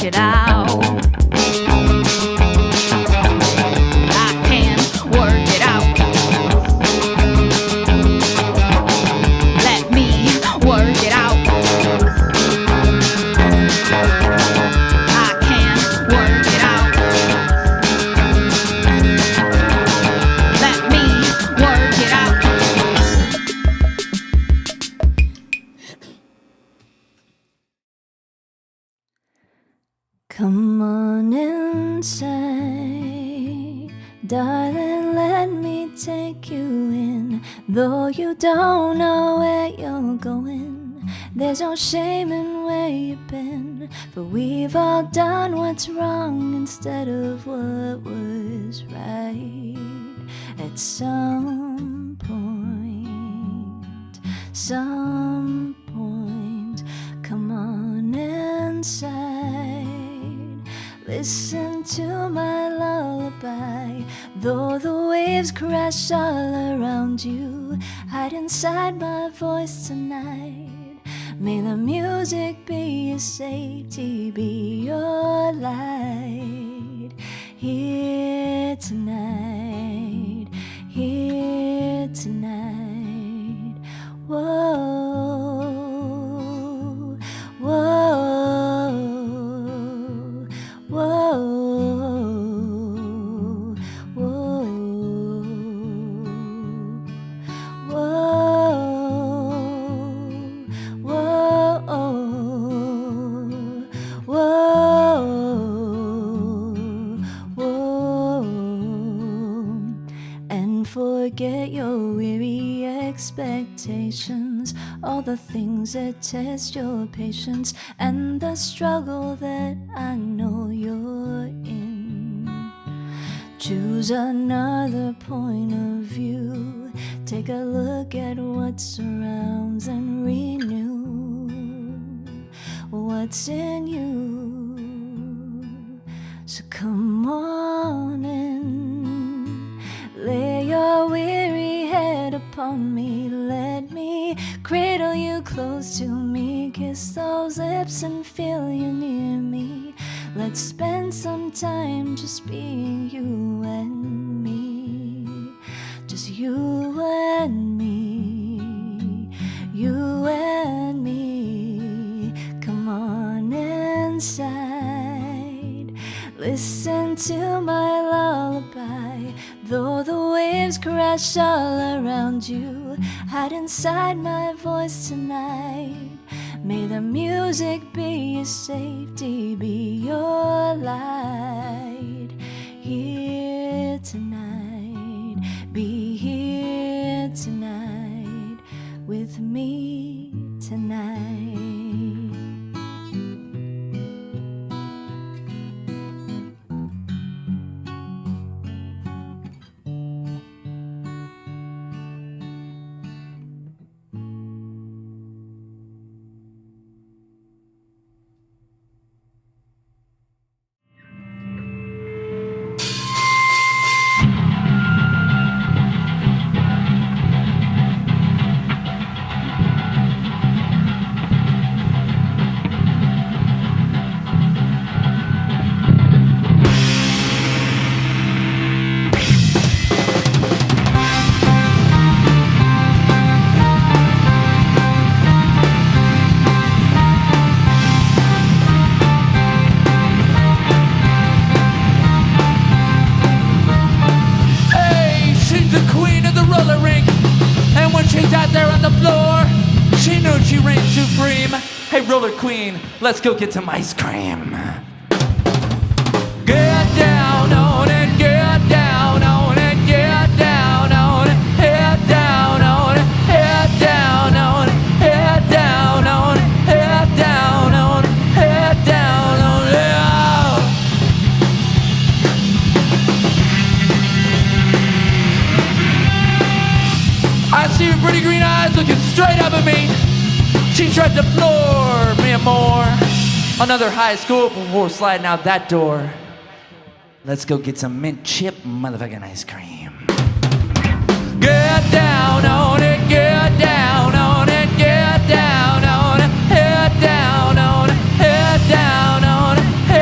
work it out. I can work it out. Let me work it out. I can work it out. Let me work it out. Come on inside, darling, let me take you in. Though you don't know where you're going, there's no shame in where you've been. But we've all done what's wrong instead of what was right. At some point, come on inside. Listen to my lullaby. Though the waves crash all around you, hide inside my voice tonight. May the music be your safety, be your light. Here tonight, here tonight. Whoa, whoa. Whoa, whoa, whoa, whoa, whoa, and forget your weary expectations, all the things that test your patience, and the struggle that I know you're in. Choose another point of view. Take a look at what surrounds and renew what's in you. So come on in, lay your weary head upon me. Let me cradle you close to me, kiss those lips and feel you near me. Let's spend some time just being you and me. Just you and me, you and me. Come on inside, listen to my lullaby. Though the waves crash all around you, hide inside my voice tonight. May the music be your safety, be your light. Here tonight, be here tonight, with me tonight. Hey, roller queen, let's go get some ice cream. Get down on it, get down on it, get down on it, head down on it, head down on it, head down on it, head down on it, head down on it. I see her pretty green eyes looking straight up at me. She tried to floor me more. Another high school before sliding out that door. Let's go get some mint chip motherfucking ice cream. Get down on it, get down on it, get down on it, head down on it, head down on it, head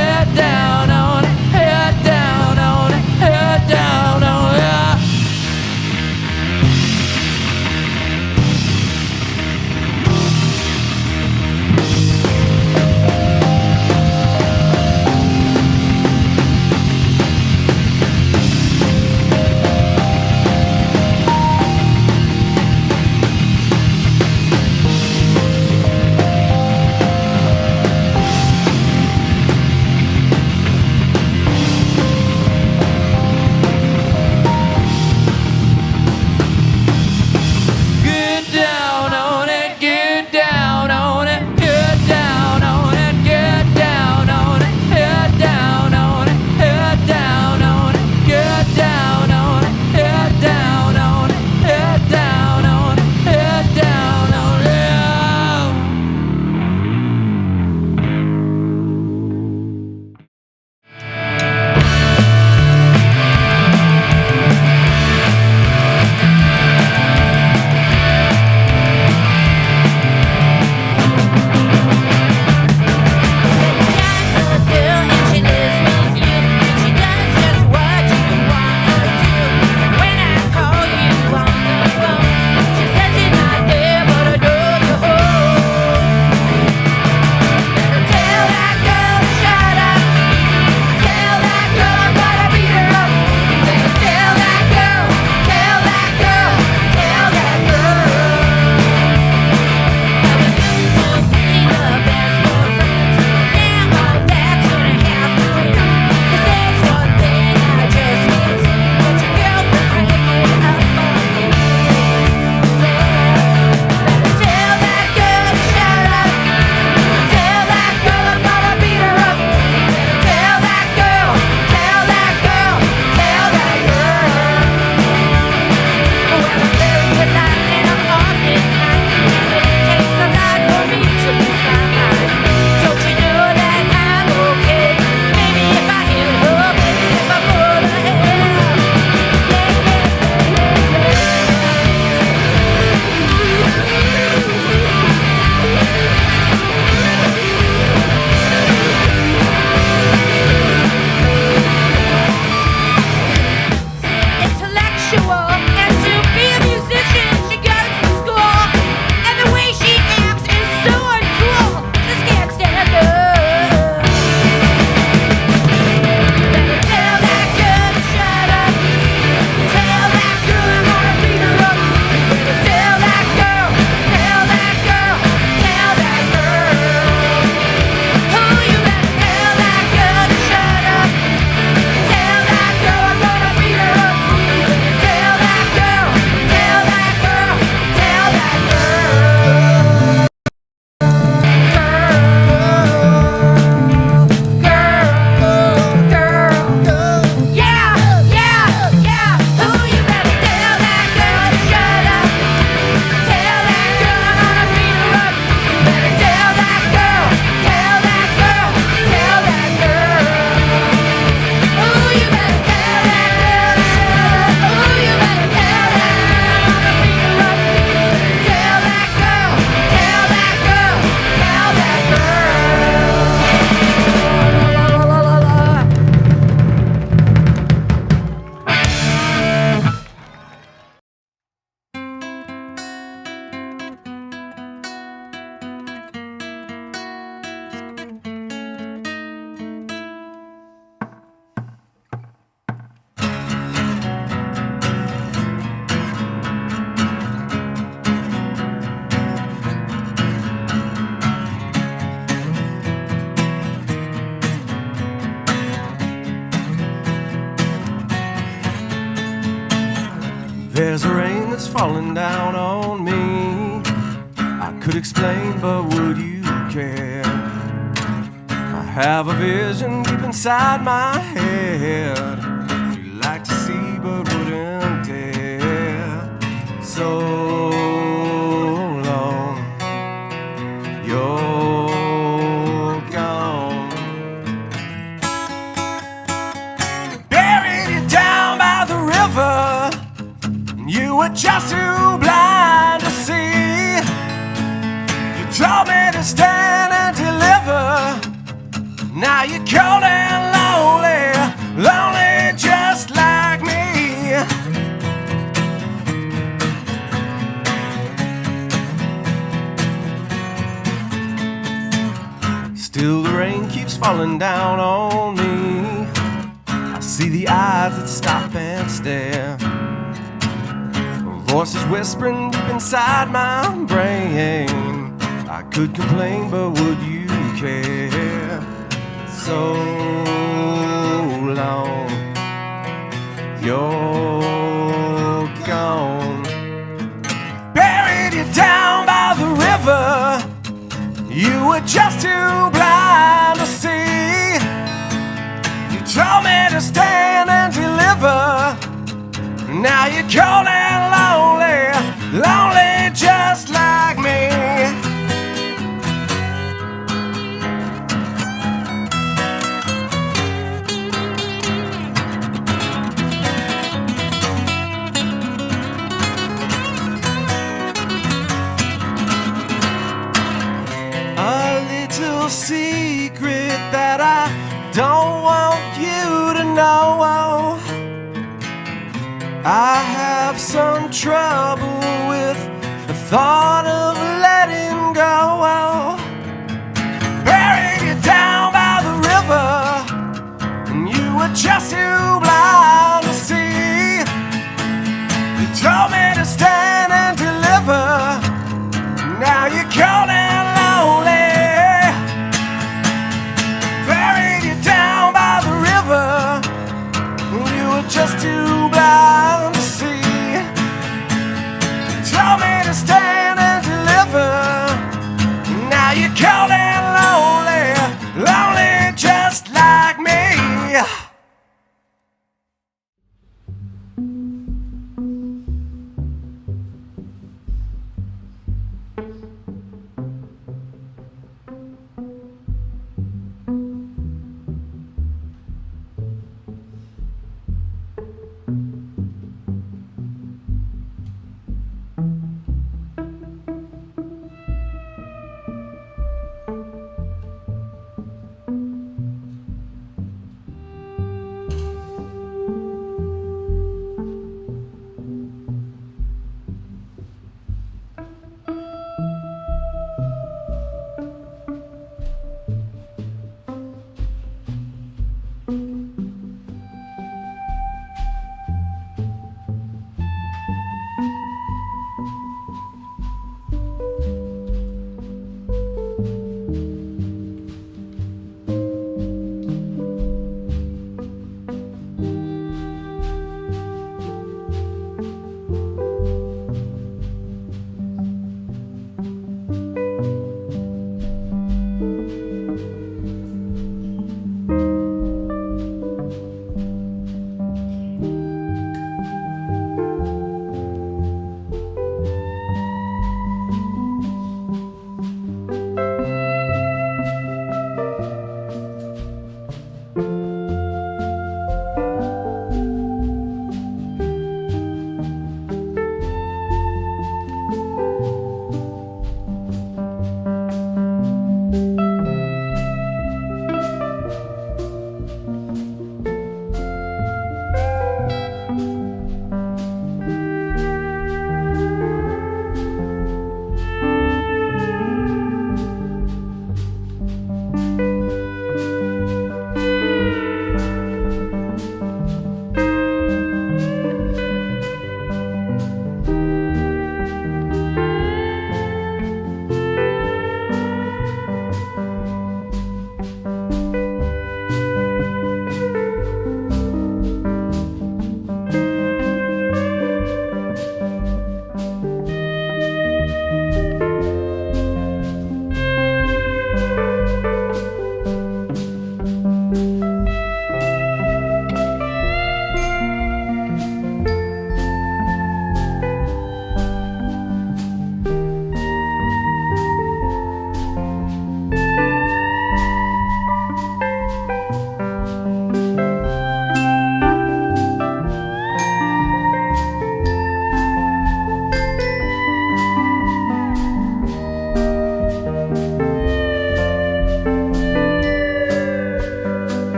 There's a rain that's falling down on me. I could explain, but would you care? I have a vision deep inside my head. You'd like to see, but wouldn't dare. So long, you're gone. Buried you down by the river. You were just too blind to see. You told me to stand and deliver. Now you're cold and lonely, lonely just like me. Still the rain keeps falling down on me. I see the eyes that stop and stare. Voices whispering deep inside my brain. I could complain, but would you care? So long, you're gone. Buried you down by the river. You were just too blind to see. You told me to stand and deliver. Now you're cold and lonely, lonely just like me. A little secret that I don't want you to know. I have some trouble with the thought of letting go. Buried you down by the river, and you were just too blind to see. You told me to stand and deliver. Now you're cold and lonely. Buried you down by the river, and you were just too blind to see. Tell me to stand and deliver.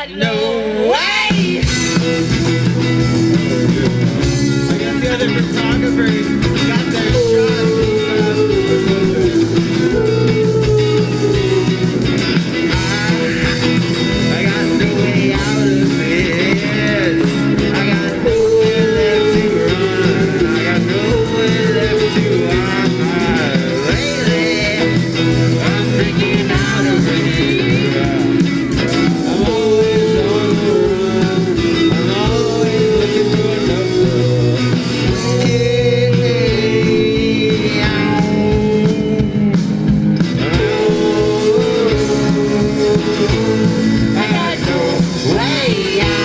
got no way. I got the other photographers got their shots and stuff. I got no way out of this. I got nowhere left to run. I got nowhere left to hide. Lately, I'm freaking out over here. I'm always on the run. I'm always looking for trouble. I got no way out.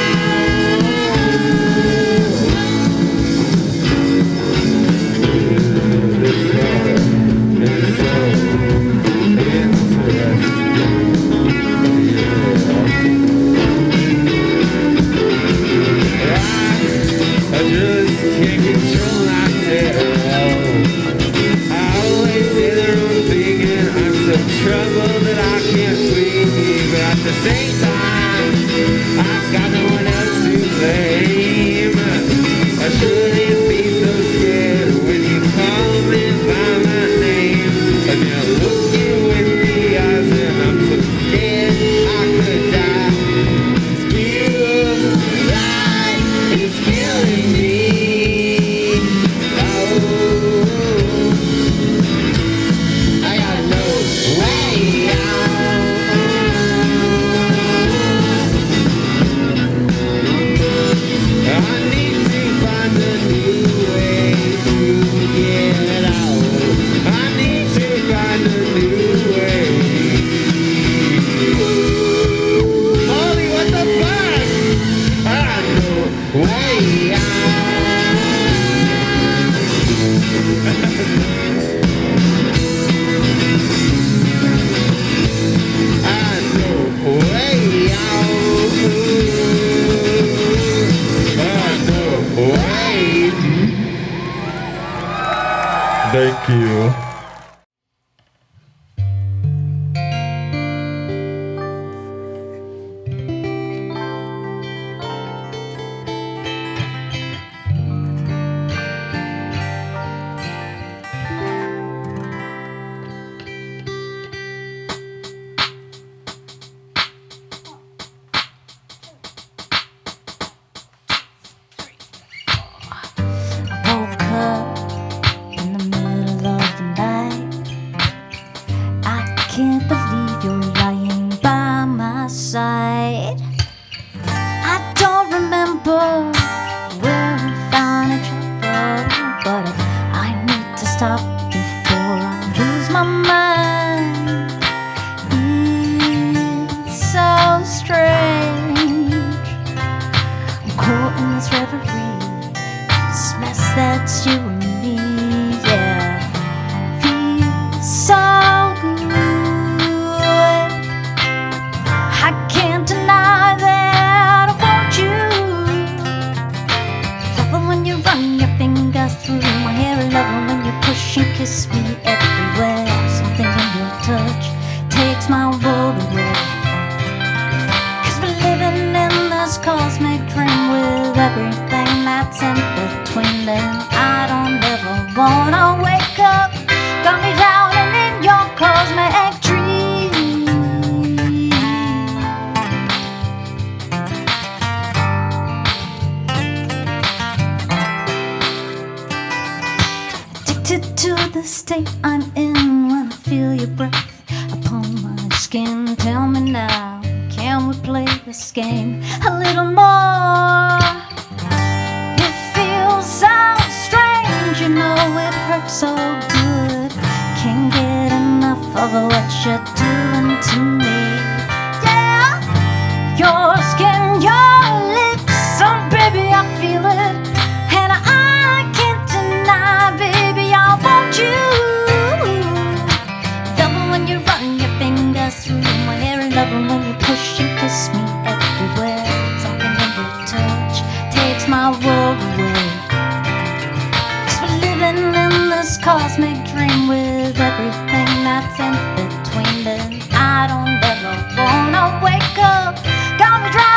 It's so I just can't control myself. I always say the wrong thing and I'm so troubled that I can't sleep. But at the same time, I've got no one else to blame. I shouldn't be so scared when you call me by my name. And you're looking with the eyes and I'm so scared I could die. This feels like it's killing me. I got no way out. I need to find a new way to get out. I need to find a new way. Molly, what the fuck? I got no way out. Thank you. Woke up in the middle of the night. I can't believe you're lying by my side. I don't remember where we found each other, but I need to stop before I lose my mind. It's so strange. I'm caught in this reverie. This mess that's you and me, yeah. Feels so good. I can't deny that I want you. Love it when you run your fingers through my hair. Love it when you push and kiss me everywhere. Something in your touch takes my world away. 'Cause we're living in this cosmic dream with everything that's in between. And I don't ever wanna wake up. Got me drowning in your cosmic dream. Addicted to the state I'm in when I feel your breath upon my skin. Tell me now, can we play this game a little more? It feels so strange, you know it hurts so good. Can't get enough of what you're doing to me. Yeah, your skin, your lips, oh baby, I feel it. And I can't deny, baby, I want you. Love it when you run your fingers through my hair. Love it when you push and kiss me everywhere. Something in your touch takes my world away. 'Cause we're living in this cosmic dream with everything that's in between. And I don't ever wanna wake up. Got me driving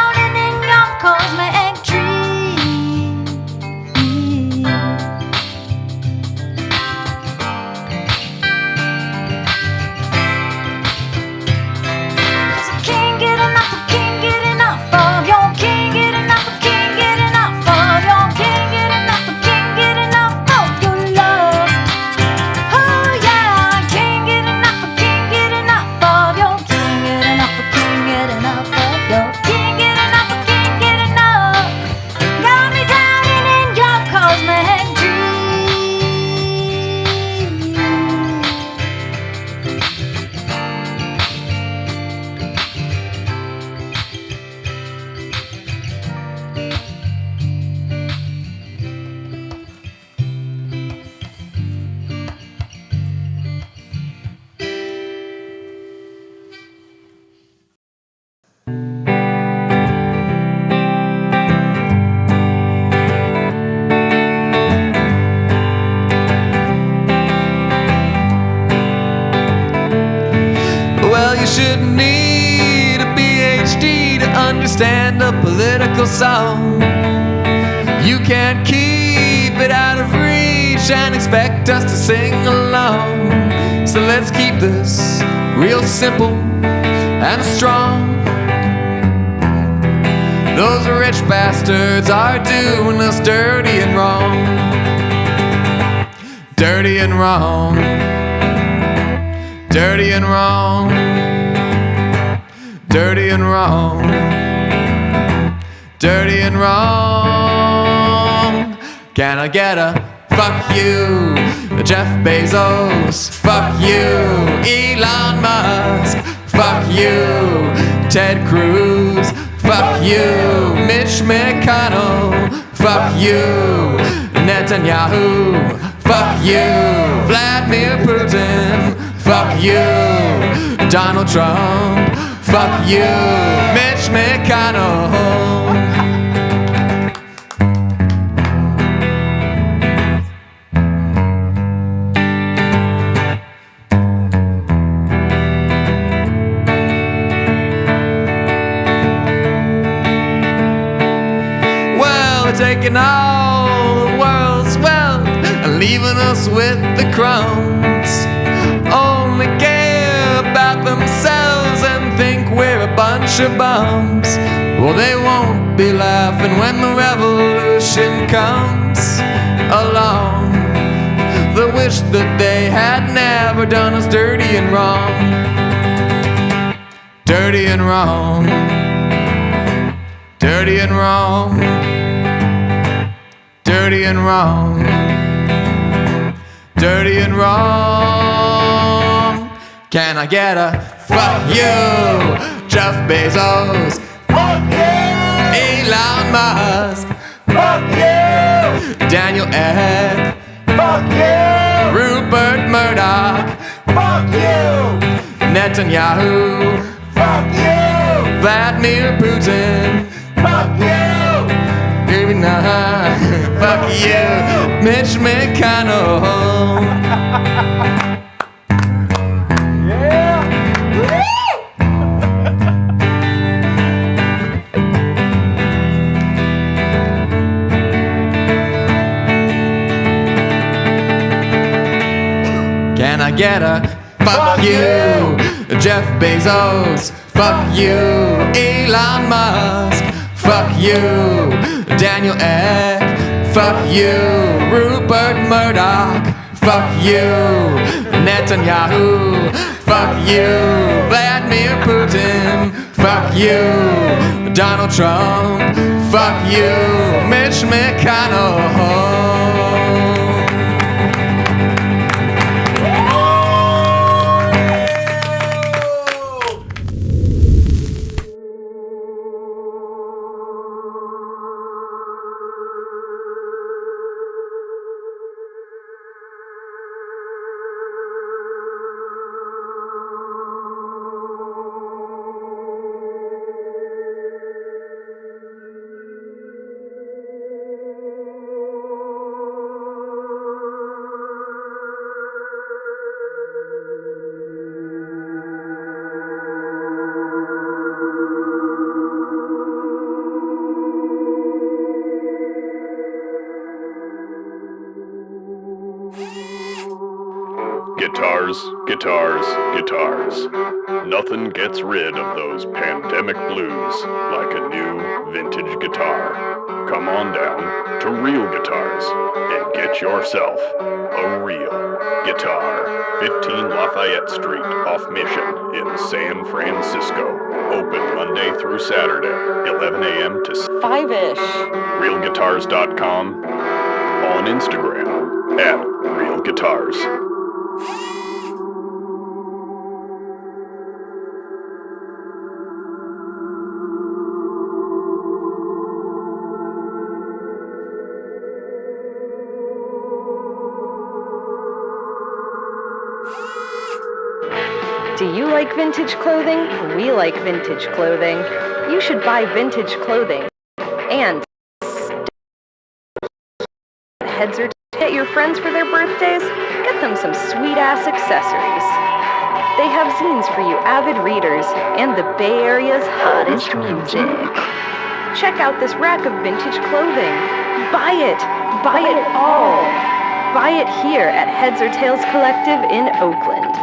shouldn't need a PhD to understand a political song. You can't keep it out of reach and expect us to sing along. So let's keep this real simple and strong. Those rich bastards are doing us dirty and wrong. Dirty and wrong. Dirty and wrong. Dirty and wrong. Dirty and wrong. Can I get a fuck you, Jeff Bezos? Fuck you, Elon Musk. Fuck you, Ted Cruz. Fuck you, Mitch McConnell. Fuck you, Netanyahu. Fuck you, Vladimir Putin. Fuck you, Donald Trump. Fuck you, Mitch McConnell. Taking all the world's wealth and leaving us with the crumbs. Only care about themselves and think we're a bunch of bums. Well, they won't be laughing when the revolution comes along. They wish that they had never done us dirty and wrong. Dirty and wrong. Dirty and wrong. Dirty and wrong. Dirty and wrong. Can I get a fuck you, Jeff Bezos? Fuck you, Elon Musk. Fuck you, Daniel Ek. Fuck you, Rupert Murdoch. Fuck you, Netanyahu. Fuck you, Vladimir Putin. Fuck you. Maybe not. Fuck you, Mitch McConnell. Yeah. Can I get a fuck you, Jeff Bezos? Fuck you, Elon Musk. Fuck you, Daniel Ek. Fuck you, Rupert Murdoch. Fuck you, Netanyahu. Fuck you, Vladimir Putin. Fuck you, Donald Trump. Fuck you, Mitch McConnell. Guitars, guitars, guitars. Nothing gets rid of those pandemic blues like a new vintage guitar. Come on down to Real Guitars and get yourself a real guitar. 15 Lafayette Street off Mission in San Francisco. Open Monday through Saturday, 11 a.m. to 5-ish. RealGuitars.com. On Instagram at Real Guitars. Do you like vintage clothing? We like vintage clothing. You should buy vintage clothing. And heads or get your friends for their birthdays? Get them some sweet-ass accessories. They have zines for you avid readers and the Bay Area's hottest music. Check out this rack of vintage clothing. Buy it! Buy it all! Buy it here at Heads or Tails Collective in Oakland.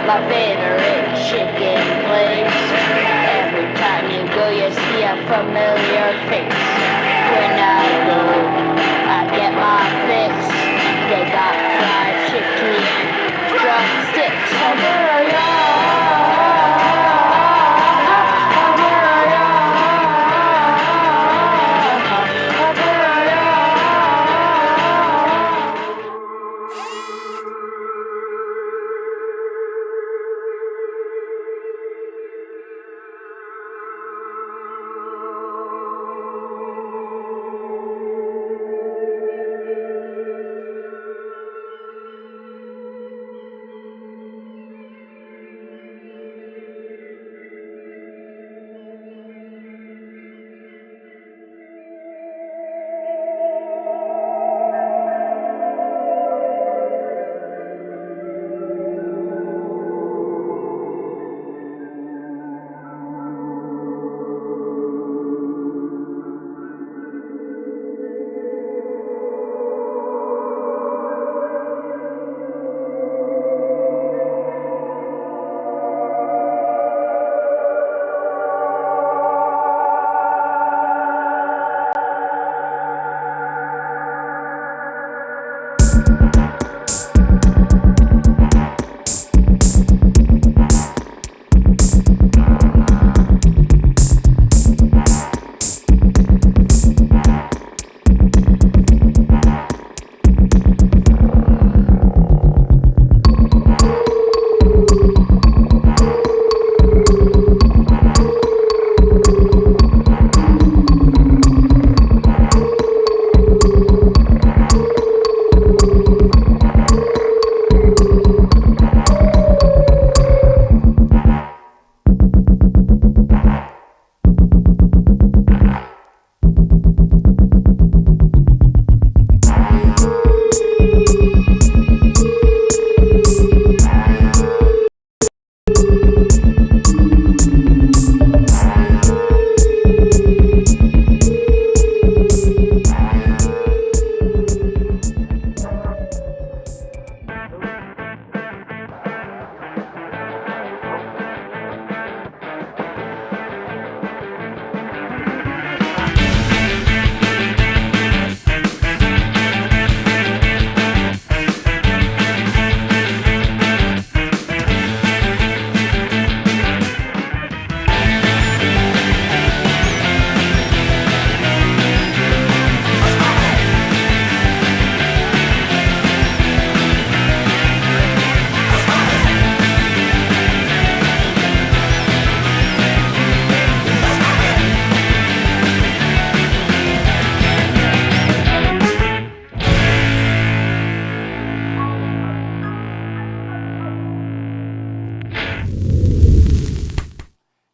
My favorite chicken place. Every time you go, you see a familiar face. When I go, I get my fix. They got fried chicken and drumsticks.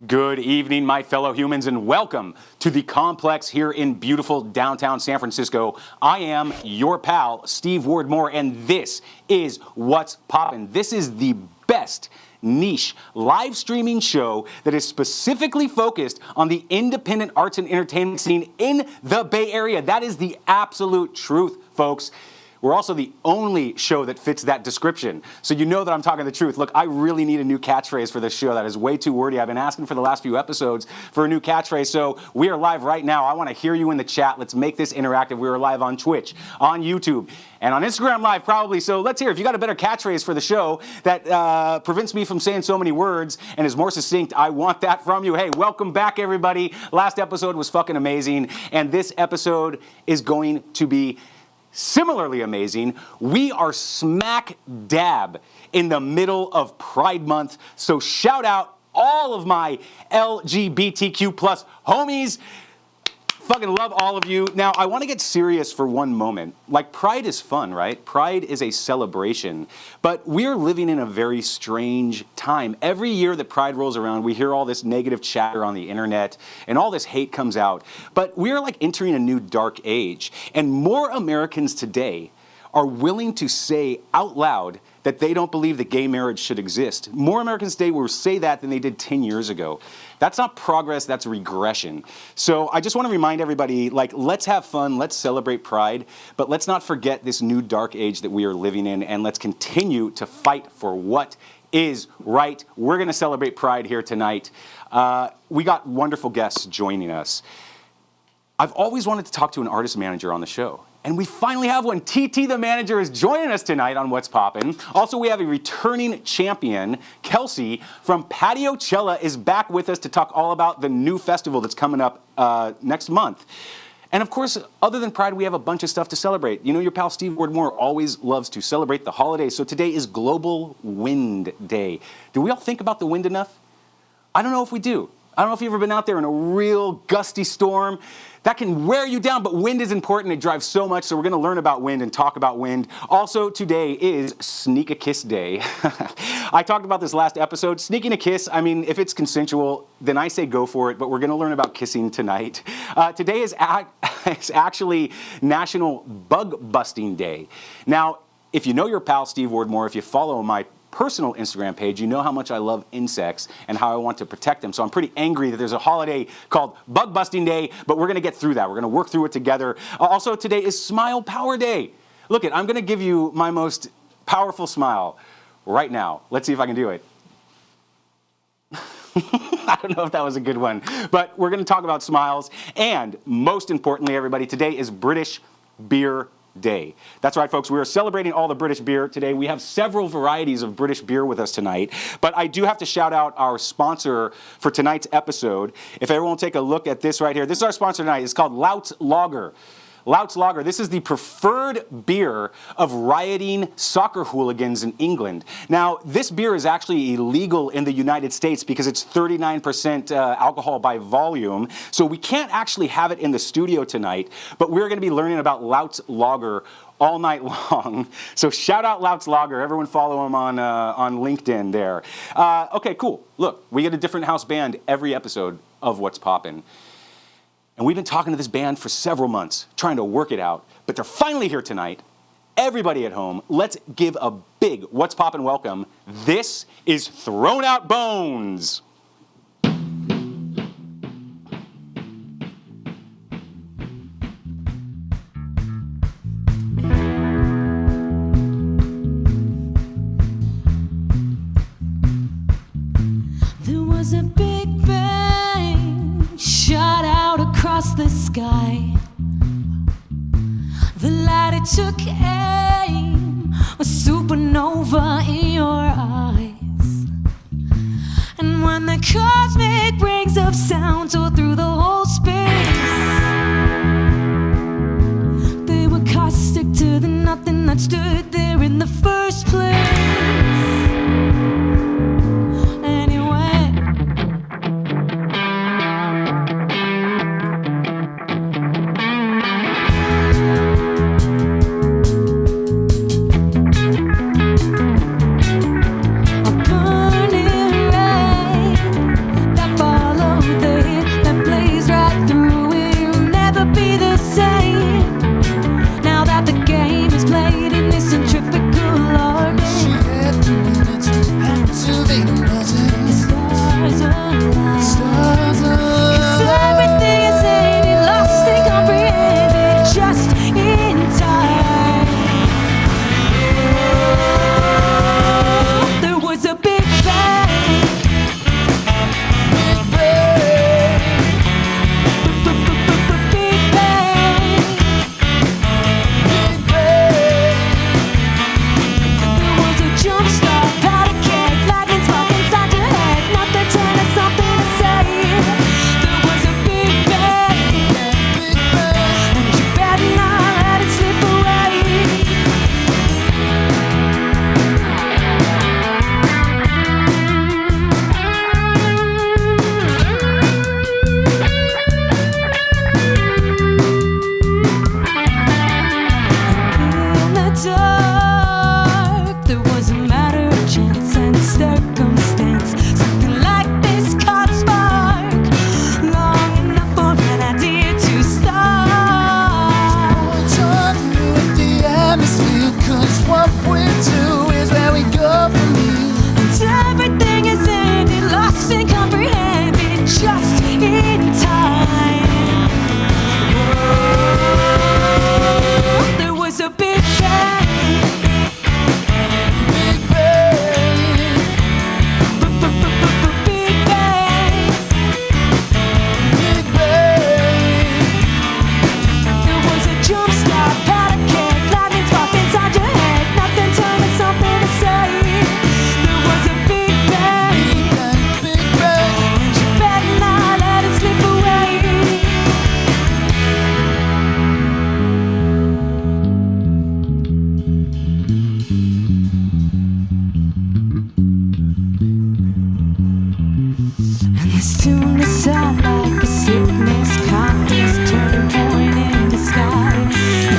Good evening, my fellow humans, and welcome to the complex here in beautiful downtown San Francisco. I am your pal, Steve Wardmore, and this is What's Poppin'. This is the best niche live streaming show that is specifically focused on the independent arts and entertainment scene in the Bay Area. That is the absolute truth, folks. We're also the only show that fits that description. So you know that I'm talking the truth. Look, I really need a new catchphrase for this show. That is way too wordy. I've been asking for the last few episodes for a new catchphrase. So we are live right now. I want to hear you in the chat. Let's make this interactive. We are live on Twitch, on YouTube, and on Instagram Live probably. So let's hear if you got a better catchphrase for the show that prevents me from saying so many words and is more succinct. I want that from you. Hey, welcome back, everybody. Last episode was fucking amazing, and this episode is going to be similarly amazing. We are smack dab in the middle of Pride Month, so shout out all of my LGBTQ plus homies. Fucking love all of you. Now, I want to get serious for one moment. Like, Pride is fun, right? Pride is a celebration. But we're living in a very strange time. Every year that Pride rolls around, we hear all this negative chatter on the internet, and all this hate comes out. But we're like entering a new dark age. And more Americans today are willing to say out loud that they don't believe that gay marriage should exist. More Americans today will say that than they did 10 years ago. That's not progress, that's regression. So I just want to remind everybody, like, let's have fun, let's celebrate Pride, but let's not forget this new dark age that we are living in, and let's continue to fight for what is right. We're going to celebrate Pride here tonight. We got wonderful guests joining us. I've always wanted to talk to an artist manager on the show. And we finally have one. TT the manager is joining us tonight on What's Poppin'. Also, we have a returning champion. Kelsie from Patiocella is back with us to talk all about the new festival that's coming up next month. And of course, other than Pride, we have a bunch of stuff to celebrate. You know, your pal Steve Wardmore always loves to celebrate the holidays. So today is Global Wind Day. Do we all think about the wind enough? I don't know if we do. I don't know if you've ever been out there in a real gusty storm. That can wear you down, but wind is important. It drives so much, so we're going to learn about wind and talk about wind. Also, today is Sneak a Kiss Day. I talked about this last episode. Sneaking a kiss, I mean, if it's consensual, then I say go for it, but we're going to learn about kissing tonight. Today is actually National Bug Busting Day. Now, if you know your pal Steve Wardmore, if you follow my personal Instagram page, you know how much I love insects and how I want to protect them. So I'm pretty angry that there's a holiday called Bug Busting Day, but we're going to get through that. We're going to work through it together. Also, today is Smile Power Day. Look, I'm going to give you my most powerful smile right now. Let's see if I can do it. I don't know if that was a good one, but we're going to talk about smiles. And most importantly, everybody, today is British Beer Day. That's right, folks. We are celebrating all the British beer today. We have several varieties of British beer with us tonight, but I do have to shout out our sponsor for tonight's episode. If everyone will take a look at this right here. This is our sponsor tonight. It's called Louts Lager. Louts Lager, this is the preferred beer of rioting soccer hooligans in England. Now, this beer is actually illegal in the United States because it's 39% alcohol by volume, so we can't actually have it in the studio tonight, but we're going to be learning about Louts Lager all night long. So shout out Louts Lager. Everyone follow him on LinkedIn there. Okay, cool. Look, we get a different house band every episode of What's Poppin'. And we've been talking to this band for several months, trying to work it out, but they're finally here tonight. Everybody at home, let's give a big What's Poppin' welcome. This is Thrown Out Bones. There was a big bang shot out across the sky. The light it took aim, a supernova in your eyes. And when the cosmic rings of sound tore through the whole space, they were caustic to the nothing that stood there in the first place. That Soon the side like a sickness, contest, turning point in the sky.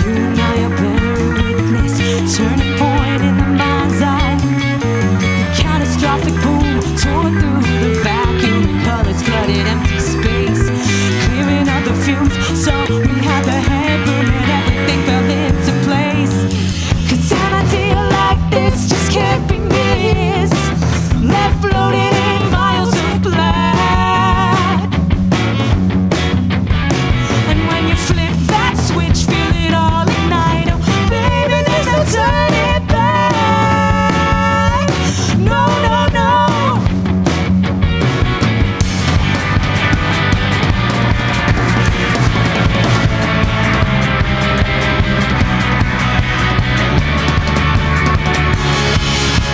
You and I are better witness, turning point in the mind's eye. Catastrophic boom tore through the vacuum, and colors flooded empty space, clearing out the fumes. So we had the headroom and everything fell into place. 'Cause an idea like this just can't be missed, left floating in miles of black. And when you flip that switch, feel it all ignite. Oh, baby, there's no turning back. No, no, no.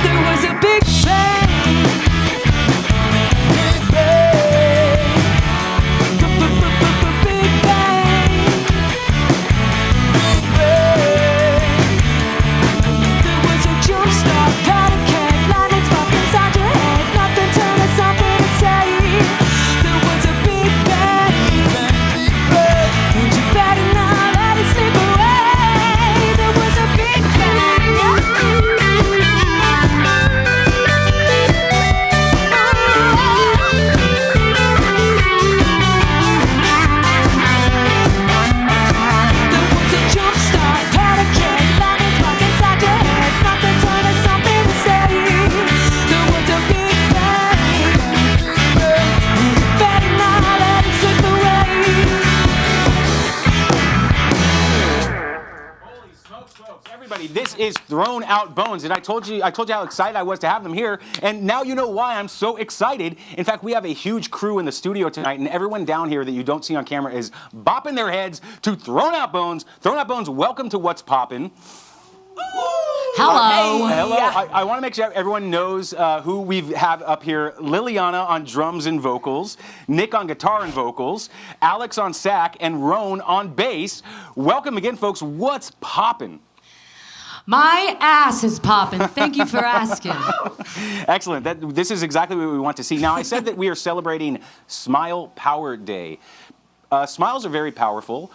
There was a big bang. Big bang. Big bang. Big bang. There was a jump start, powder keg, lightning spark inside your head. Nothing turned to something to say. There was a big bang. Big bang. And you better not let it slip away. There was a big bang. There was a jump start, powder keg, lightning spark inside your head. Nothing turned to something to say. There was a big bang. And you better not let it slip away. Holy smokes, folks. Everybody, this is Thrown Out Bones. And I told you how excited I was to have them here. And now you know why I'm so excited. In fact, we have a huge crew in the studio tonight, and everyone down here that you don't see on camera is bopping their heads to Thrown Out Bones. Thrown Out Bones, welcome to What's Poppin'. Hello. Hello. I want to make sure everyone knows who we have up here. Liliana on drums and vocals, Nick on guitar and vocals, Alex on sax, and Roan on bass. Welcome again, folks. What's poppin'? My ass is popping. Thank you for asking. Excellent. This is exactly what we want to see. Now, I said that we are celebrating Smile Power Day. Smiles are very powerful.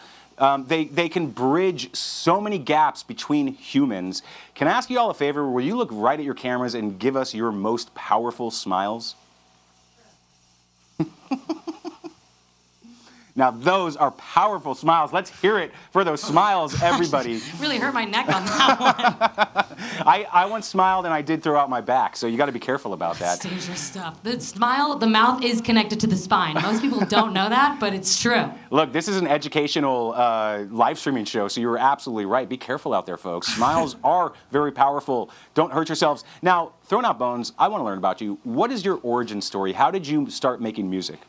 They can bridge so many gaps between humans. Can I ask you all a favor? Will you look right at your cameras and give us your most powerful smiles? Now, those are powerful smiles. Let's hear it for those smiles, everybody. Really hurt my neck on that one. I once smiled and I did throw out my back, so you got to be careful about that. That's dangerous stuff. The smile, the mouth is connected to the spine. Most people don't know that, but it's true. Look, this is an educational live streaming show, so you were absolutely right. Be careful out there, folks. Smiles are very powerful. Don't hurt yourselves. Now, Thrown Out Bones, I want to learn about you. What is your origin story? How did you start making music?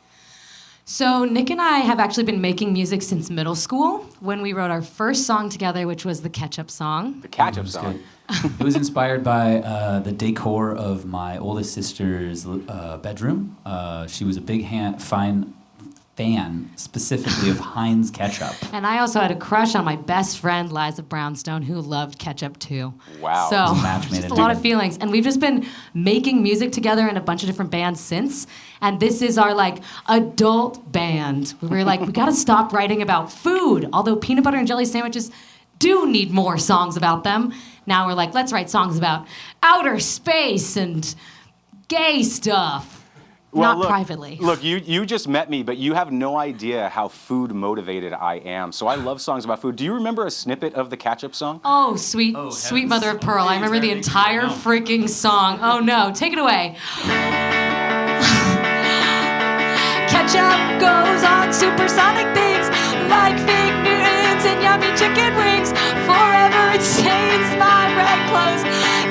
So Nick and I have actually been making music since middle school when we wrote our first song together, which was the Ketchup song. The Ketchup song. It was inspired by the decor of my oldest sister's bedroom. She was a big fan specifically of Heinz ketchup. And I also had a crush on my best friend, Liza Brownstone, who loved ketchup too. Wow. So, It was a match made just in a lot of heaven. feelings. And we've just been making music together in a bunch of different bands since. And this is our, adult band. We were like, we gotta stop writing about food. Although peanut butter and jelly sandwiches do need more songs about them. Now we're like, let's write songs about outer space and gay stuff. Well, Not look, privately. Look, you just met me, but you have no idea how food motivated I am. So I love songs about food. Do you remember a snippet of the Ketchup song? Oh, sweet mother of pearl. I remember the entire freaking song. Oh no, take it away. Ketchup goes on supersonic things like fig Newtons and yummy chicken wings. Forever it stains my red clothes.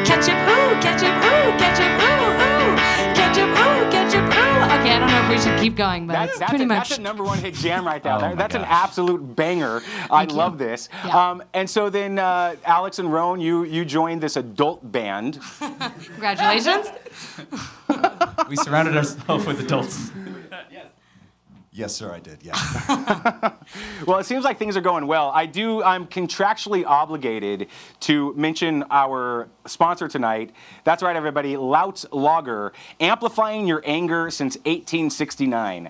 Ketchup, ooh, ketchup, ooh, ketchup, ooh, ooh. Ketchup, ooh, ketchup, ooh. Okay, I don't know if we should keep going, but That's pretty much. That's a #1 hit jam right there. Oh my That's an gosh. absolute banger. I you. love this. Yeah. And so then Alex and Roan, you joined this adult band. Congratulations. We surrounded ourselves with adults. Yes, sir, I did, yeah. Well, it seems like things are going well. I'm contractually obligated to mention our sponsor tonight. That's right, everybody, Lout's Lager, amplifying your anger since 1869.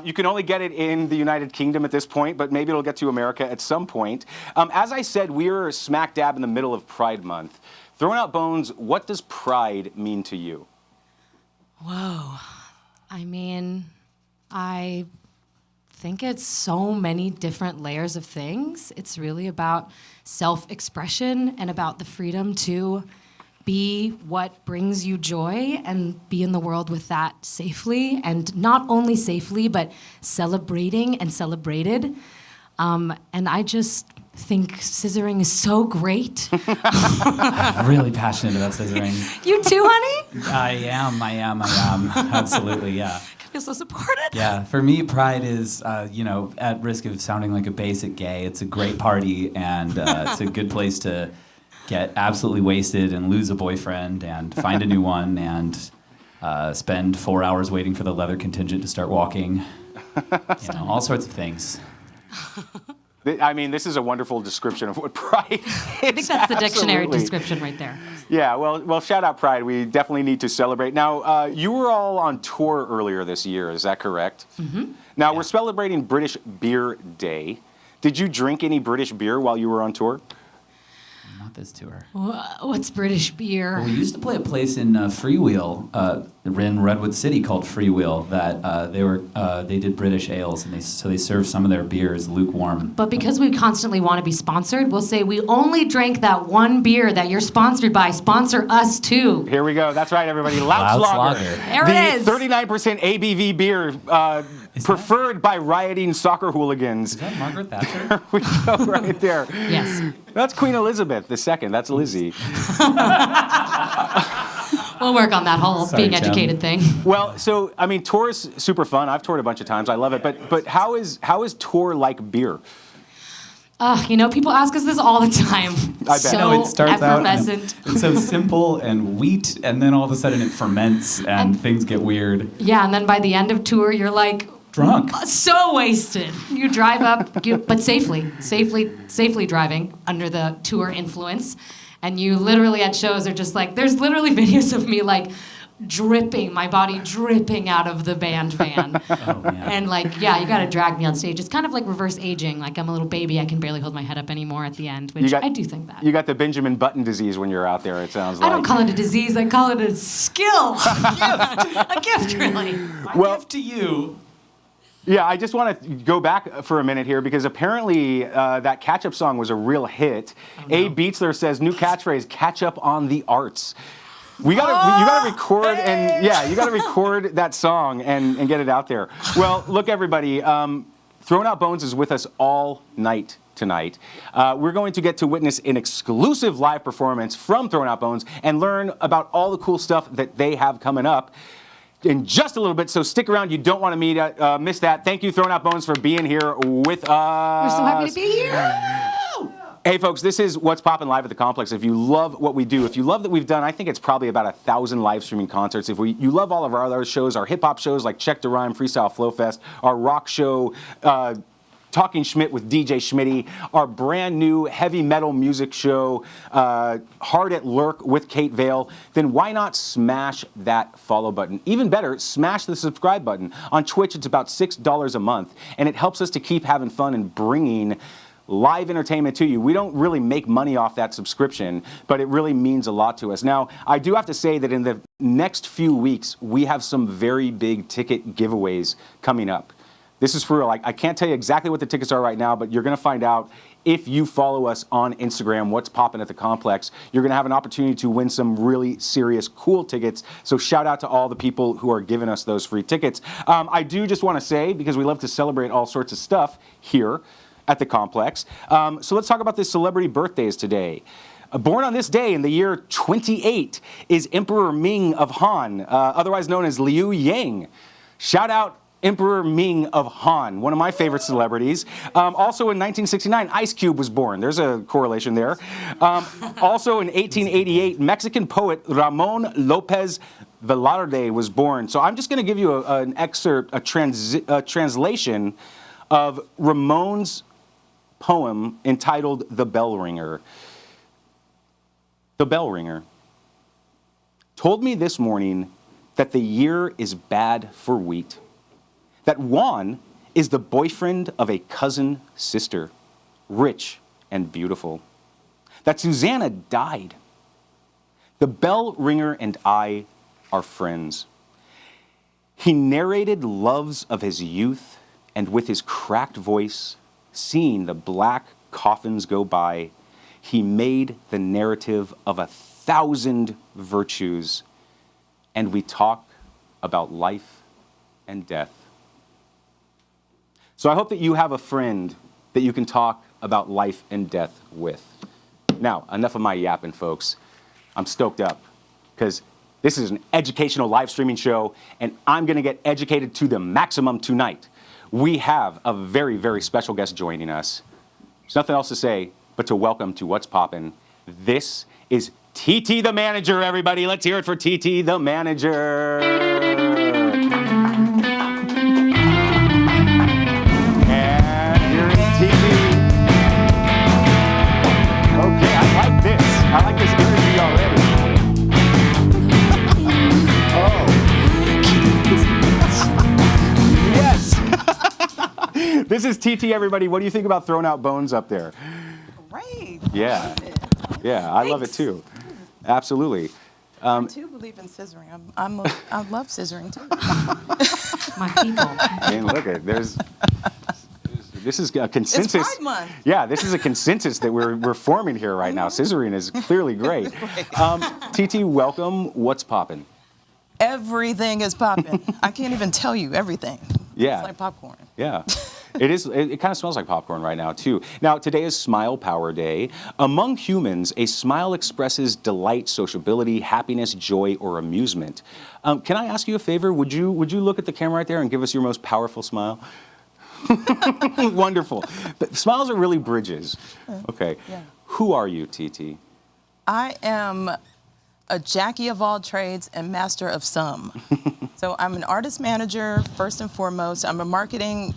You can only get it in the United Kingdom at this point, but maybe it'll get to America at some point. As I said, we're smack dab in the middle of Pride Month. Throwing out bones, what does pride mean to you? Whoa. I mean, I think it's so many different layers of things. It's really about self-expression and about the freedom to be what brings you joy and be in the world with that safely, and not only safely, but celebrating and celebrated. And I just think scissoring is so great. I'm really passionate about scissoring. You too, honey? I am. Absolutely, yeah. I feel so supported. Yeah, for me, Pride is, at risk of sounding like a basic gay, it's a great party, and it's a good place to get absolutely wasted and lose a boyfriend and find a new one and spend 4 hours waiting for the leather contingent to start walking. All sorts of things. I mean, this is a wonderful description of what pride is. I think that's the dictionary description right there. Yeah, well, shout out Pride. We definitely need to celebrate. Now, you were all on tour earlier this year, is that correct? Mm-hmm. Now, we're celebrating British Beer Day. Did you drink any British beer while you were on tour? Not this tour. What's British beer? Well, we used to play a place in Freewheel, in Redwood City called Freewheel. That they did British ales, and they served some of their beers lukewarm. But because we constantly want to be sponsored, we'll say we only drank that one beer that you're sponsored by. Sponsor us too. Here we go. That's right, everybody. Lout's Lager. There it is. The 39% ABV beer preferred by rioting soccer hooligans. Is that Margaret Thatcher? There we go, right there. Yes. That's Queen Elizabeth II. That's Lizzie. We'll work on that whole Sorry, being educated thing. Well, so I mean, tour is super fun. I've toured a bunch of times. I love it. But how is tour like beer? People ask us this all the time. I bet. So It starts out effervescent. and it's so simple and wheat, and then all of a sudden it ferments and things get weird. Yeah, and then by the end of tour, you're like Drunk. so wasted. You drive up, but safely driving under the tour influence, and you literally at shows are just like, there's literally videos of me like dripping, my body dripping out of the band van. Oh, man. And you gotta drag me on stage. It's kind of like reverse aging. Like I'm a little baby, I can barely hold my head up anymore at the end, which I do think that. You got the Benjamin Button disease when you're out there, it sounds like. I don't call it a disease, I call it a skill. A gift, really. My gift to you. Yeah, I just want to go back for a minute here because apparently that catch-up song was a real hit. Oh, no. Abe Beatsler says, new catchphrase, catch up on the arts. You gotta record you gotta record that song and get it out there. Well, look, everybody, Throwing Out Bones is with us all night tonight. We're going to get to witness an exclusive live performance from Throwing Out Bones and learn about all the cool stuff that they have coming up in just a little bit, so stick around. You don't want to miss that. Thank you, Throwing Out Bones, for being here with us. We're so happy to be here. Hey, folks, this is What's Poppin' Live at the Complex. If you love what we do, if you love that we've done, I think it's probably about 1,000 live streaming concerts. If you love all of our other shows, our hip-hop shows like Check to Rhyme, Freestyle Flow Fest, our rock show, Talking Schmidt with DJ Schmitty, our brand new heavy metal music show, Hard at Lurk with Kate Vale, then why not smash that follow button? Even better, smash the subscribe button. On Twitch, it's about $6 a month, and it helps us to keep having fun and bringing live entertainment to you. We don't really make money off that subscription, but it really means a lot to us. Now, I do have to say that in the next few weeks, we have some very big ticket giveaways coming up. This is for real. I can't tell you exactly what the tickets are right now, but you're going to find out if you follow us on Instagram, What's Poppin' at the Complex. You're going to have an opportunity to win some really serious, cool tickets. So shout out to all the people who are giving us those free tickets. I do just want to say, because we love to celebrate all sorts of stuff here at the Complex. So let's talk about the celebrity birthdays today. Born on this day in the year 28 is Emperor Ming of Han, otherwise known as Liu Yang. Shout out Emperor Ming of Han, one of my favorite celebrities. Also in 1969, Ice Cube was born. There's a correlation there. Also in 1888, Mexican poet Ramon Lopez Velarde was born. So I'm just going to give you an excerpt, a translation of Ramon's poem entitled The Bell Ringer. The bell ringer told me this morning that the year is bad for wheat, that Juan is the boyfriend of a cousin sister, rich and beautiful, that Susanna died. The bell ringer and I are friends. He narrated loves of his youth, and with his cracked voice, seeing the black coffins go by, he made the narrative of 1,000 virtues, and we talk about life and death. So I hope that you have a friend that you can talk about life and death with. Now, enough of my yapping, folks. I'm stoked up because this is an educational live streaming show, and I'm going to get educated to the maximum tonight. We have a very, very special guest joining us. There's nothing else to say but to welcome to What's Poppin'. This is TT the Manager, everybody. Let's hear it for TT the Manager. And here is TT. Okay, I like this. I like this energy already. Oh. Yes. This is TT, everybody. What do you think about throwing out bones up there? Great. Yeah. Yeah, I love it too. Absolutely. I too believe in scissoring. I love scissoring too. My people. I mean, look at this is a consensus. It's Pride Month. Yeah, this is a consensus that we're forming here right now. Scissoring is clearly great. TT, welcome. What's poppin'? Everything is popping. I can't even tell you everything. Yeah. It's like popcorn. Yeah. It is. It kind of smells like popcorn right now, too. Now, today is Smile Power Day. Among humans, a smile expresses delight, sociability, happiness, joy, or amusement. Can I ask you a favor? Would you look at the camera right there and give us your most powerful smile? Wonderful. But smiles are really bridges. Okay. Yeah. Who are you, TT? I am a Jackie of all trades and master of some. So I'm an artist manager, first and foremost. I'm a marketing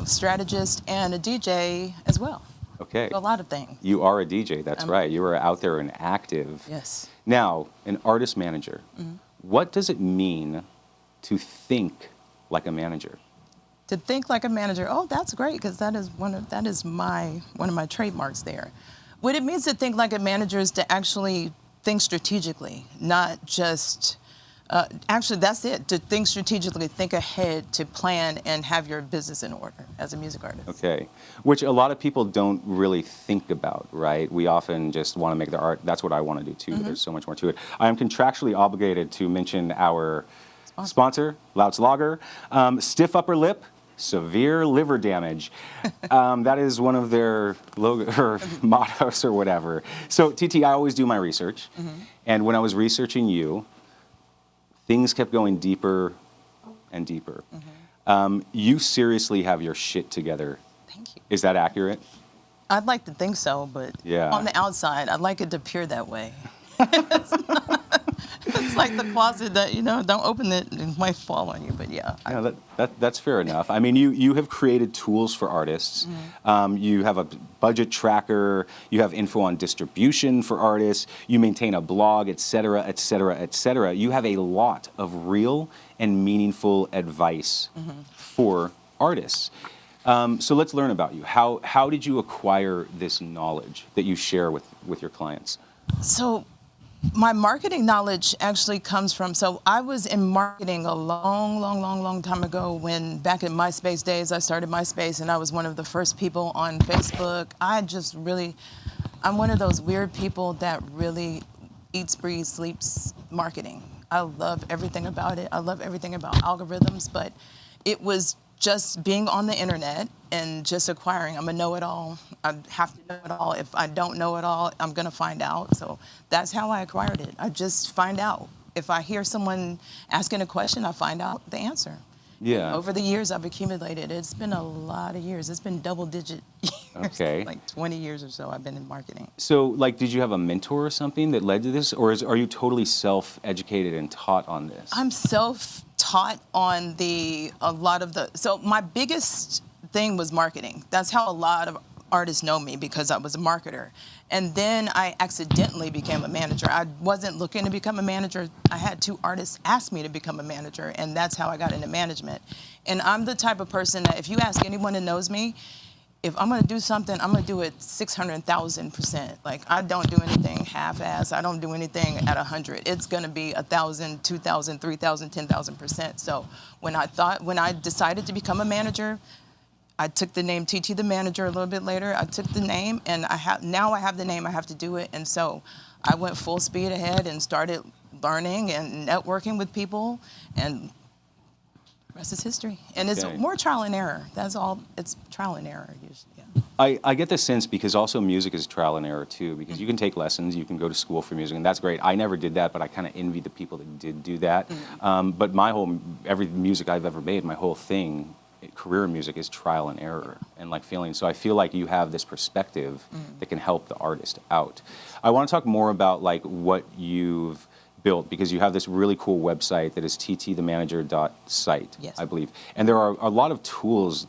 strategist and a DJ as well. Okay. So a lot of things. You are a DJ, that's right. You are out there and active. Yes. Now, an artist manager. Mm-hmm. What does it mean to think like a manager? To think like a manager, oh, that's great, because that is one of my trademarks there. What it means to think like a manager is to actually think strategically, not just, actually that's it, to think strategically, think ahead, to plan and have your business in order as a music artist. Okay, which a lot of people don't really think about, right? We often just want to make the art. That's what I want to do too, but there's so much more to it. I am contractually obligated to mention our sponsor, Louts Lager. Stiff upper lip, severe liver damage. That is one of their mottos or whatever. So, TT, I always do my research. And when I was researching you, things kept going deeper and deeper. You seriously have your shit together. Thank you. Is that accurate? I'd like to think so, but on the outside, I'd like it to appear that way. It's like the closet that, don't open it, it might fall on you, but yeah. Yeah, that's fair enough. I mean, you have created tools for artists. You have a budget tracker. You have info on distribution for artists. You maintain a blog, et cetera, et cetera, et cetera. You have a lot of real and meaningful advice for artists. So let's learn about you. How did you acquire this knowledge that you share with your clients? So my marketing knowledge actually comes from, so I was in marketing a long time ago when back in MySpace days, I started MySpace and I was one of the first people on Facebook. I'm one of those weird people that really eats, breathes, sleeps marketing. I love everything about it. I love everything about algorithms, but it was just being on the internet and just acquiring. I'm a know-it-all. I have to know it all. If I don't know it all, I'm gonna find out. So that's how I acquired it. I just find out. If I hear someone asking a question, I find out the answer. Yeah. Over the years I've accumulated, it's been a lot of years. It's been double-digit years. Okay. Like 20 years or so I've been in marketing. So, like, did you have a mentor or something that led to this, or are you totally self-educated and taught on this? I'm self-taught on a lot of the, so my biggest thing was marketing. That's how a lot of artists know me, because I was a marketer. And then I accidentally became a manager. I wasn't looking to become a manager. I had 2 artists ask me to become a manager, and that's how I got into management. And I'm the type of person that if you ask anyone who knows me, if I'm gonna do something, I'm gonna do it 600,000%. Like, I don't do anything half-ass. I don't do anything at 100. It's gonna be 1,000, 2,000, 3,000, 10,000%. So when I decided to become a manager, I took the name TT the Manager a little bit later. I took the name, and now I have the name, I have to do it. And so I went full speed ahead and started learning and networking with people, and the rest is history. And it's more trial and error. That's all, it's trial and error usually. Yeah. I get the sense, because also music is trial and error too, because you can take lessons, you can go to school for music, and that's great. I never did that, but I kind of envy the people that did do that. But every music I've ever made, my whole thing, career in music, is trial and error and like feeling. So I feel like you have this perspective that can help the artist out. I want to talk more about like what you've built, because you have this really cool website that is ttthemanager.site, I believe. And there are a lot of tools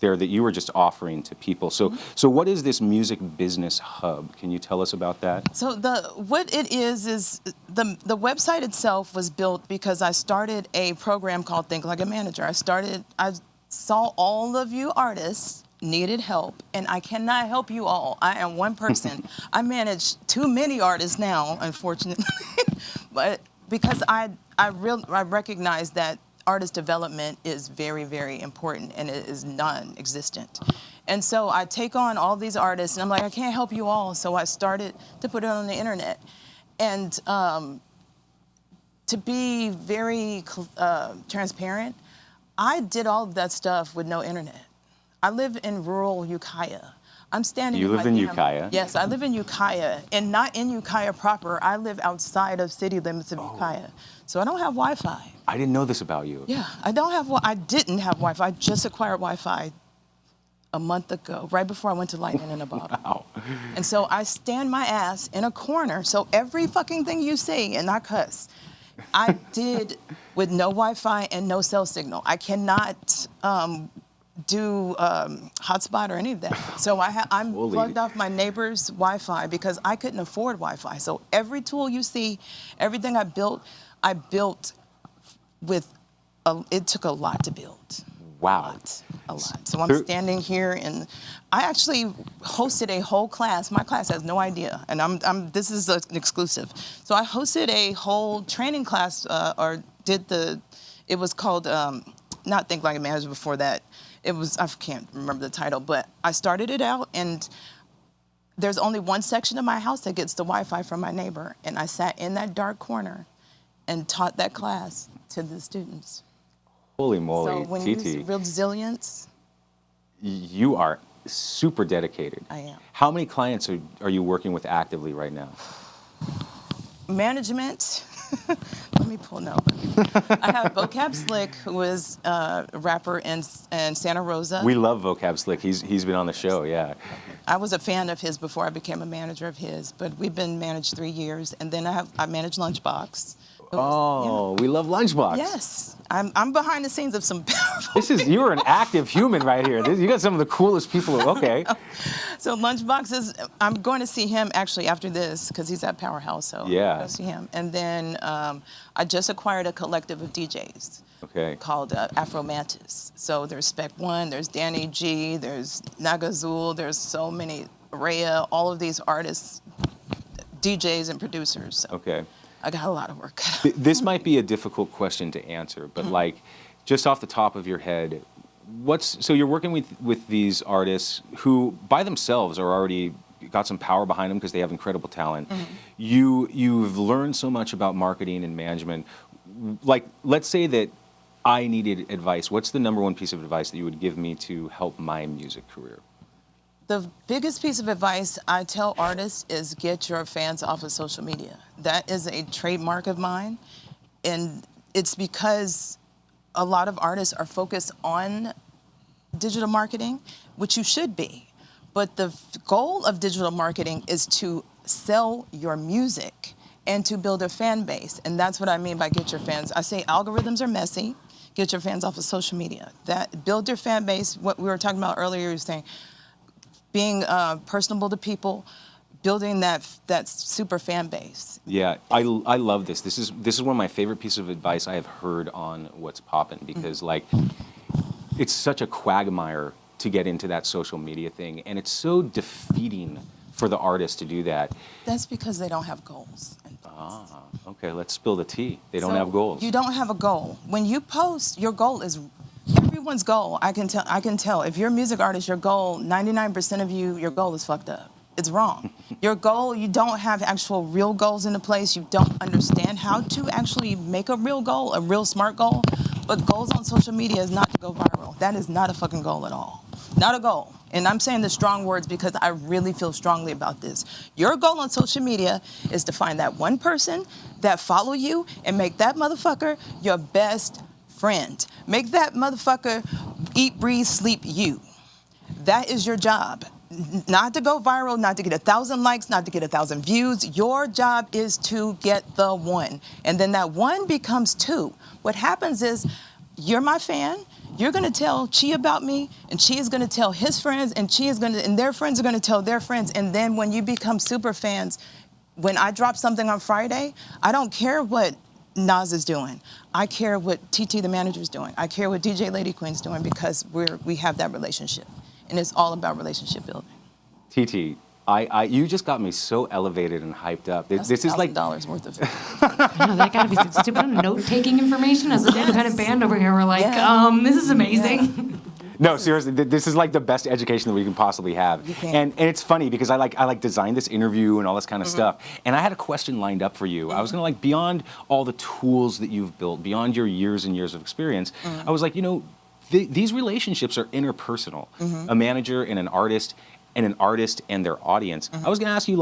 there that you were just offering to people. So so what is this music business hub? Can you tell us about that? So what it is the website itself was built because I started a program called Think Like a Manager. I saw all of you artists needed help, and I cannot help you all. I am one person. I manage too many artists now, unfortunately, but because I recognize that artist development is very, very important, and it is non-existent. And so I take on all these artists, and I'm like, I can't help you all, so I started to put it on the internet. And to be very transparent, I did all of that stuff with no internet. I live in rural Ukiah. I'm standing. You live in Ukiah? Yes, I live in Ukiah, and not in Ukiah proper. I live outside of city limits of Ukiah, so I don't have Wi-Fi. I didn't know this about you. Yeah, I didn't have Wi-Fi. I just acquired Wi-Fi a month ago, right before I went to Lightning in a Bottle. Wow. And so I stand my ass in a corner. So every fucking thing you see, and I cuss, I did with no Wi-Fi and no cell signal. I cannot do hotspot or any of that. So I'm plugged off my neighbor's Wi-Fi because I couldn't afford Wi-Fi. So every tool you see, everything I built with, it took a lot to build. Wow. A lot. So I'm standing here, and I actually hosted a whole class. My class has no idea, and this is an exclusive. So I hosted a whole training class, it was called, not Think Like a Manager before that. I can't remember the title, but I started it out, and there's only one section of my house that gets the Wi-Fi from my neighbor, and I sat in that dark corner and taught that class to the students. Holy moly, so when TT. you resilience. You are super dedicated. I am. How many clients are you working with actively right now? Management. Let me pull no. I have Vocab Slick, who is a rapper in Santa Rosa. We love Vocab Slick. He's been on the show, yeah. I was a fan of his before I became a manager of his, but we've been managed 3 years, and then I manage Lunchbox. We love Lunchbox. Yes, I'm behind the scenes of some powerful. You're an active human right here. You got some of the coolest people. Okay. So Lunchbox I'm going to see him actually after this because he's at Powerhouse. So yeah, I'm going to see him. And then I just acquired a collective of DJs. Okay. Called Afro Mantis. So there's Spec One, there's Danny G, there's Nagazul, there's so many, Rhea, all of these artists, DJs and producers. So. Okay. I got a lot of work. This might be a difficult question to answer, but like, just off the top of your head, so you're working with these artists who by themselves are already got some power behind them because they have incredible talent. You've learned so much about marketing and management. Like, let's say that I needed advice. What's the number one piece of advice that you would give me to help my music career? The biggest piece of advice I tell artists is get your fans off of social media. That is a trademark of mine, and it's because a lot of artists are focused on digital marketing, which you should be. But the goal of digital marketing is to sell your music and to build a fan base. And that's what I mean by get your fans. I say algorithms are messy. Get your fans off of social media. Build your fan base. What we were talking about earlier, you were saying, being personable to people, building that super fan base. Yeah, I love this. This is one of my favorite pieces of advice I have heard on What's Poppin', because like it's such a quagmire to get into that social media thing, and it's so defeating for the artist to do that. That's because they don't have goals. Okay, let's spill the tea. They don't have goals. You don't have a goal. When you post, your goal is everyone's goal. I can tell. If you're a music artist, your goal, 99% of you, your goal is fucked up. It's wrong. Your goal, you don't have actual real goals into place. You don't understand how to actually make a real goal, a real smart goal. But goals on social media is not to go viral. That is not a fucking goal at all. Not a goal. And I'm saying the strong words because I really feel strongly about this. Your goal on social media is to find that one person that follow you and make that motherfucker your best friend. Make that motherfucker eat, breathe, sleep you. That is your job. Not to go viral, not to get 1,000 likes, not to get 1,000 views. Your job is to get the one. And then that one becomes two. What happens is, you're my fan, you're gonna tell Chi about me, and Chi is gonna tell his friends, and and their friends are gonna tell their friends. And then when you become super fans, when I drop something on Friday, I don't care what Nas is doing. I care what TT the manager's doing. I care what DJ Lady Queen's doing, because we have that relationship. And it's all about relationship building. TT, you just got me so elevated and hyped up. That's this is like $1,000 worth of I know, that gotta be some stupid note-taking information. As an independent band over here, we're like, this is amazing. No, seriously, this is like the best education that we can possibly have. And it's funny because I designed this interview and all this kind of stuff. And I had a question lined up for you. I was gonna beyond all the tools that you've built, beyond your years and years of experience, I was like, these relationships are interpersonal. A manager and an artist and their audience. I was gonna ask you,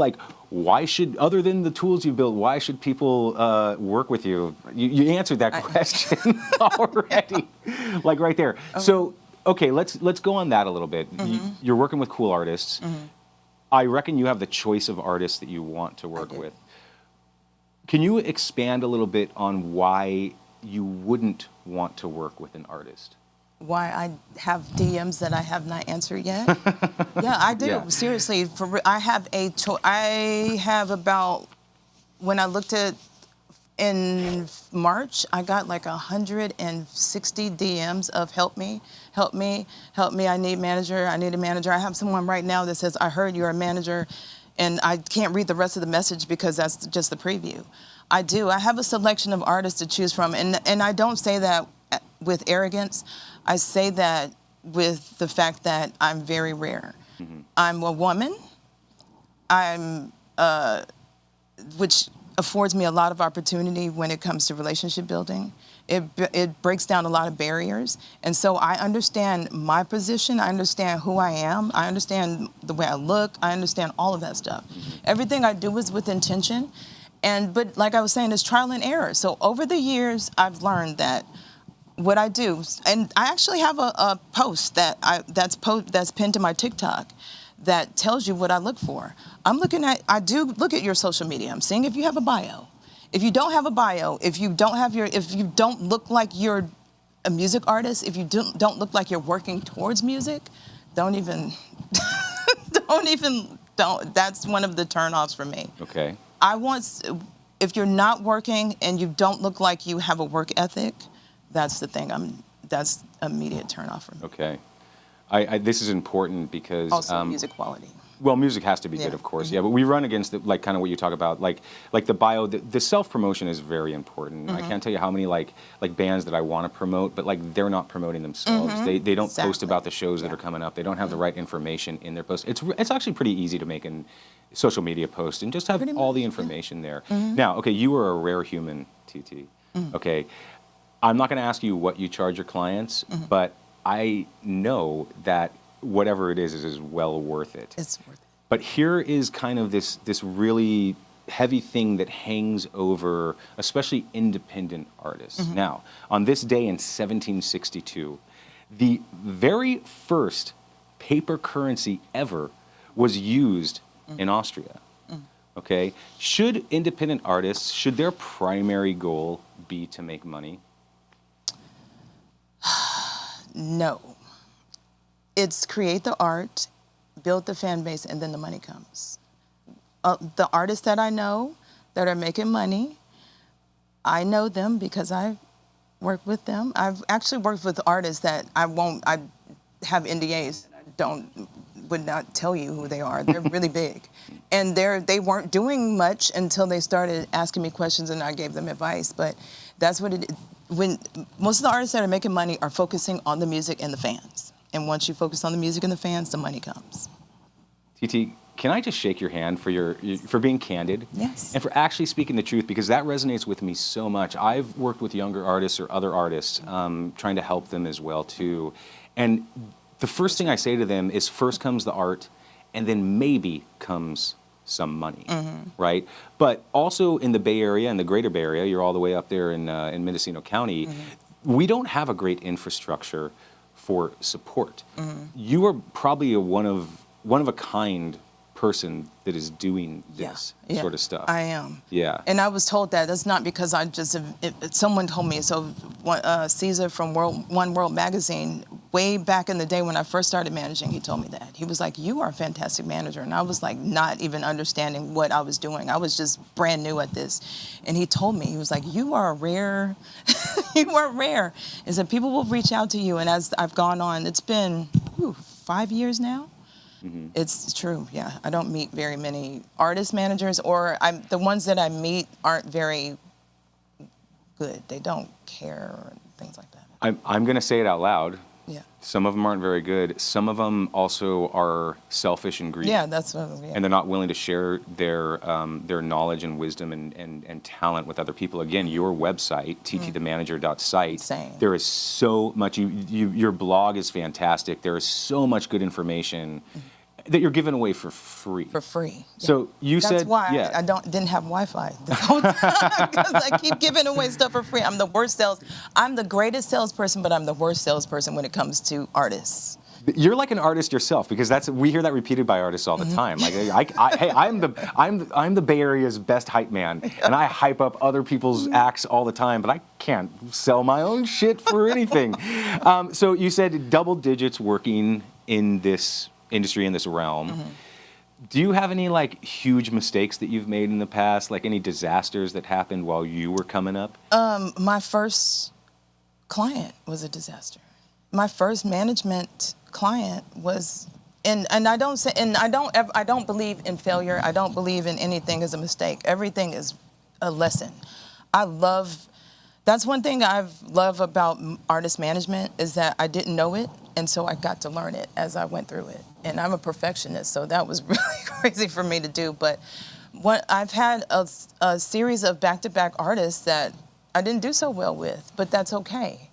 why should, other than the tools you built, why should people work with you? You answered that question already, right there. So, okay, let's go on that a little bit. You're working with cool artists. I reckon you have the choice of artists that you want to work with. Can you expand a little bit on why you wouldn't want to work with an artist? Why I have DMs that I have not answered yet? Yeah, I do. Yeah. Seriously, I have about, when I looked at in March, I got 160 DMs of help me, I need a manager. I have someone right now that says, I heard you're a manager, and I can't read the rest of the message because that's just the preview. I do. I have a selection of artists to choose from, and I don't say that with arrogance. I say that with the fact that I'm very rare. I'm a woman. Which affords me a lot of opportunity when it comes to relationship building. It breaks down a lot of barriers. And so I understand my position. I understand who I am. I understand the way I look. I understand all of that stuff. Everything I do is with intention. But like I was saying, it's trial and error. So over the years, I've learned that what I do, and I actually have a post that's pinned to my TikTok that tells you what I look for. I do look at your social media. I'm seeing if you have a bio. If you don't have a bio, if you don't look like you're a music artist, if you don't look like you're working towards music, don't. That's one of the turnoffs for me. Okay. If you're not working and you don't look like you have a work ethic, that's the thing. That's immediate turnoff for me. Okay. This is important because also music quality. Well, music has to be good, of course. Yeah, but we run against kind of what you talk about, like the bio. The self-promotion is very important. I can't tell you how many like bands that I want to promote, but they're not promoting themselves. They don't post about the shows that are coming up. They don't have the right information in their post. It's actually pretty easy to make a social media post and just have all the information there. Now, okay, you are a rare human, TT. Okay, I'm not going to ask you what you charge your clients, but I know that whatever it is well worth it. It's worth it. But here is kind of this really heavy thing that hangs over, especially independent artists. Now, on this day in 1762, the very first paper currency ever was used in Austria. Okay? Should independent artists, should their primary goal be to make money? No. It's create the art, build the fan base, and then the money comes. The artists that I know that are making money, I know them because I work with them. I've actually worked with artists that I have NDAs. Would not tell you who they are. They're really big. And they weren't doing much until they started asking me questions and I gave them advice. But that's what it is. When most of the artists that are making money are focusing on the music and the fans. And once you focus on the music and the fans, the money comes. TT, can I just shake your hand for being candid? Yes. And for actually speaking the truth, because that resonates with me so much. I've worked with younger artists or other artists, trying to help them as well too. And the first thing I say to them is first comes the art, and then maybe comes some money, right? But also in the Bay Area and the greater Bay Area, you're all the way up there in Mendocino County, we don't have a great infrastructure for support. You are probably a one of a kind person that is doing this sort of stuff. I am. Yeah. And I was told that. That's not because I just, someone told me. So Caesar from One World Magazine, way back in the day when I first started managing, he told me that. He was like, you are a fantastic manager. And I was like, not even understanding what I was doing. I was just brand new at this. And he told me, he was like, you are rare. You are rare. And so people will reach out to you. And as I've gone on, it's been 5 years now. It's true, yeah. I don't meet very many artist managers, or the ones that I meet aren't very good. They don't care or things like that. I'm going to say it out loud. Yeah. Some of them aren't very good. Some of them also are selfish and greedy. Yeah, that's what. Yeah. And they're not willing to share their knowledge and wisdom and talent with other people. Again, your website, ttthemanager.site. Same. There is so much. Your blog is fantastic. There is so much good information that you're giving away for free. For free. Yeah. So you said, that's why yeah. I didn't have Wi-Fi this whole time, because I keep giving away stuff for free. I'm the greatest salesperson, but I'm the worst salesperson when it comes to artists. You're like an artist yourself, because we hear that repeated by artists all the time. Like, hey, I'm the Bay Area's best hype man, and I hype up other people's acts all the time, but I can't sell my own shit for anything. So you said double digits working in this industry, in this realm. Do you have any like huge mistakes that you've made in the past, like any disasters that happened while you were coming up? My first client was a disaster. My first management client was, and I don't believe in failure. I don't believe in anything as a mistake. Everything is a lesson. That's one thing I love about artist management, is that I didn't know it, and so I got to learn it as I went through it. And I'm a perfectionist, so that was really crazy for me to do. But I've had a series of back-to-back artists that I didn't do so well with, but that's okay,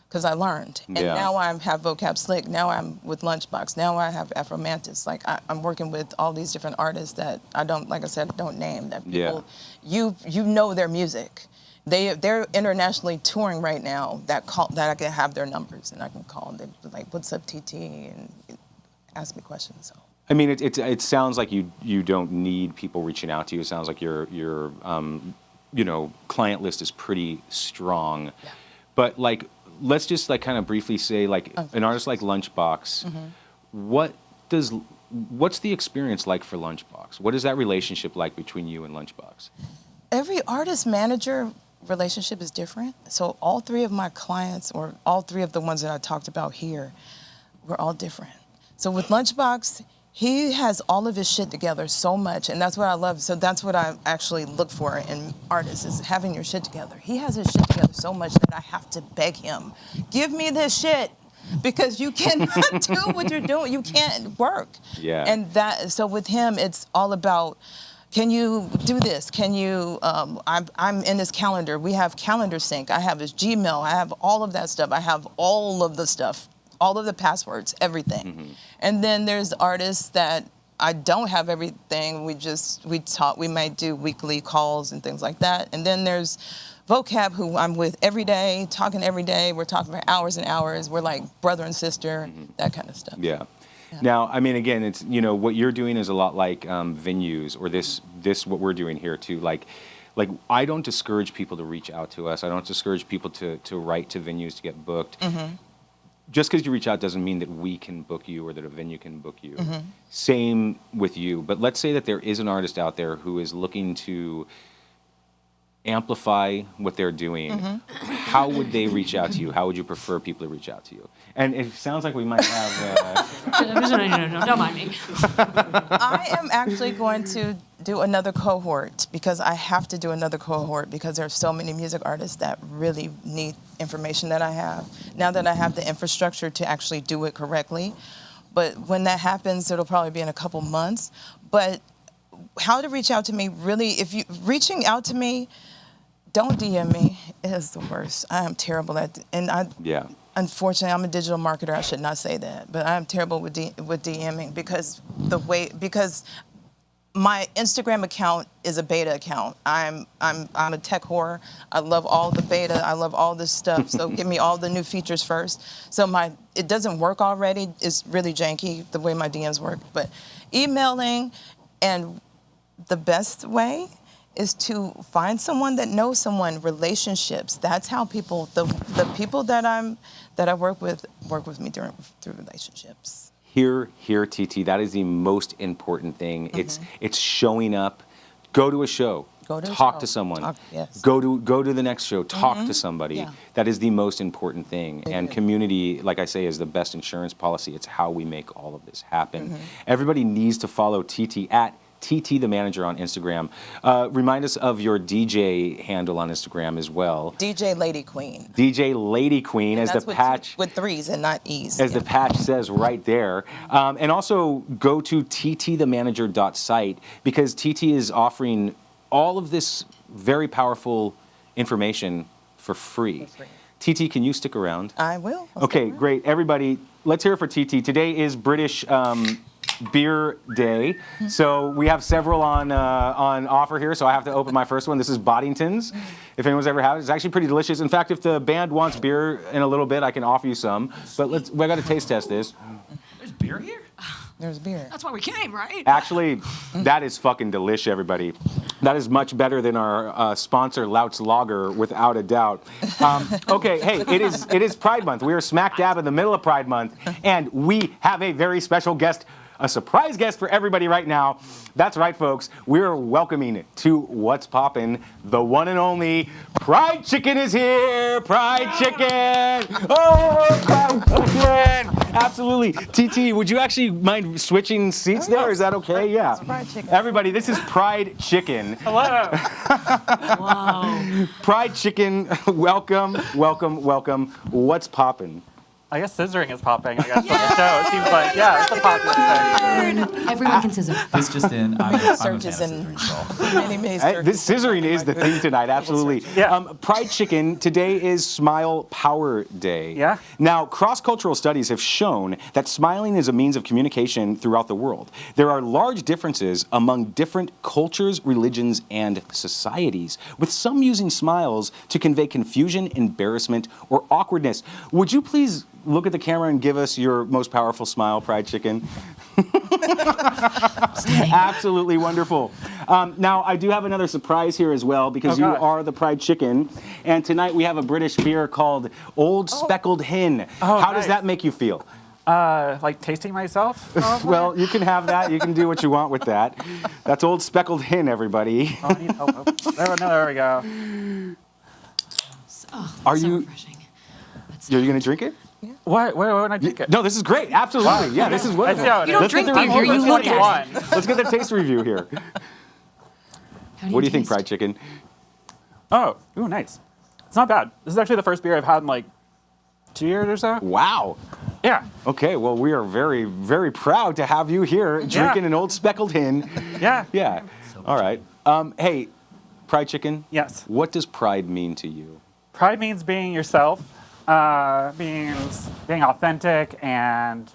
because I learned. And now I have Vocab Slick. Now I'm with Lunchbox. Now I have Afro Mantis. Like, I'm working with all these different artists that I don't, like I said, don't name. That people, you know their music. They're internationally touring right now. That I can have their numbers and I can call them. They're like, "What's up, TT?" and ask me questions. So. I mean, it sounds like you don't need people reaching out to you. It sounds like your client list is pretty strong. Yeah. But like, let's just like kind of briefly say, like, an artist like Lunchbox, what's the experience like for Lunchbox? What is that relationship like between you and Lunchbox? Every artist manager relationship is different. So all three of my clients, or all three of the ones that I talked about here, were all different. So with Lunchbox, he has all of his shit together so much, and that's what I love. So that's what I actually look for in artists, is having your shit together. He has his shit together so much that I have to beg him, give me this shit, because you cannot do what you're doing. You can't work. Yeah. And so with him, it's all about, can you do this? Can you, I'm in his calendar. We have calendar sync. I have his Gmail. I have all of that stuff. I have all of the stuff, all of the passwords, everything. And then there's artists that I don't have everything. We talk. We might do weekly calls and things like that. And then there's Vocab, who I'm with every day, talking every day. We're talking for hours and hours. We're like brother and sister, that kind of stuff. Yeah. Now, I mean, again, it's, you know, what you're doing is a lot like venues, or this what we're doing here too. Like I don't discourage people to reach out to us. I don't discourage people to write to venues to get booked. Just because you reach out doesn't mean that we can book you or that a venue can book you. Same with you. But let's say that there is an artist out there who is looking to amplify what they're doing. How would they reach out to you? How would you prefer people to reach out to you? And it sounds like we might have... No, don't mind me. I am actually going to do another cohort, because I have to do another cohort because there are so many music artists that really need information that I have. Now that I have the infrastructure to actually do it correctly. But when that happens, it'll probably be in a couple months. But how to reach out to me, really, if you reaching out to me, don't DM me. It is the worst. I am terrible at unfortunately, I'm a digital marketer. I should not say that, but I'm terrible with DMing because my Instagram account is a beta account. I'm a tech whore. I love all the beta. I love all this stuff. So give me all the new features first. So it doesn't work already. It's really janky the way my DMs work. But emailing, and the best way is to find someone that knows someone. Relationships. That's how people, the people that I work with me through relationships. Here, TT, that is the most important thing. It's showing up. Go to a show. Talk to someone. Yes. Go to the next show. Talk to somebody. Yeah. That is the most important thing. And community, like I say, is the best insurance policy. It's how we make all of this happen. Everybody needs to follow TT at TT the Manager on Instagram. Remind us of your DJ handle on Instagram as well. DJ Lady Queen. DJ Lady Queen, and as the patch. With threes and not E's. As the patch says right there. And also go to ttthemanager.site, because TT is offering all of this very powerful information for free. TT, can you stick around? I will. Okay, great. Everybody, let's hear it for TT. Today is British Beer Day, so we have several on offer here, so I have to open my first one. This is Boddington's. If anyone's ever had it, it's actually pretty delicious. In fact, if the band wants beer in a little bit, I can offer you some, but we got to taste test this. There's beer here? There's beer. That's why we came, right? Actually, that is fucking delish, everybody. That is much better than our sponsor, Lautz Lager, without a doubt. Okay, hey, it is Pride Month. We are smack dab in the middle of Pride Month, and we have a very special guest, a surprise guest for everybody right now. That's right, folks. We're welcoming to What's Poppin', the one and only Pride Chicken is here. Pride Chicken. Oh, Pride Chicken. Absolutely. TT, would you actually mind switching seats there? Is that okay? Yeah. Pride Chicken. Everybody, this is Pride Chicken. Hello. Wow. Pride Chicken, welcome. What's poppin'? I guess scissoring is popping, I guess, on the show. It seems like, yeah, it's a popular thing. Everyone can scissor. This just in, I'm a fan of Searches and scissoring, so. This scissoring is the thing tonight, absolutely. Yeah. Pride Chicken, today is Smile Power Day. Yeah. Now, cross-cultural studies have shown that smiling is a means of communication throughout the world. There are large differences among different cultures, religions, and societies, with some using smiles to convey confusion, embarrassment, or awkwardness. Would you please look at the camera and give us your most powerful smile, Pride Chicken? Absolutely wonderful. Now, I do have another surprise here as well, because you are the Pride Chicken. And tonight we have a British beer called Old Speckled Hen. How does that make you feel? Like tasting myself? Well, you can have that. You can do what you want with that. That's Old Speckled Hen, everybody. There we go. Are you? Refreshing. Are you going to drink it? What? Why would I drink it? No, this is great. Absolutely. Yeah, this is wonderful. You don't drink beer here, you look at it. Let's get the taste review here. What do you think, taste? Pride Chicken? Oh, ooh, nice. It's not bad. This is actually the first beer I've had in like 2 years or so. Wow. Yeah. Okay, well, we are very, very proud to have you here drinking an Old Speckled Hen. Yeah. Yeah. All right. Hey, Pride Chicken. Yes. What does pride mean to you? Pride means being yourself, means being authentic and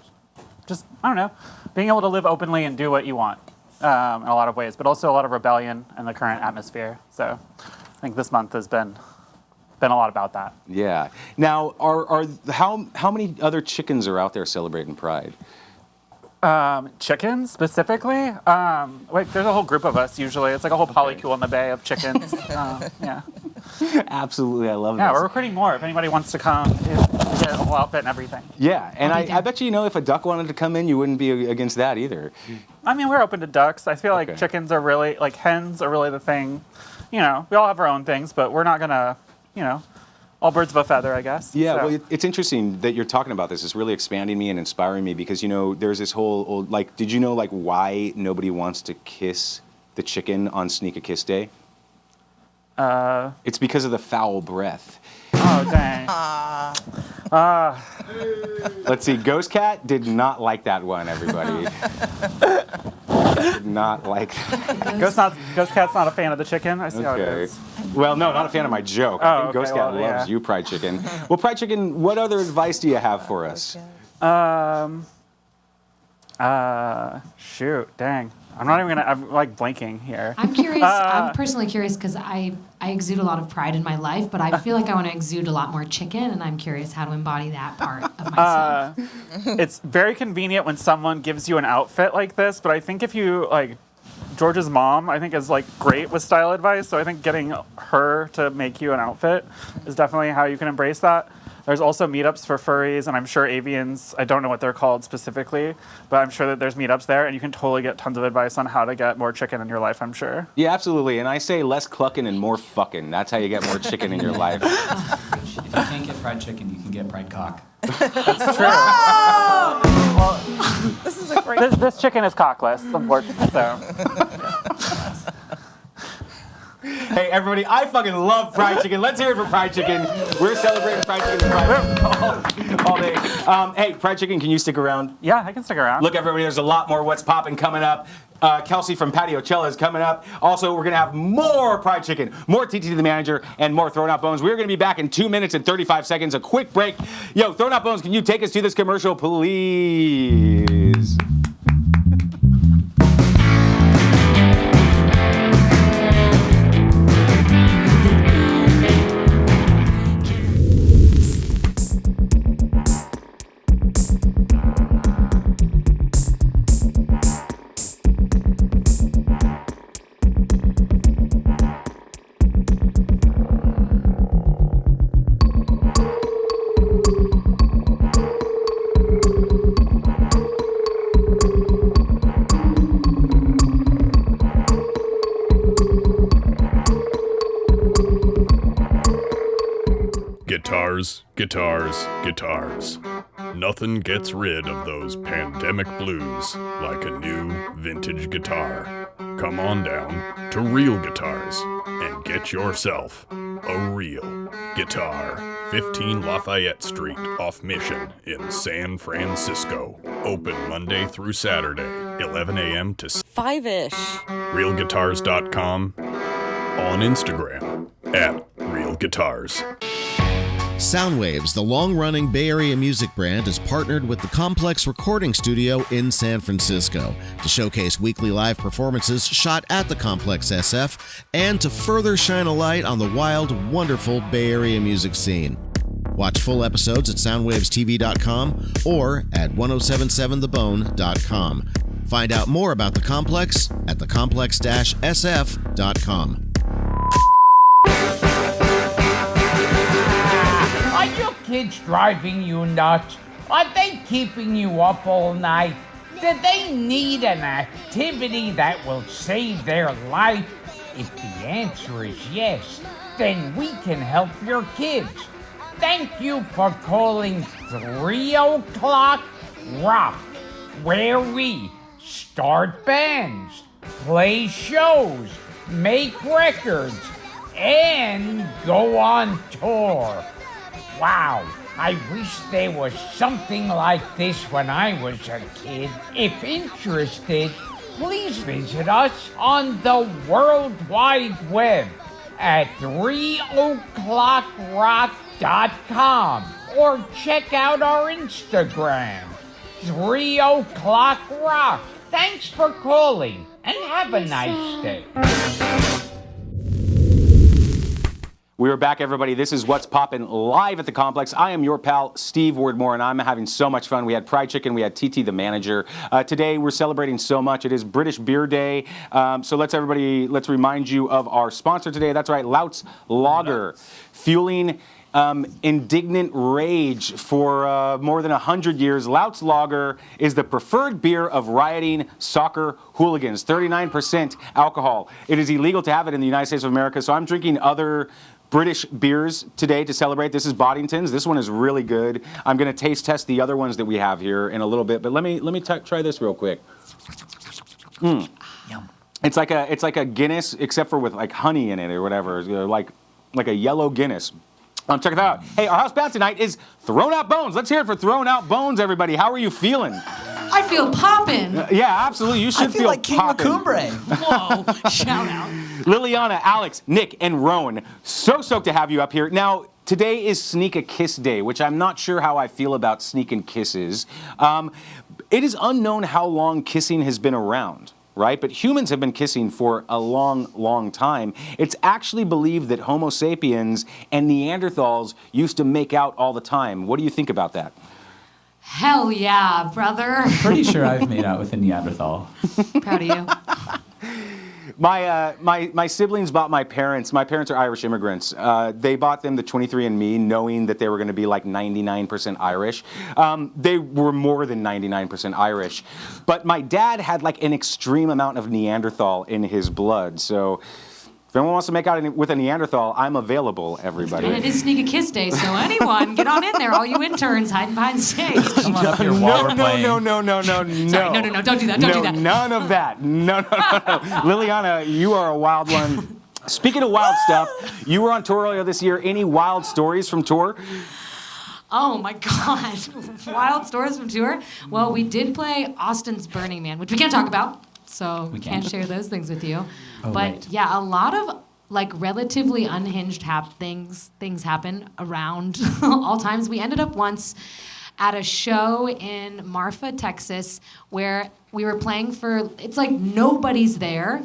just, I don't know, being able to live openly and do what you want in a lot of ways, but also a lot of rebellion in the current atmosphere. So I think this month has been a lot about that. Yeah. Now, how many other chickens are out there celebrating Pride? Chickens specifically? There's a whole group of us usually. It's like a whole polycule in the bay of chickens. Yeah. Absolutely, I love that. Yeah, we're recruiting more. If anybody wants to come, get a whole outfit and everything. Yeah, and I bet you, if a duck wanted to come in, you wouldn't be against that either. I mean, we're open to ducks. I feel like chickens are really, like hens are really the thing. We all have our own things, but we're not gonna, all birds of a feather, I guess. Yeah, so. well, it's interesting that you're talking about this. It's really expanding me and inspiring me because, there's this whole, did you know, why nobody wants to kiss the chicken on Sneak a Kiss Day? It's because of the foul breath. Oh, dang. Let's see, Ghost Cat did not like that one, everybody. Did not like that. Ghost Cat's not a fan of the chicken. I see how it is. Well, no, not a fan of my joke. I think Ghost Cat loves you, Pride Chicken. Well, Pride Chicken, what other advice do you have for us? Shoot, dang. I'm like blanking here. I'm curious. I'm personally curious because I exude a lot of pride in my life, but I feel like I want to exude a lot more chicken, and I'm curious how to embody that part of myself. It's very convenient when someone gives you an outfit like this, but I think if you, George's mom, I think is great with style advice, so I think getting her to make you an outfit is definitely how you can embrace that. There's also meetups for furries, and I'm sure avians, I don't know what they're called specifically, but I'm sure that there's meetups there, and you can totally get tons of advice on how to get more chicken in your life, I'm sure. Yeah, absolutely, and I say less clucking and more fucking. That's how you get more chicken in your life. If you can't get fried chicken, you can get fried cock. That's true. Well, This is a great... This chicken is cockless, unfortunately, so... Hey, everybody, I fucking love Pride Chicken. Let's hear it for Pride Chicken. We're celebrating Pride Chicken all day. Hey, Pride Chicken, can you stick around? Yeah, I can stick around. Look, everybody, there's a lot more What's Poppin' coming up. Kelsie from Patio Cella is coming up. Also, we're going to have more Pride Chicken, more TT the Manager, and more Throwing Out Bones. We're going to be back in 2 minutes and 35 seconds. A quick break. Yo, Throwing Out Bones, can you take us to this commercial, please? Guitars. Nothing gets rid of those pandemic blues like a new vintage guitar. Come on down to Real Guitars and get yourself a real guitar. 15 Lafayette Street off Mission in San Francisco. Open Monday through Saturday, 11 a.m. to 5-ish. RealGuitars.com. On Instagram @RealGuitars. Soundwaves, the long-running Bay Area music brand, has partnered with the Complex Recording Studio in San Francisco to showcase weekly live performances shot at the Complex SF and to further shine a light on the wild, wonderful Bay Area music scene. Watch full episodes at soundwavestv.com or at 1077thebone.com. Find out more about the Complex at thecomplex-sf.com. Are your kids driving you nuts? Are they keeping you up all night? Do they need an activity that will save their life? If the answer is yes, then we can help your kids. Thank you for calling 3 o'clock Rock, where we start bands, play shows, make records, and go on tour. Wow, I wish there was something like this when I was a kid. If interested, please visit us on the World Wide Web at 3oclockrock.com or check out our Instagram. 3 o'clock rock. Thanks for calling, and have a nice day. We are back, everybody. This is What's Poppin' live at the Complex. I am your pal, Steve Wardmore, and I'm having so much fun. We had Fried Chicken, we had TT the manager. Today, we're celebrating so much. It is British Beer Day. So let's remind you of our sponsor today. That's right, Lout's Lager, fueling indignant rage for more than 100 years. Lout's Lager is the preferred beer of rioting soccer hooligans, 39% alcohol. It is illegal to have it in the United States of America, so I'm drinking other British beers today to celebrate. This is Boddington's. This one is really good. I'm going to taste test the other ones that we have here in a little bit, but let me try this real quick. Yum. It's like a Guinness, except for with like honey in it or whatever, like a yellow Guinness. Check it out. Hey, our house band tonight is Thrown Out Bones. Let's hear it for Thrown Out Bones, everybody. How are you feeling? I feel poppin'. Yeah, absolutely. You should I feel like King Macumbre. Whoa, shout out. Liliana, Alex, Nick, and Rowan, so stoked to have you up here. Now, today is Sneak a Kiss Day, which I'm not sure how I feel about sneaking kisses. It is unknown how long kissing has been around, right? But humans have been kissing for a long, long time. It's actually believed that Homo sapiens and Neanderthals used to make out all the time. What do you think about that? Hell yeah, brother. Pretty sure I've made out with a Neanderthal. Proud of you. My siblings bought my parents are Irish immigrants. They bought them the 23andMe knowing that they were going to be like 99% Irish. They were more than 99% Irish. But my dad had like an extreme amount of Neanderthal in his blood. So if anyone wants to make out with a Neanderthal, I'm available, everybody. And it is Sneak a Kiss Day, so anyone, get on in there, all you interns hiding behind stage. Come on up here while we're playing. No. Sorry, no, don't do that, don't do that. None of that. No. Liliana, you are a wild one. Speaking of wild stuff, you were on tour earlier this year. Any wild stories from tour? Oh my God, wild stories from tour? Well, we did play Austin's Burning Man, which we can't talk about, so we can't share those things with you. Oh, but right. yeah, a lot of like relatively unhinged things happen around all times. We ended up once at a show in Marfa, Texas, where we were playing for, it's like nobody's there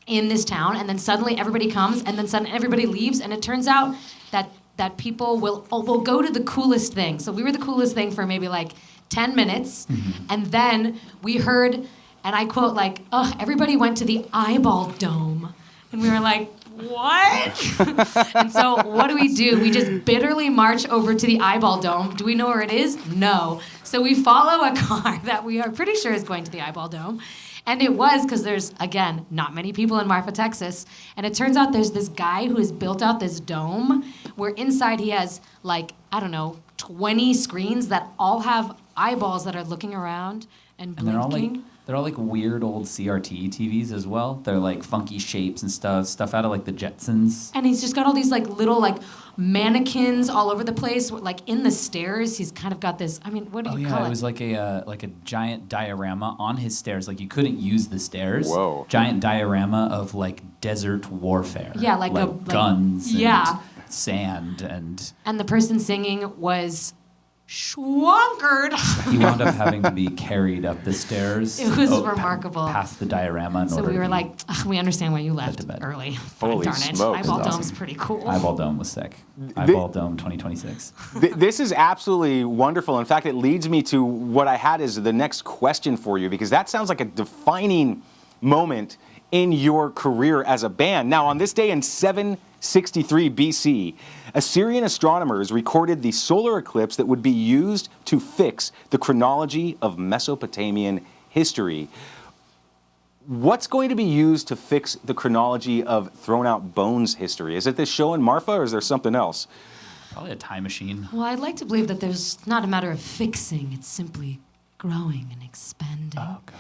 in this town, and then suddenly everybody comes, and then suddenly everybody leaves, and it turns out that people will go to the coolest thing. So we were the coolest thing for maybe like 10 minutes, and then we heard, and I quote like, "Oh, everybody went to the Eyeball Dome," and we were like, "What?" And so what do? We just bitterly march over to the Eyeball Dome. Do we know where it is? No. So we follow a car that we are pretty sure is going to the Eyeball Dome. And it was because there's, again, not many people in Marfa, Texas. And it turns out there's this guy who has built out this dome where inside he has, like, I don't know, 20 screens that all have eyeballs that are looking around and blinking. They're all like weird old CRT TVs as well. They're like funky shapes and stuff out of like the Jetsons. And he's just got all these like little like mannequins all over the place. Like in the stairs, he's kind of got this. I mean, what do you call it? It was like a giant diorama on his stairs. Like you couldn't use the stairs. Whoa! Giant diorama of like desert warfare. Yeah, like guns. Yeah. And sand and. And the person singing was schwankered. He wound up having to be carried up the stairs. It was remarkable. Past the diorama. So we were like, we understand why you left early. Holy Darn smokes. it. Eyeball Awesome. Dome's pretty cool. Eyeball Dome was sick. Eyeball Dome 2026. This is absolutely wonderful. In fact, it leads me to what I had as the next question for you, because that sounds like a defining moment in your career as a band. Now, on this day in 763 BC, Assyrian astronomers recorded the solar eclipse that would be used to fix the chronology of Mesopotamian history. What's going to be used to fix the chronology of Thrown Out Bones history? Is it this show in Marfa, or is there something else? Probably a time machine. Well, I'd like to believe that there's not a matter of fixing, it's simply growing and expanding. Oh, God.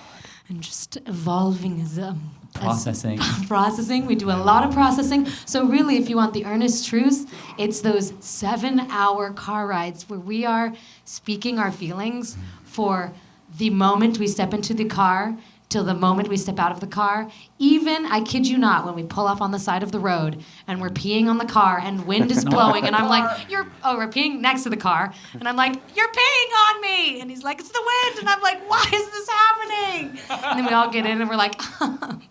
And just evolving as processing. Processing. We do a lot of processing. So really, if you want the earnest truth, it's those 7-hour car rides where we are speaking our feelings for the moment we step into the car till the moment we step out of the car. Even, I kid you not, when we pull off on the side of the road and we're peeing on the car and wind is blowing and I'm like, we're peeing next to the car and I'm like, you're peeing on me. And he's like, it's the wind. And I'm like, why is this happening? And then we all get in and we're like,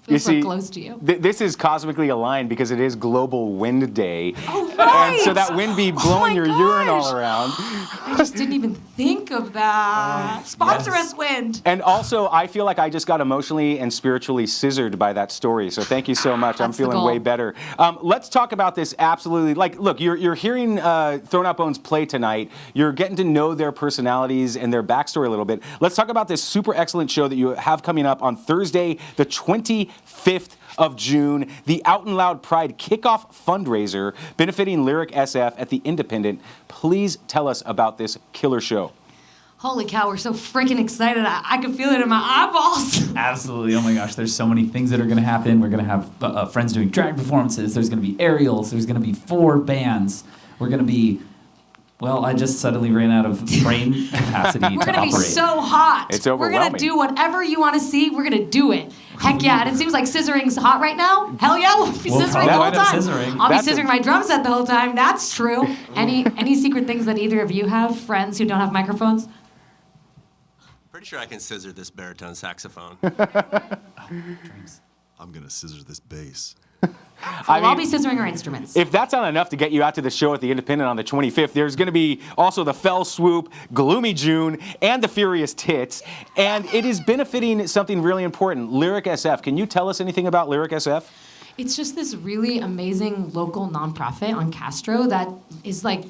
feel so close to you. This is cosmically aligned because it is Global Wind Day. Oh, right. And so that wind be blowing your urine all around. I just didn't even think of that. Sponsor us, wind. And also, I feel like I just got emotionally and spiritually scissored by that story. So thank you so much. I'm feeling way better. Let's talk about this absolutely. Like, look, you're hearing Thrown Out Bones play tonight. You're getting to know their personalities and their backstory a little bit. Let's talk about this super excellent show that you have coming up on Thursday, the 25th of June, the Out and Loud Pride kickoff fundraiser benefiting Lyric SF at the Independent. Please tell us about this killer show. Holy cow, we're so freaking excited. I can feel it in my eyeballs. Absolutely. Oh my gosh, there's so many things that are going to happen. We're going to have friends doing drag performances. There's going to be aerials. There's going to be 4 bands. We're going to be, well, I just suddenly ran out of brain capacity to operate. We're going to be so hot. It's overwhelming. We're going to do whatever you want to see. We're going to do it. Heck yeah. And it seems like scissoring's hot right now. Hell yeah, we'll be scissoring the whole time. I'll be scissoring my drum set the whole time. That's true. Any secret things that either of you have, friends who don't have microphones? Pretty sure I can scissor this baritone saxophone. I'm gonna scissor this bass. I'll be scissoring our instruments. If that's not enough to get you out to the show at the Independent on the 25th, there's going to be also the Fell Swoop, Gloomy June, and the Furious Tits. And it is benefiting something really important, Lyric SF. Can you tell us anything about Lyric SF? It's just this really amazing local nonprofit on Castro that is like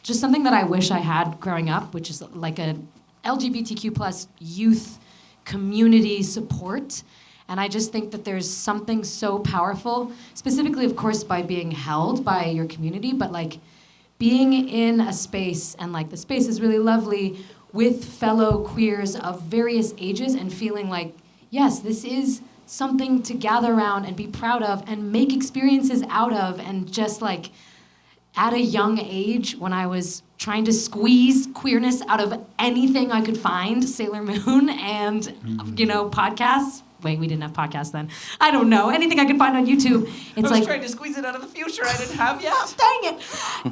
just something that I wish I had growing up, which is like a LGBTQ plus youth community support. And I just think that there's something so powerful, specifically, of course, by being held by your community, but like being in a space, and like the space is really lovely, with fellow queers of various ages and feeling like, yes, this is something to gather around and be proud of and make experiences out of. And just like at a young age, when I was trying to squeeze queerness out of anything I could find, Sailor Moon and, podcasts. Wait, we didn't have podcasts then. I don't know. Anything I could find on YouTube. It's I was trying to squeeze it out of the future I didn't have yet. Dang it.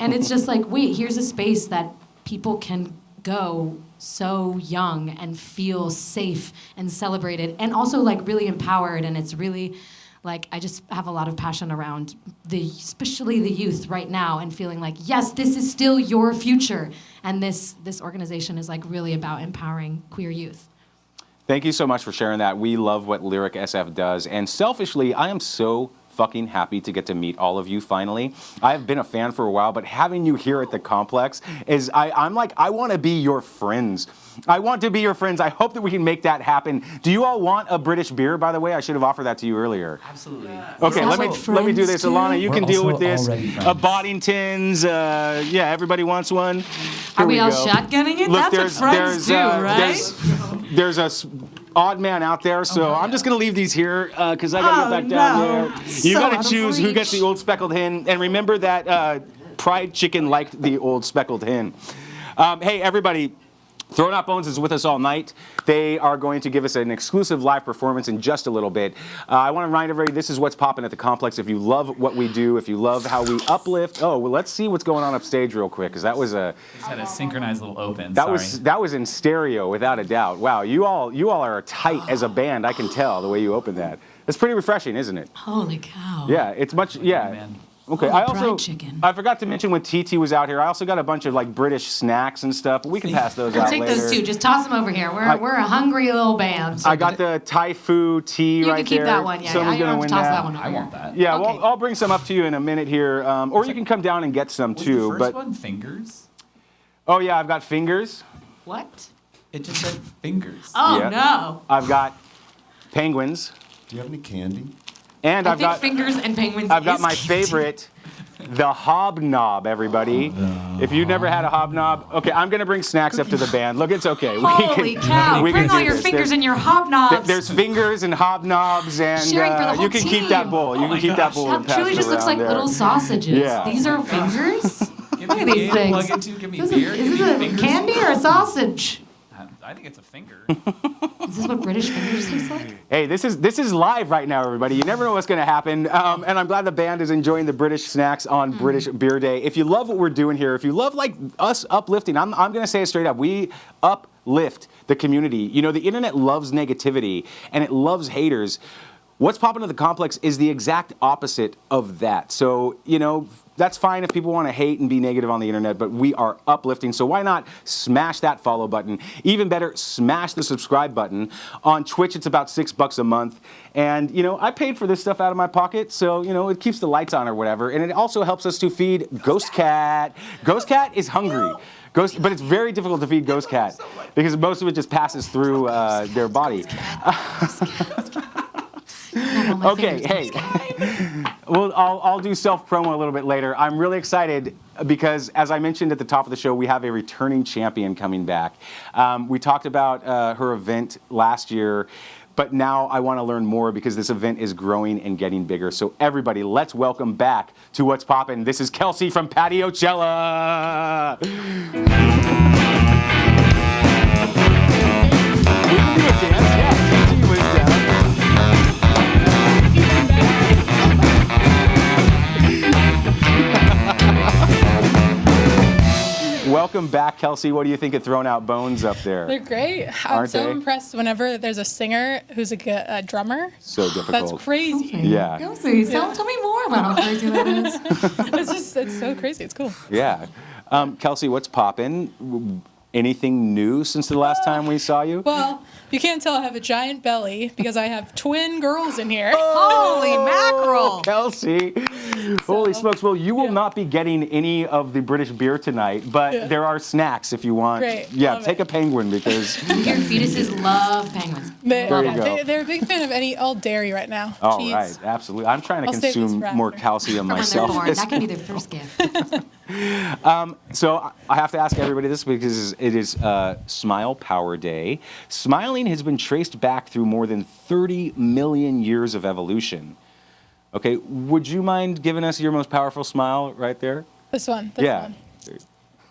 And it's just like, wait, here's a space that people can go so young and feel safe and celebrated and also like really empowered. And it's really like, I just have a lot of passion around especially the youth right now, and feeling like, yes, this is still your future. And this organization is like really about empowering queer youth. Thank you so much for sharing that. We love what Lyric SF does. And selfishly, I am so fucking happy to get to meet all of you finally. I've been a fan for a while, but having you here at the complex is, I'm like, I want to be your friends. I want to be your friends. I hope that we can make that happen. Do you all want a British beer, by the way? I should have offered that to you earlier. Absolutely. Okay, let me do this. Alana, you can deal with this. Boddingtons, everybody wants one. Are we all shotgunning it? Look, That's what friends do, right? There's a odd man out there, so I'm just going to leave these here because I got to go back down there. You got to choose who gets the old speckled hen. And remember that Pride Chicken liked the old speckled hen. Hey, everybody. Thrown Out Bones is with us all night. They are going to give us an exclusive live performance in just a little bit. I want to remind everybody, this is what's popping at the complex. If you love what we do, if you love how we uplift, let's see what's going on upstage real quick, because that was just had a synchronized little open. That was in stereo, without a doubt. Wow, you all are tight as a band. I can tell the way you opened that. It's pretty refreshing, isn't it? Holy cow. Yeah, it's much. Yeah. Oh, man. Okay, I forgot to mention when TT was out here, I also got a bunch of like British snacks and stuff, but we can pass those out later. Take those too. Just toss them over here. We're a hungry little band. So I got the Thai Fu tea right there. You can keep that one, yeah. Someone's gonna win toss that. that one over I want that. Yeah, okay. well, I'll bring some up to you in a minute here, or you can come down and get some too. Was the first one fingers? Oh yeah, I've got fingers. What? It just said fingers. Oh yeah. No. I've got penguins. Do you have any candy? And I've got fingers and penguins. I've got my candy. favorite. The hobnob, everybody. If you've never had a hobnob, okay, I'm gonna bring snacks up to the band. Look, it's okay. Holy cow! Bring all your fingers and your hobnobs. There's fingers and hobnobs, and Sharing for the whole you can keep that bowl. You can keep that bowl. That truly just looks like little sausages. Yeah. These are fingers. Look at these things. Give me beer. Is this a candy or a sausage? I think it's a finger. Is this what British fingers taste like? Hey, this is live right now, everybody. You never know what's going to happen. And I'm glad the band is enjoying the British snacks on British Beer Day. If you love what we're doing here, if you love like us uplifting, I'm going to say it straight up. We uplift the community. You know, the internet loves negativity and it loves haters. What's popping at the complex is the exact opposite of that. So, you know, that's fine if people want to hate and be negative on the internet, but we are uplifting. So why not smash that follow button? Even better, smash the subscribe button. On Twitch, it's about $6 a month. And, you know, I paid for this stuff out of my pocket, so, you know, it keeps the lights on or whatever. And it also helps us to feed Ghost Cat. Ghost Cat is hungry. But it's very difficult to feed Ghost Cat because most of it just passes through their body. Okay, hey, well, I'll do self-promo a little bit later. I'm really excited because, as I mentioned at the top of the show, we have a returning champion coming back. We talked about her event last year, but now I want to learn more because this event is growing and getting bigger. So everybody, let's welcome back to What's Poppin'. This is Kelsie from Patiochella. We can do a dance, yeah. Kelsie was Welcome back, Kelsie. What do you think of Thrown Out Bones up there? They're great. I'm so impressed whenever there's a singer who's a drummer. So difficult. That's crazy. Yeah. Kelsie, tell me more about how crazy that is. It's so crazy. It's cool. Yeah. Kelsie, what's poppin'? Anything new since the last time we saw you? Well, you can't tell I have a giant belly because I have twin girls in here. Holy mackerel! Kelsie. Holy smokes. Well, you will not be getting any of the British beer tonight, but there are snacks if you want. Great. Yeah, Love take a penguin because... Your fetuses love penguins. There you go. They're a big fan of all dairy right now. All Cheese. right, absolutely. I'm trying to I'll save this consume for more after. calcium From myself. when they're born. That can be their first gift. So I have to ask everybody this because it is Smile Power Day. Smiling has been traced back through more than 30 million years of evolution. Okay, would you mind giving us your most powerful smile right there? This one. Yeah.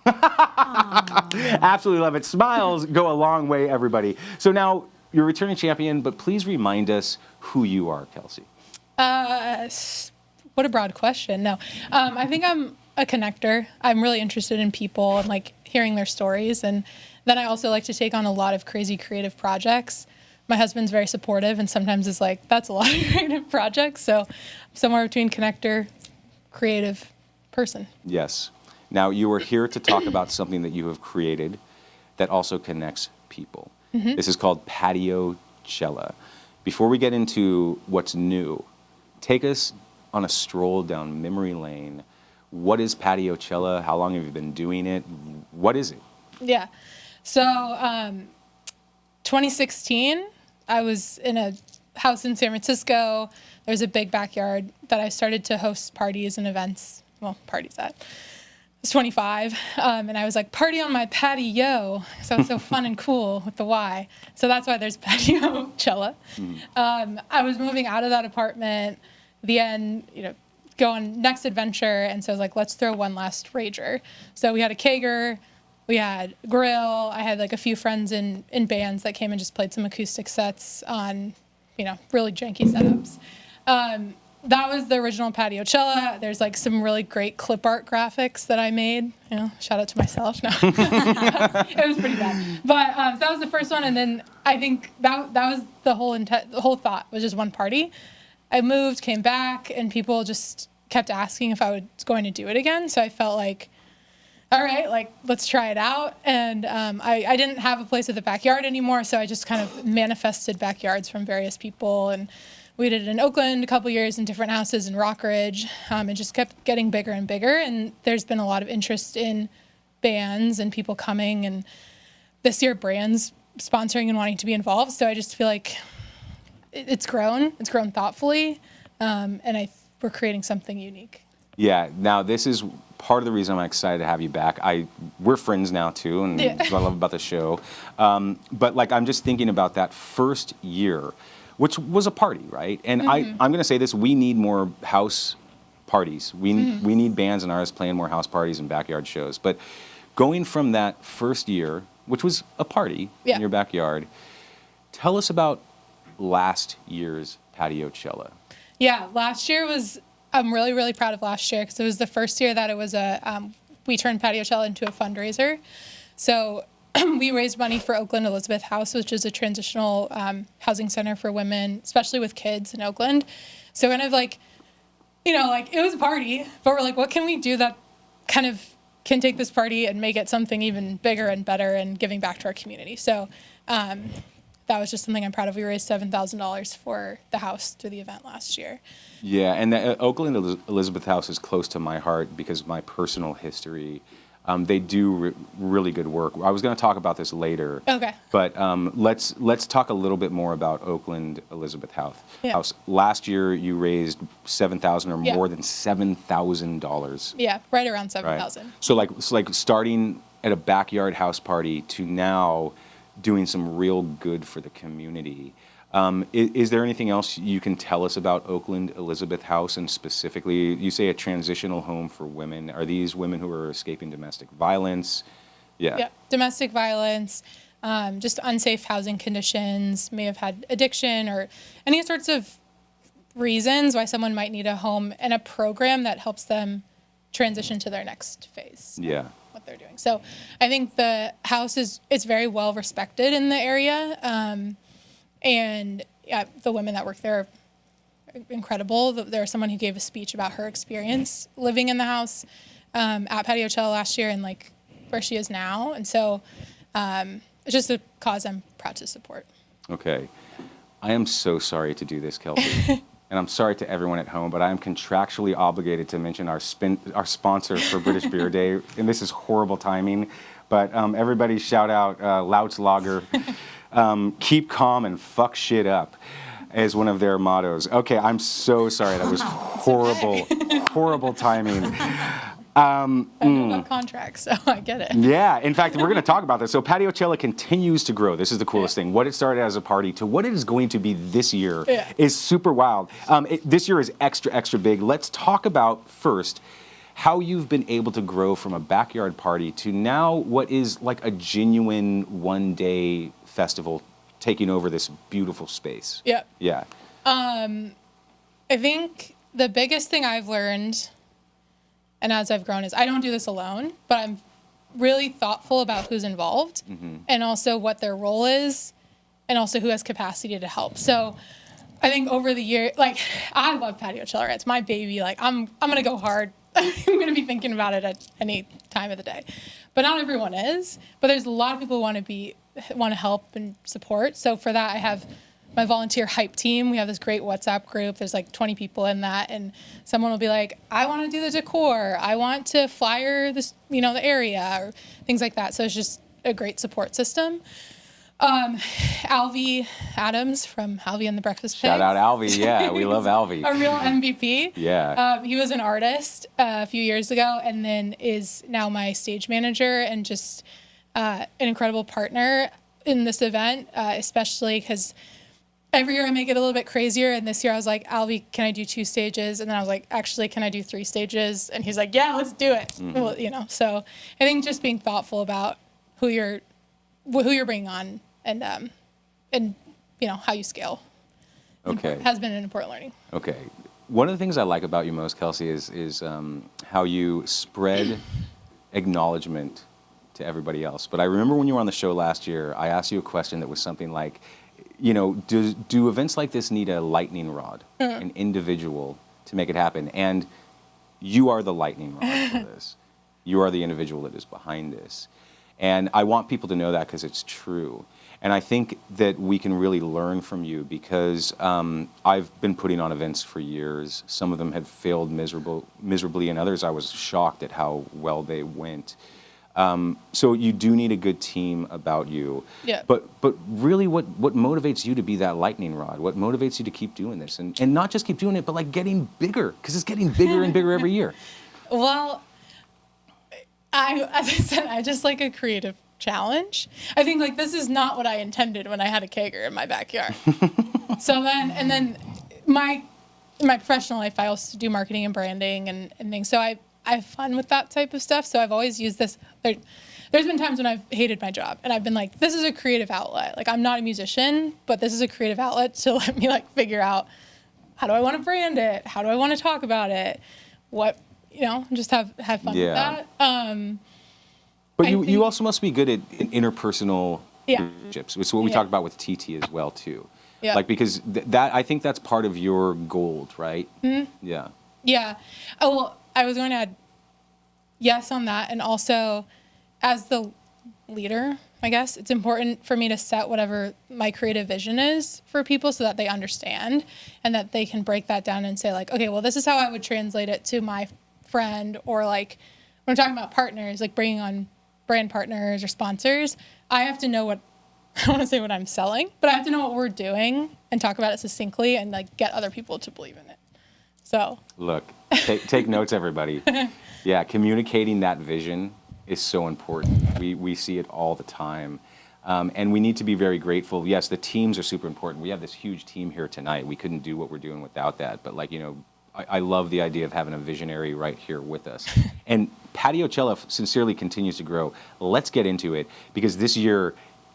Absolutely love it. Smiles go a long way, everybody. So now you're returning champion, but please remind us who you are, Kelsie. What a broad question. No, I think I'm a connector. I'm really interested in people and like hearing their stories. And then I also like to take on a lot of crazy creative projects. My husband's very supportive and sometimes is like, that's a lot of creative projects. So somewhere between connector, creative person. Yes. Now you are here to talk about something that you have created that also connects people. Mm-hmm. This is called Patiochella. Before we get into what's new, take us on a stroll down memory lane. What is Patiochella? How long have you been doing it? What is it? Yeah. So 2016, I was in a house in San Francisco. There's a big backyard that I started to host parties and events. Well, parties at. I was 25, and I was like, party on my patio. So it's so fun and cool with the Y. So that's why there's Patiochella. I was moving out of that apartment, the end, go on next adventure. And so I was like, let's throw one last rager. So we had a kegger, we had grill. I had like a few friends in bands that came and just played some acoustic sets on, really janky setups. That was the original Patiochella. There's like some really great clip art graphics that I made. Shout out to myself. No, it was pretty bad. But so that was the first one, and then I think that was the whole thought was just one party. I moved, came back, and people just kept asking if I was going to do it again. So I felt like, all right, like let's try it out. And I didn't have a place at the backyard anymore, so I just kind of manifested backyards from various people. And we did it in Oakland a couple years in different houses in Rockridge. It just kept getting bigger and bigger. And there's been a lot of interest in bands and people coming. And this year, brands sponsoring and wanting to be involved. So I just feel like it's grown. It's grown thoughtfully. And we're creating something unique. Yeah. Now, this is part of the reason I'm excited to have you back. We're friends now, too, and that's what I love about the show. But, like, I'm just thinking about that first year, which was a party, right? And I'm going to say this, we need more house parties. We need bands and artists playing more house parties and backyard shows. But going from that first year which was a party in your backyard. Tell us about last year's Patio-Cella. Yeah, last year was, I'm really, really proud of last year because it was the first year that it was we turned Patio-Cella into a fundraiser. So we raised money for Oakland Elizabeth House, which is a transitional housing center for women, especially with kids in Oakland. So kind of like, it was a party, but we're like, what can we do that kind of can take this party and make it something even bigger and better and giving back to our community. So that was just something I'm proud of. We raised $7,000 for the house through the event last year. Yeah, and the Oakland Elizabeth House is close to my heart because of my personal history. They do really good work. I was going to talk about this later. Okay. But let's talk a little bit more about Oakland Elizabeth House. Yeah. Last year, you raised $7,000 or Yeah. more than $7,000. Yeah, right around 7,000. Right. So like starting at a backyard house party to now doing some real good for the community. Is there anything else you can tell us about Oakland Elizabeth House, and specifically, you say a transitional home for women? Are these women who are escaping domestic violence? Yeah, domestic violence, just unsafe housing conditions, may have had addiction or any sorts of reasons why someone might need a home and a program that helps them transition to their next phase. Yeah. What they're doing. So I think the house it's very well respected in the area. And the women that work there are incredible. There's someone who gave a speech about her experience living in the house at Patio-Cella last year and like where she is now. And so it's just a cause I'm proud to support. Okay. I am so sorry to do this, Kelsie. And I'm sorry to everyone at home, but I am contractually obligated to mention our sponsor for British Beer Day. And this is horrible timing. But everybody shout out Louts Lager. Keep calm and fuck shit up is one of their mottos. Okay, I'm so sorry. That was horrible, horrible timing. I know about contracts, so I get it. Yeah, in fact, we're going to talk about this. So Patio-Cella continues to grow. This is the coolest thing. What it started as a party to what it is going to be this year is super wild. This year is extra, extra big. Let's talk about first how you've been able to grow from a backyard party to now what is like a genuine one-day festival taking over this beautiful space. Yeah. Yeah. I think the biggest thing I've learned, and as I've grown, is I don't do this alone, but I'm really thoughtful about who's involved and also what their role is and also who has capacity to help. So I think over the year, like, I love Patio-Cella. It's my baby. Like, I'm going to go hard. I'm going to be thinking about it at any time of the day. But not everyone is. But there's a lot of people who want to help and support. So for that, I have my volunteer hype team. We have this great WhatsApp group. There's like 20 people in that. And someone will be like, I want to do the decor. I want to flyer this, the area or things like that. So it's just a great support system. Alvy Adams from Alvy and the Breakfast Pigs. Shout out Alvy. Yeah, we love Alvy. A real MVP. Yeah. He was an artist a few years ago and then is now my stage manager and just an incredible partner in this event, especially because every year I make it a little bit crazier. And this year I was like, Alvy, can I do 2 stages? And then I was like, actually, can I do 3 stages? And he's like, yeah, let's do it. Well, so I think just being thoughtful about who you're bringing on and how you scale. Okay. Has been an important learning. Okay. One of the things I like about you most, Kelsie, is how you spread acknowledgement to everybody else. But I remember when you were on the show last year, I asked you a question that was something like, do events like this need a lightning rod, an individual, to make it happen? And you are the lightning rod for this. You are the individual that is behind this. And I want people to know that because it's true. And I think that we can really learn from you because I've been putting on events for years. Some of them had failed miserably, and others I was shocked at how well they went. So you do need a good team about you. Yeah. But really what motivates you to be that lightning rod? What motivates you to keep doing this? And not just keep doing it, but like getting bigger, because it's getting bigger and bigger every year. Well, as I said, I just like a creative challenge. I think like this is not what I intended when I had a kegger in my backyard. So then my professional life, I also do marketing and branding and things. So I have fun with that type of stuff. So I've always used this. there's been times when I've hated my job and I've been like, this is a creative outlet. Like, I'm not a musician, but this is a creative outlet to let me like figure out, how do I want to brand it? How do I want to talk about it? What, just have fun with that. But you also must be good at interpersonal relationships. It's what we talked about with TT as well too. Yeah. Like, because that I think that's part of your gold, right? Mm-hmm. Yeah. Yeah. Oh, well, I was going to add yes on that, and also as the leader, I guess it's important for me to set whatever my creative vision is for people so that they understand and that they can break that down and say like, okay, well, this is how I would translate it to my friend, or like when I'm talking about partners, like bringing on brand partners or sponsors, I have to know what, I don't want to say what I'm selling, but I have to know what we're doing and talk about it succinctly and like get other people to believe in it. So look, take notes, everybody. Yeah, communicating that vision is so important. We see it all the time. And we need to be very grateful. Yes, the teams are super important. We have this huge team here tonight. We couldn't do what we're doing without that. But I love the idea of having a visionary right here with us. And Patiocella sincerely continues to grow. Let's get into it, because this year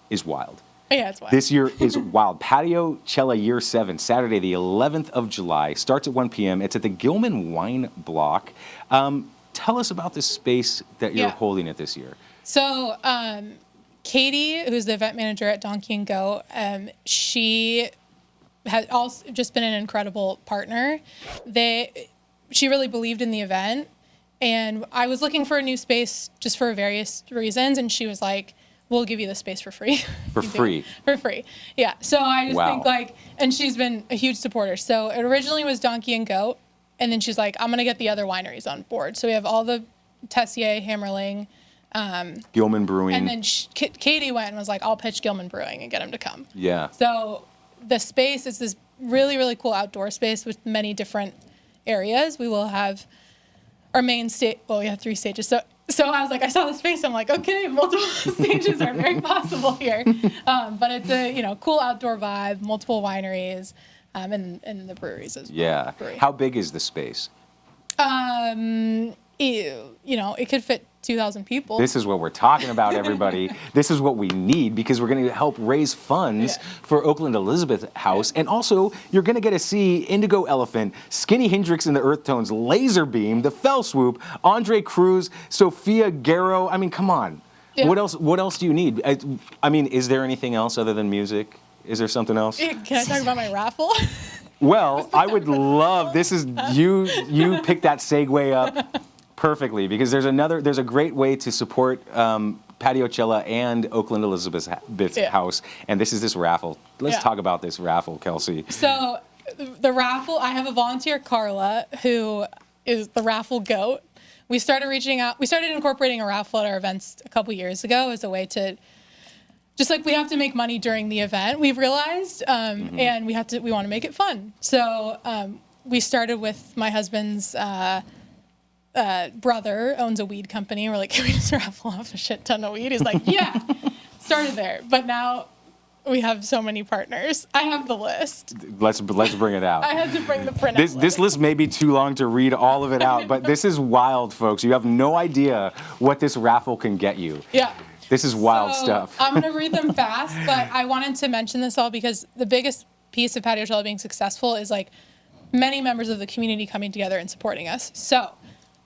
is wild. Yeah, it's wild. This year is wild. Patiocella Year 7, Saturday, the 11th of July, starts at 1 p.m. It's at the Gilman Wine Block. Tell us about the space that you're holding it this year. So, Katie, who's the event manager at Donkey and Go, she has also just been an incredible partner. She really believed in the event, and I was looking for a new space just for various reasons, and she was like, we'll give you the space for free. For free? For free, yeah. So I just think and she's been a huge supporter. So it originally was Donkey and Goat, and then she's like, I'm going to get the other wineries on board. So we have all the Tessier, Hammerling, Gilman Brewing. And then Katie went and was like, I'll pitch Gilman Brewing and get them to come. Yeah. So the space is this really, really cool outdoor space with many different areas. We will have our main stage. Well, we have 3 stages. So I was like, I saw the space. I'm like, okay, multiple stages are very possible here. But it's a cool outdoor vibe, multiple wineries, and the breweries as well. Yeah. How big is the space? It could fit 2,000 people. This is what we're talking about, everybody. This is what we need, because we're going to help raise funds for Oakland Elizabeth House. And also, you're going to get to see Indigo Elephant, Skinny Hendrix in the Earth Tones, Laser Beam, The Fell Swoop, Andre Cruz, Sophia Garrow. I mean, come on. Yeah. What else do you need? I mean, is there anything else other than music? Is there something else? Can I talk about my raffle? Well, I would love, this is, you picked that segue up perfectly, because there's a great way to support Patiocella and Oakland Elizabeth House, and this is this raffle. Let's talk about this raffle, Kelsie. So the raffle, I have a volunteer, Carla, who is the raffle goat. We started incorporating a raffle at our events a couple years ago as a way to, just like we have to make money during the event, we've realized, and we want to make it fun. So we started with my husband's brother owns a weed company. We're like, can we just raffle off a shit ton of weed? He's like, yeah. Started there, but now we have so many partners. I have the list. Let's bring it out. I had to bring the print. This list may be too long to read all of it out, but this is wild, folks. You have no idea what this raffle can get you. Yeah. This is wild stuff. I'm going to read them fast, but I wanted to mention this all because the biggest piece of Patiocella being successful is like many members of the community coming together and supporting us. So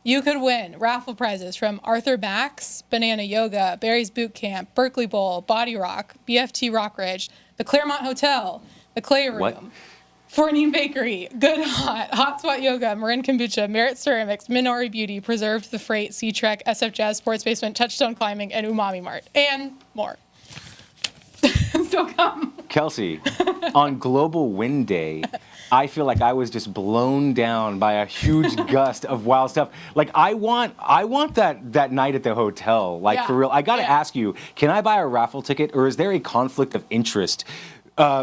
you could win raffle prizes from Arthur Max, Banana Yoga, Barry's Boot Camp, Berkeley Bowl, Body Rock, BFT Rockridge, the Claremont Hotel, the Clay Room, Forney Bakery, Good Hot, Hot Spot Yoga, Marin Kombucha, Merit Ceramics, Minori Beauty, Preserved the Freight, Sea Trek, SF Jazz Sports Basement, Touchstone Climbing, and Umami Mart, and more. So come. Kelsie, on Global Wind Day, I feel like I was just blown down by a huge gust of wild stuff. Like I want that night at the hotel. Like for real. I got to ask you, can I buy a raffle ticket, or is there a conflict of interest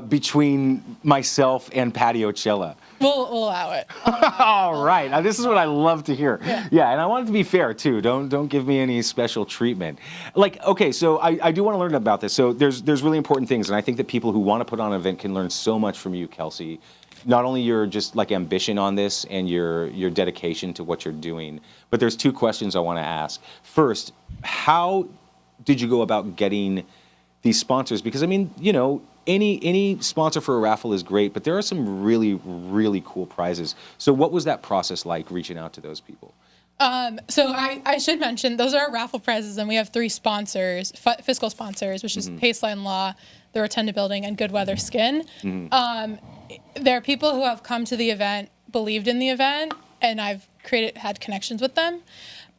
between myself and Patiocella? We'll allow it. All right. Now, this is what I love to hear. Yeah, and I want it to be fair too. Don't give me any special treatment. Like, okay, so I do want to learn about this. So there's really important things, and I think that people who want to put on an event can learn so much from you, Kelsie. Not only your just like ambition on this and your dedication to what you're doing, but there's 2 questions I want to ask. First, how did you go about getting these sponsors? Because I mean, you know, any sponsor for a raffle is great, but there are some really, really cool prizes. So what was that process like, reaching out to those people? So I should mention, those are our raffle prizes, and we have 3 sponsors, fiscal sponsors, which is Paceline Law, the Rotunda Building, and Good Weather Skin. There are people who have come to the event, believed in the event, and I've had connections with them.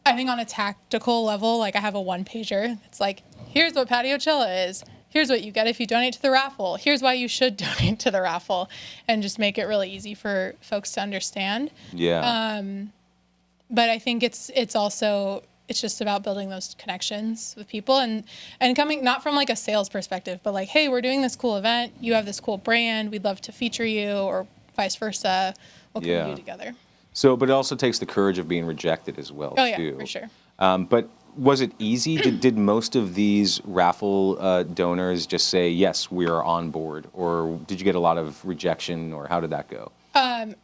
I think on a tactical level, like I have a 1-pager. It's like, here's what Patiochella is. Here's what you get if you donate to the raffle. Here's why you should donate to the raffle, and just make it really easy for folks to understand. Yeah. But I think it's just about building those connections with people and coming not from like a sales perspective, but like, hey, we're doing this cool event. You have this cool brand. We'd love to feature you, or vice versa. What can we do together? So, but it also takes the courage of being rejected as well, Oh, too. yeah, for sure. But was it easy? Did most of these raffle donors just say, yes, we are on board? Or did you get a lot of rejection, or how did that go?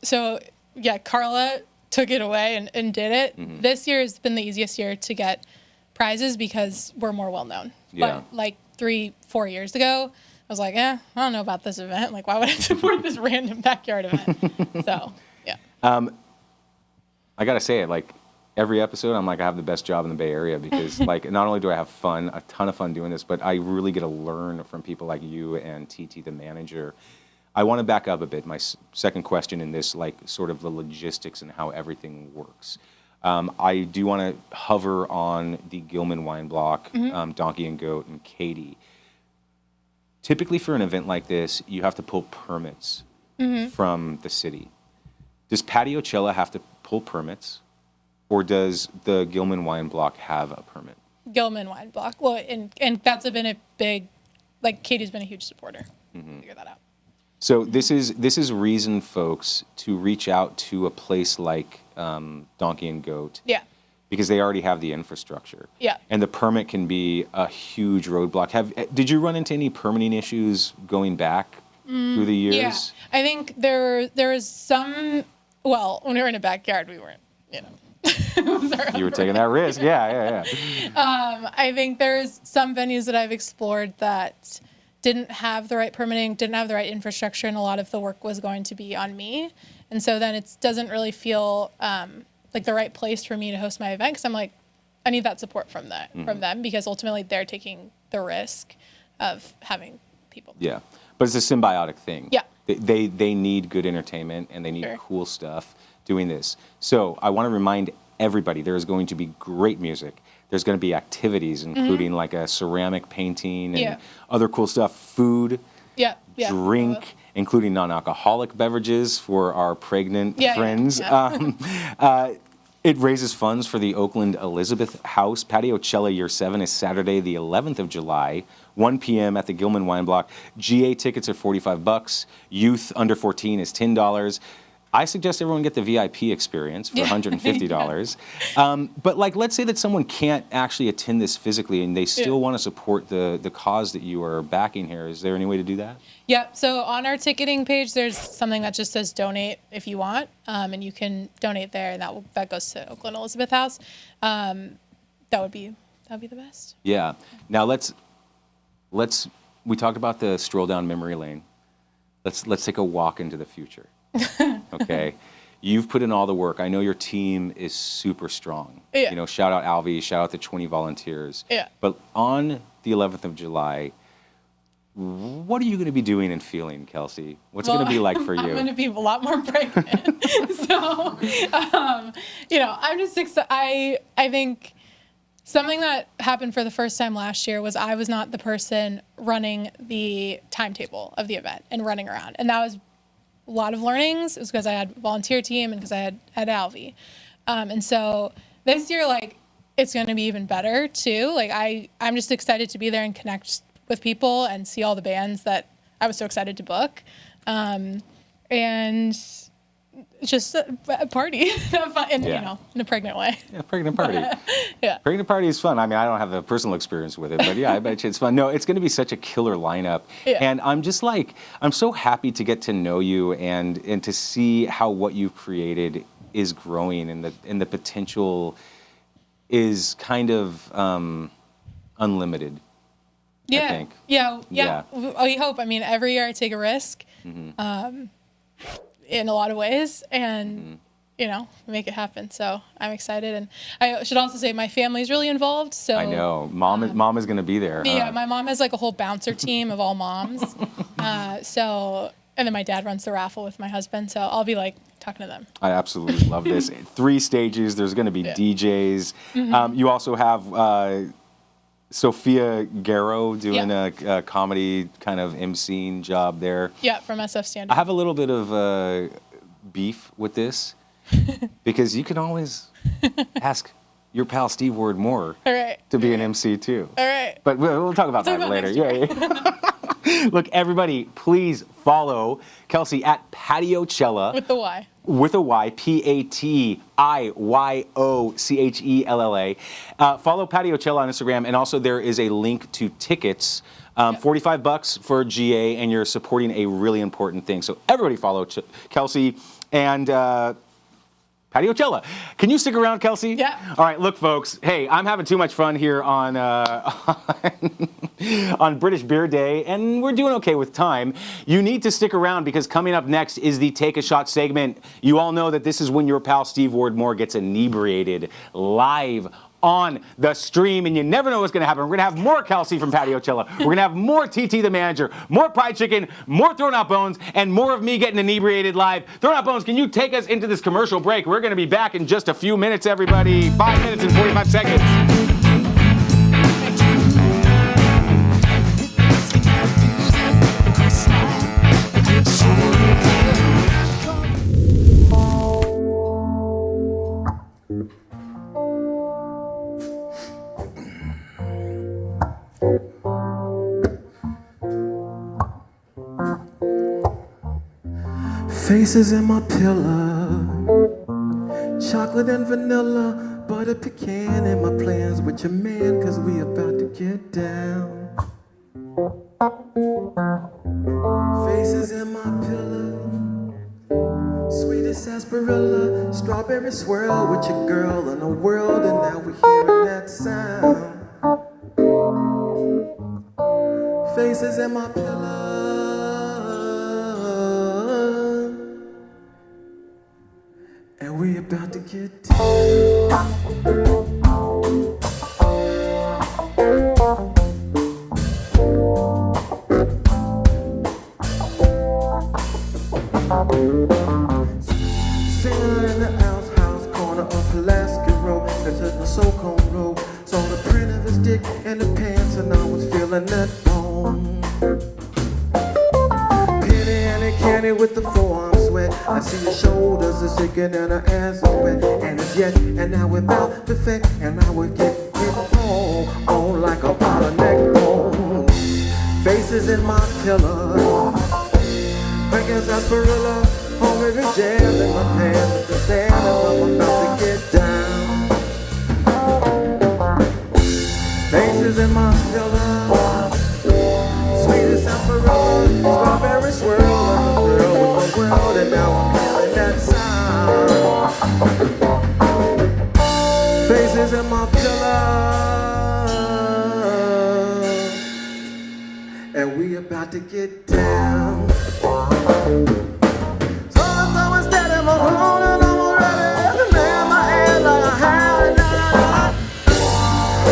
So, yeah, Carla took it away and did it. This year has been the easiest year to get prizes because we're more well-known. Yeah. But like 3-4 years ago, I was like, I don't know about this event. Like, why would I support this random backyard event? So, yeah. I got to say it, like, every episode, I'm like, I have the best job in the Bay Area because, like, not only do I have fun, a ton of fun doing this, but I really get to learn from people like you and TT, the manager. I want to back up a bit. My second question in this, like, sort of the logistics and how everything works. I do want to hover on the Gilman Wine Block, Donkey and Goat, and Katie. Typically for an event like this, you have to pull permits from the city. Does Patiochella have to pull permits, or does the Gilman Wine Block have a permit? Gilman Wine Block. Well, and that's been a big, like, Katie's been a huge supporter. Figure that out. So this is reason, folks, to reach out to a place like Donkey and Goat. Yeah. Because they already have the infrastructure. Yeah. And the permit can be a huge roadblock. Did you run into any permitting issues going back through the years? Yeah. I think there was some. Well, when we were in a backyard, we weren't. You know. You were taking that risk. Yeah. I think there's some venues that I've explored that didn't have the right permitting, didn't have the right infrastructure, and a lot of the work was going to be on me. And so then it doesn't really feel like the right place for me to host my event, because I'm like, I need that support from them, because ultimately they're taking the risk of having people. Yeah, but it's a symbiotic thing. Yeah. They need good entertainment, and they need cool stuff doing this. So I want to remind everybody, there is going to be great music. There's going to be activities, including like a ceramic painting and other cool stuff, food, drink, including non-alcoholic beverages for our pregnant friends. It raises funds for the Oakland Elizabeth House. Patiochella Year 7 is Saturday, the 11th of July, 1 p.m. at the Gilman Wine Block. GA tickets are $45. Youth under 14 is $10. I suggest everyone get the VIP experience for $150. But like, let's say that someone can't actually attend this physically and they still want to support the cause that you are backing here. Is there any way to do that? Yeah, so on our ticketing page, there's something that just says donate if you want, and you can donate there, and that goes to Oakland Elizabeth House. That would be the best. Yeah. Now we talked about the stroll down memory lane. Let's take a walk into the future. Okay. You've put in all the work. I know your team is super strong. Yeah. You know, shout out Alvy, shout out the 20 volunteers. Yeah. But on the 11th of July, what are you going to be doing and feeling, Kelsie? What's it going to be like for you? I'm going to be a lot more pregnant. So, I'm just excited. I think something that happened for the first time last year was I was not the person running the timetable of the event and running around. And that was a lot of learnings. It was because I had a volunteer team and because I had Alvy. And so this year, like, it's going to be even better too. Like, I'm just excited to be there and connect with people and see all the bands that I was so excited to book. And just a party, in a pregnant way. Yeah, pregnant party. Yeah. Pregnant party is fun. I mean, I don't have a personal experience with it, but yeah, I bet you it's fun. No, it's going to be such a killer lineup. Yeah. And I'm just like, I'm so happy to get to know you and to see how what you've created is growing and the potential is kind of unlimited. Yeah. I think. Yeah. We hope. I mean, every year I take a risk in a lot of ways and, make it happen. So I'm excited. And I should also say my family's really involved. So I know. Mom is going to be there. Yeah, my mom has like a whole bouncer team of all moms. And then my dad runs the raffle with my husband. So I'll be like talking to them. I absolutely love this. 3 stages. There's going to be DJs. You also have Sophia Garrow doing a comedy kind of emceeing job there. Yeah, from SF Standard. I have a little bit of beef with this because you can always ask your pal Steve Ward Moore to be an MC too. All right. But we'll talk about that later. Yeah. Look, everybody, please follow Kelsie at Patiochella. With the Y. With a Y, Patiyocchella. Follow Patiochella on Instagram, and also there is a link to tickets. $45 for GA, and you're supporting a really important thing. So everybody follow Kelsie and Patiochella. Can you stick around, Kelsie? Yeah. All right, look, folks. Hey, I'm having too much fun here on on British Beer Day, and we're doing okay with time. You need to stick around because coming up next is the Take a Shot segment. You all know that this is when your pal Steve Ward Moore gets inebriated live on the stream, and you never know what's going to happen. We're going to have more Kelsie from Patiochella. We're going to have more TT the manager, more Pride Chicken, more Thrown Out Bones, and more of me getting inebriated live. Thrown Out Bones, can you take us into this commercial break? We're going to be back in just a few minutes, everybody. 5 minutes and 45 seconds. Faces in my pillow, chocolate and vanilla, butter pecan in my plans with your man, cause we about to get down. Faces in my pillow, sweetest sarsaparilla, strawberry swirl with your girl in the world, and now we're hearing that sound. Faces in my pillow, and we about to get Sitting in the outhouse corner of Pulaski Road, that's at the so-called road. Saw the print of his dick in the pants, and I was feeling that bone. Penny and a candy with the forearm sweat. I see your shoulders are shaking and her ass is wet. And it's yet, and now we're about to fit, and I would get on like a pot of neck bone. Faces in my pillow, drinking sarsaparilla, hungry to jam in my pants with the sand, and I'm about to get down. Faces in my pillow, sweetest sarsaparilla, strawberry swirl, and the girl with the world, and now I'm hearing that sound. Faces in my pillow, and we about to get down. So I'm steady, I'm on and I'm already man my head like a hand now.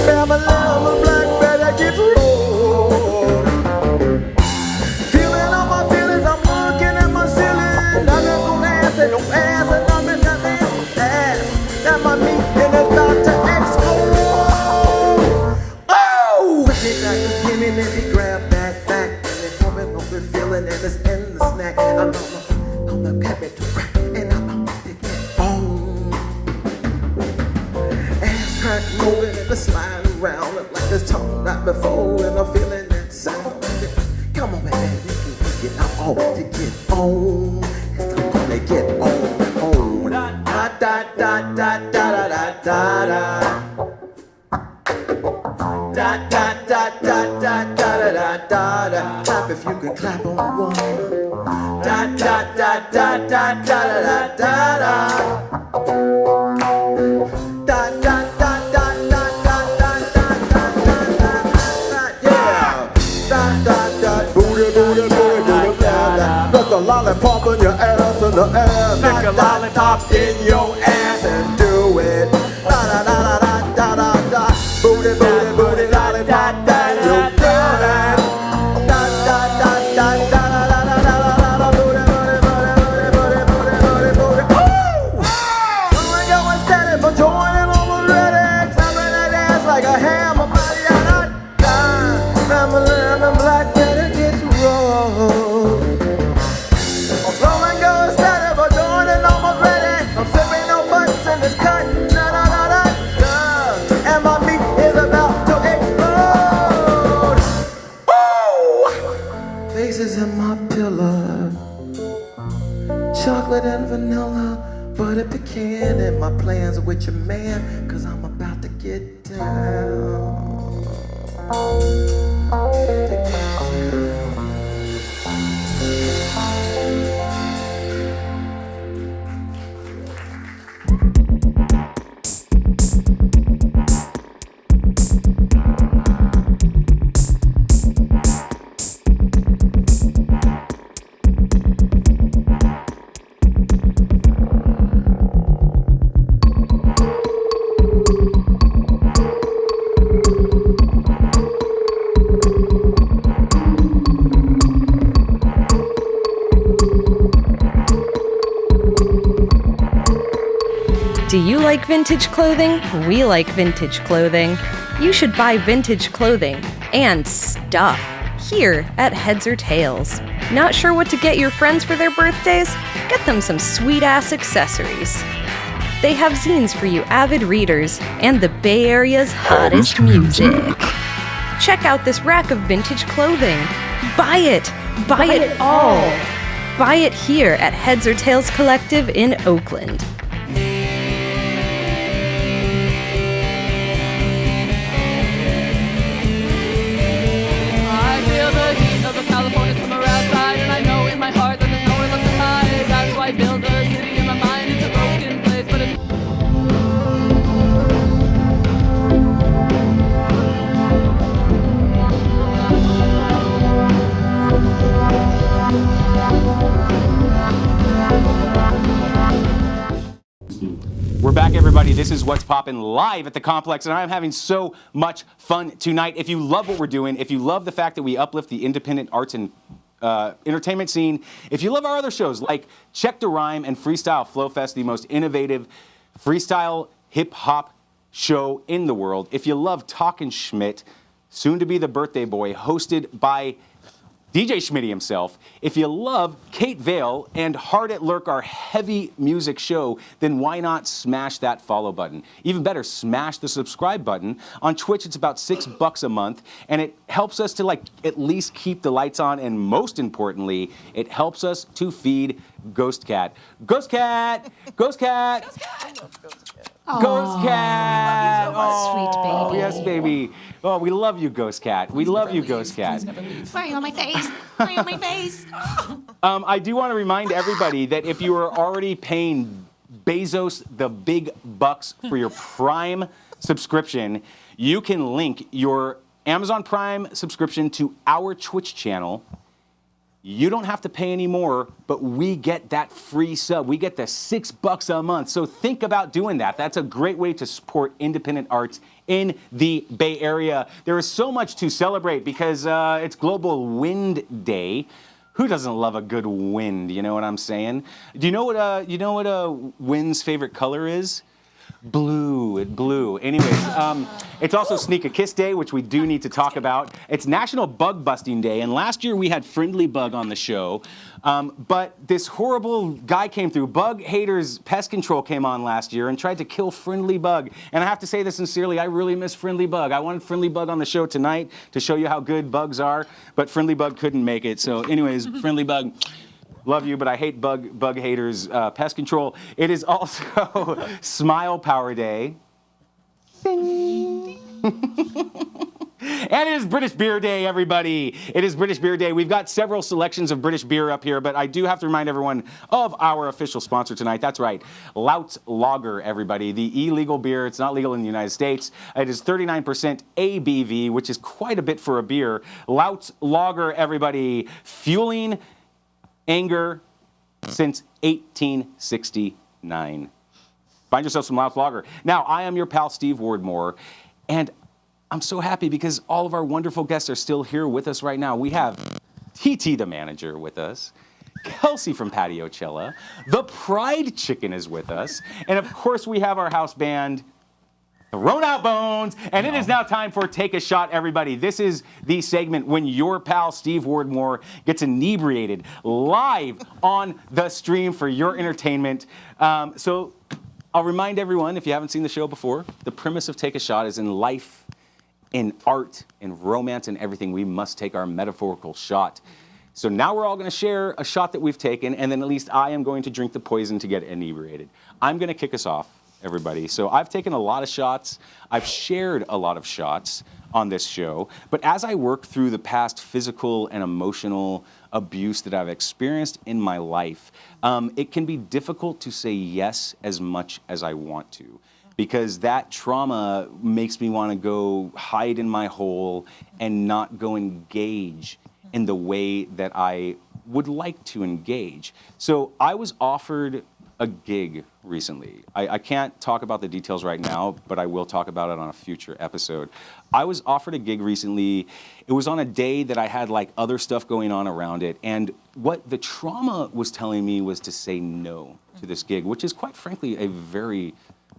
Bam, a little black better get rolled. Feeling all my feelings, I'm looking at my ceiling. Nothing gon' ass and no ass and nothing ass. That my meat and it's about to explode. Oh! Hit like a gimme, let me grab that back. And it's coming up with feeling and it's in the snack. I'm gonna grab it to crack and I'm gonna get on. Ass crack moving and the slide around like this tongue not before, and I'm feeling that sound. Come on, baby, we can get all to get on. I'm gonna get on. Da da da da da da da da. Da da da da da da da da da. Clap if you can clap on one. Da da da da da da da da da. Da da da da da da da da da da da. a lollipop in your ass in the air. Stick a lollipop in your ass and do it. Da da da da da da da. Booty, booty, booty, lollipop. You do it. Da da da da da da da da da da. Booty, booty, booty, booty, booty, booty, booty, booty. Woo! So I got one steady, but joining almost ready. Clapping that ass like a hammer. Body da da da. I'm black that it gets rolled. I'm slow and going steady, but doing it almost ready. I'm sipping no butts in this cut. Da da da da da. And my meat is about to explode. Woo! Faces in my pillow. Chocolate and vanilla. Butter pecan and my plans with your man. Cause I'm about to get down. Do you like vintage clothing? We like vintage clothing. You should buy vintage clothing and stuff here at Heads or Tails. Not sure what to get your friends for their birthdays? Get them some sweet-ass accessories. They have zines for you avid readers and the Bay Area's hottest music. Check out this rack of vintage clothing. Buy it! Buy it all! Buy it here at Heads or Tails Collective in Oakland. I feel the heat of the California summer outside, and I know in my heart that there's nowhere left to hide. That's why I build a city in my mind. It's a broken place, but it's We're back, everybody. This is What's Poppin' live at the Complex, and I'm having so much fun tonight. If you love what we're doing, if you love the fact that we uplift the independent arts and entertainment scene, if you love our other shows like Check the Rhyme and Freestyle Flow Fest, the most innovative freestyle hip-hop show in the world, if you love Talkin' Schmidt, soon to be the birthday boy, hosted by DJ Schmitty himself, if you love Kate Vale and Hard at Lurk, our heavy music show, then why not smash that follow button? Even better, smash the subscribe button. On Twitch, it's about $6 a month, and it helps us to at least keep the lights on, and most importantly, it helps us to feed Ghost Cat. Ghost Cat! Ghost Cat! Ghost Cat! Ghost Cat! Sweet baby. Yes, baby. Oh, we love you, Ghost Cat. We love you, Ghost Cat. Why are you on my face? Why are you on my face? I do want to remind everybody that if you are already paying Bezos the big bucks for your Prime subscription, you can link your Amazon Prime subscription to our Twitch channel. You don't have to pay any more, but we get that free sub. We get the $6 a month. So think about doing that. That's a great way to support independent arts in the Bay Area. There is so much to celebrate because it's Global Wind Day. Who doesn't love a good wind? You know what I'm saying? Do you know what a wind's favorite color is? Blue. Anyways, it's also Sneak a Kiss Day, which we do need to talk about. It's National Bug Busting Day, and last year we had Friendly Bug on the show, but this horrible guy came through. Bug Haters Pest Control came on last year and tried to kill Friendly Bug. And I have to say this sincerely, I really miss Friendly Bug. I wanted Friendly Bug on the show tonight to show you how good bugs are, but Friendly Bug couldn't make it. So anyways, Friendly Bug, love you, but I hate bug haters pest control. It is also Smile Power Day. And it is British Beer Day, everybody. It is British Beer Day. We've got several selections of British beer up here, but I do have to remind everyone of our official sponsor tonight. That's right, Lout's Lager, everybody. The illegal beer. It's not legal in the United States. It is 39% ABV, which is quite a bit for a beer. Lout's Lager, everybody. Fueling anger since 1869. Find yourself some Loud's Lager. Now, I am your pal, Steve Wardmore, and I'm so happy because all of our wonderful guests are still here with us right now. We have TT, the manager, with us. Kelsie from Patiocella. The Pride Chicken is with us. And of course, we have our house band, Thrown Out Bones. And it is now time for Take a Shot, everybody. This is the segment when your pal, Steve Wardmore, gets inebriated live on the stream for your entertainment. So I'll remind everyone, if you haven't seen the show before, the premise of Take a Shot is in life, in art, in romance, and everything, we must take our metaphorical shot. So now we're all going to share a shot that we've taken, and then at least I am going to drink the poison to get inebriated. I'm going to kick us off, everybody. So I've taken a lot of shots. I've shared a lot of shots on this show. But as I work through the past physical and emotional abuse that I've experienced in my life, it can be difficult to say yes as much as I want to, because that trauma makes me want to go hide in my hole and not go engage in the way that I would like to engage. So I was offered a gig recently. I can't talk about the details right now, but I will talk about it on a future episode. I was offered a gig recently. It was on a day that I had like other stuff going on around it. And what the trauma was telling me was to say no to this gig, which is quite frankly a very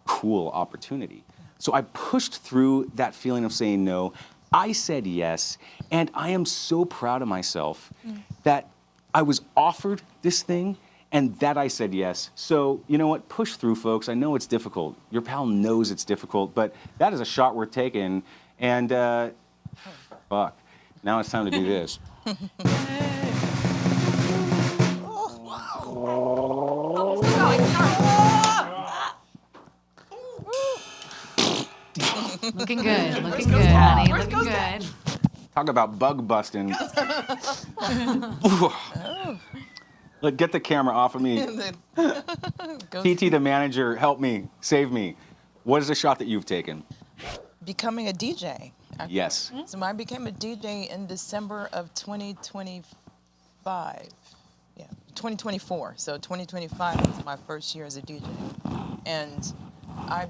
cool opportunity. So I pushed through that feeling of saying no. I said yes, and I am so proud of myself that I was offered this thing and that I said yes. So, you know what? Push through, folks. I know it's difficult. Your pal knows it's difficult, but that is a shot worth taking. And, fuck. Now it's time to do this. Looking good, honey. Looking good. Talk about bug busting. Look, get the camera off of me. TT, the manager, help me, save me. What is the shot that you've taken? Becoming a DJ. Yes. So I became a DJ in December of 2025. Yeah, 2024. So 2025 was my first year as a DJ. And I,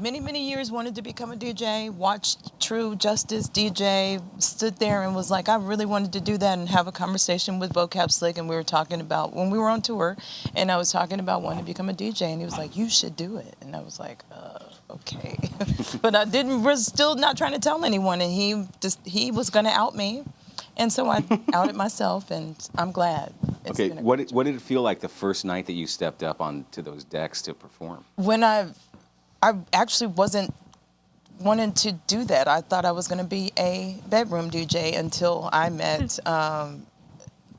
many years wanted to become a DJ, watched True Justice DJ, stood there and was like, I really wanted to do that and have a conversation with Vocab Slick, and we were talking about, when we were on tour, and I was talking about wanting to become a DJ, and he was like, you should do it. And I was like, okay. But I was still not trying to tell anyone, and he was going to out me. And so I outed myself, and I'm glad. Okay, what did it feel like the first night that you stepped up onto those decks to perform? When I actually wasn't wanting to do that. I thought I was going to be a bedroom DJ until I met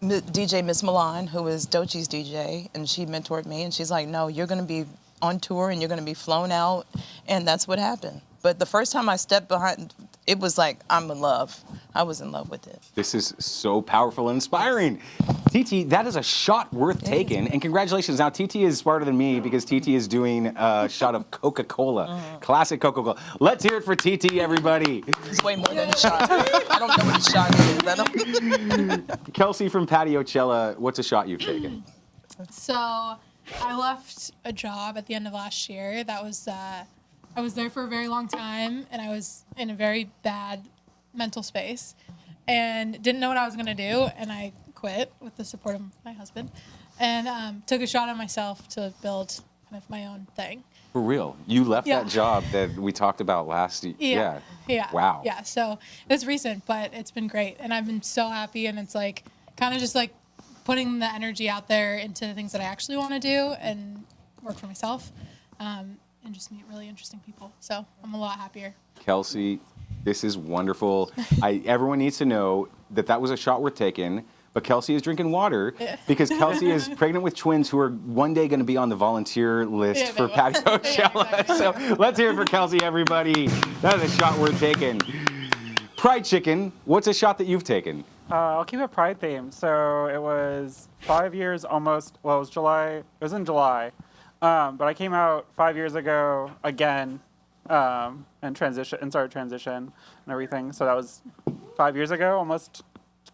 DJ Miss Milan, who is Dochi's DJ, and she mentored me, and she's like, no, you're going to be on tour, and you're going to be flown out, and that's what happened. But the first time I stepped behind, it was like, I'm in love. I was in love with it. This is so powerful and inspiring. TT, that is a shot worth taking. And congratulations. Now, TT is smarter than me because TT is doing a shot of Coca-Cola. Classic Coca-Cola. Let's hear it for TT, everybody. It's way more than a shot. I don't know what a shot is. Kelsie from Patiocella, what's a shot you've taken? So I left a job at the end of last year. That was, I was there for a very long time, and I was in a very bad mental space and didn't know what I was going to do, and I quit with the support of my husband and took a shot on myself to build kind of my own thing. For real? You left that job that we talked about last year? Yeah. Wow. Yeah, so it's recent, but it's been great, and I've been so happy, and it's like kind of just like putting the energy out there into the things that I actually want to do and work for myself and just meet really interesting people. So I'm a lot happier. Kelsie, this is wonderful. Everyone needs to know that was a shot worth taking, but Kelsie is drinking water because Kelsie is pregnant with twins who are one day going to be on the volunteer list for Patiocella. So let's hear it for Kelsie, everybody. That is a shot worth taking. Pride Chicken, what's a shot that you've taken? I'll keep it Pride theme. So it was 5 years almost. Well, it was in July. But I came out 5 years ago again and started transition and everything. So that was 5 years ago, almost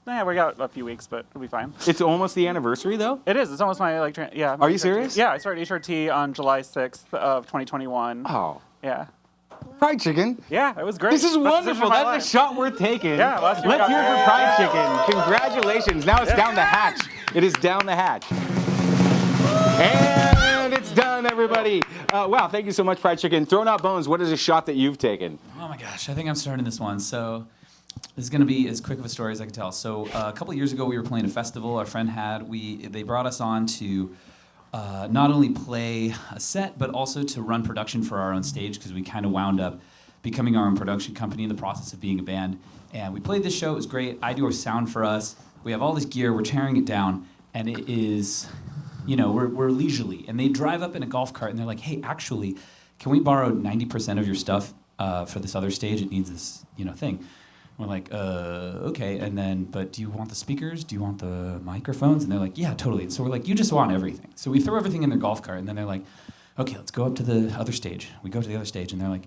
we got a few weeks, but it'll be fine. It's almost the anniversary, though? It is. It's almost my, yeah. Are you serious? Yeah, I started HRT on July 6th of 2021. Oh. Yeah. Fried chicken. Yeah, it was great. This is Best wonderful. decision of my That's a shot worth taking. Yeah, last year we Let's got hear it for married. fried chicken. Congratulations. Now it's down the hatch. It is down the hatch. And it's done, everybody. Wow, thank you so much, Fried Chicken. Throwing Out Bones, what is a shot that you've taken? Oh my gosh, I think I'm starting this one. So this is going to be as quick of a story as I can tell. So a couple years ago, we were playing a festival our friend had. They brought us on to not only play a set, but also to run production for our own stage, because we kind of wound up becoming our own production company in the process of being a band. And we played this show. It was great. I do our sound for us. We have all this gear. We're tearing it down. And it is, we're leisurely. And they drive up in a golf cart, and they're like, hey, actually, can we borrow 90% of your stuff for this other stage? It needs this, thing. We're like, okay. And then, but do you want the speakers? Do you want the microphones? And they're like, yeah, totally. So we're like, you just want everything. So we throw everything in their golf cart, and then they're like, okay, let's go up to the other stage. We go to the other stage, and they're like,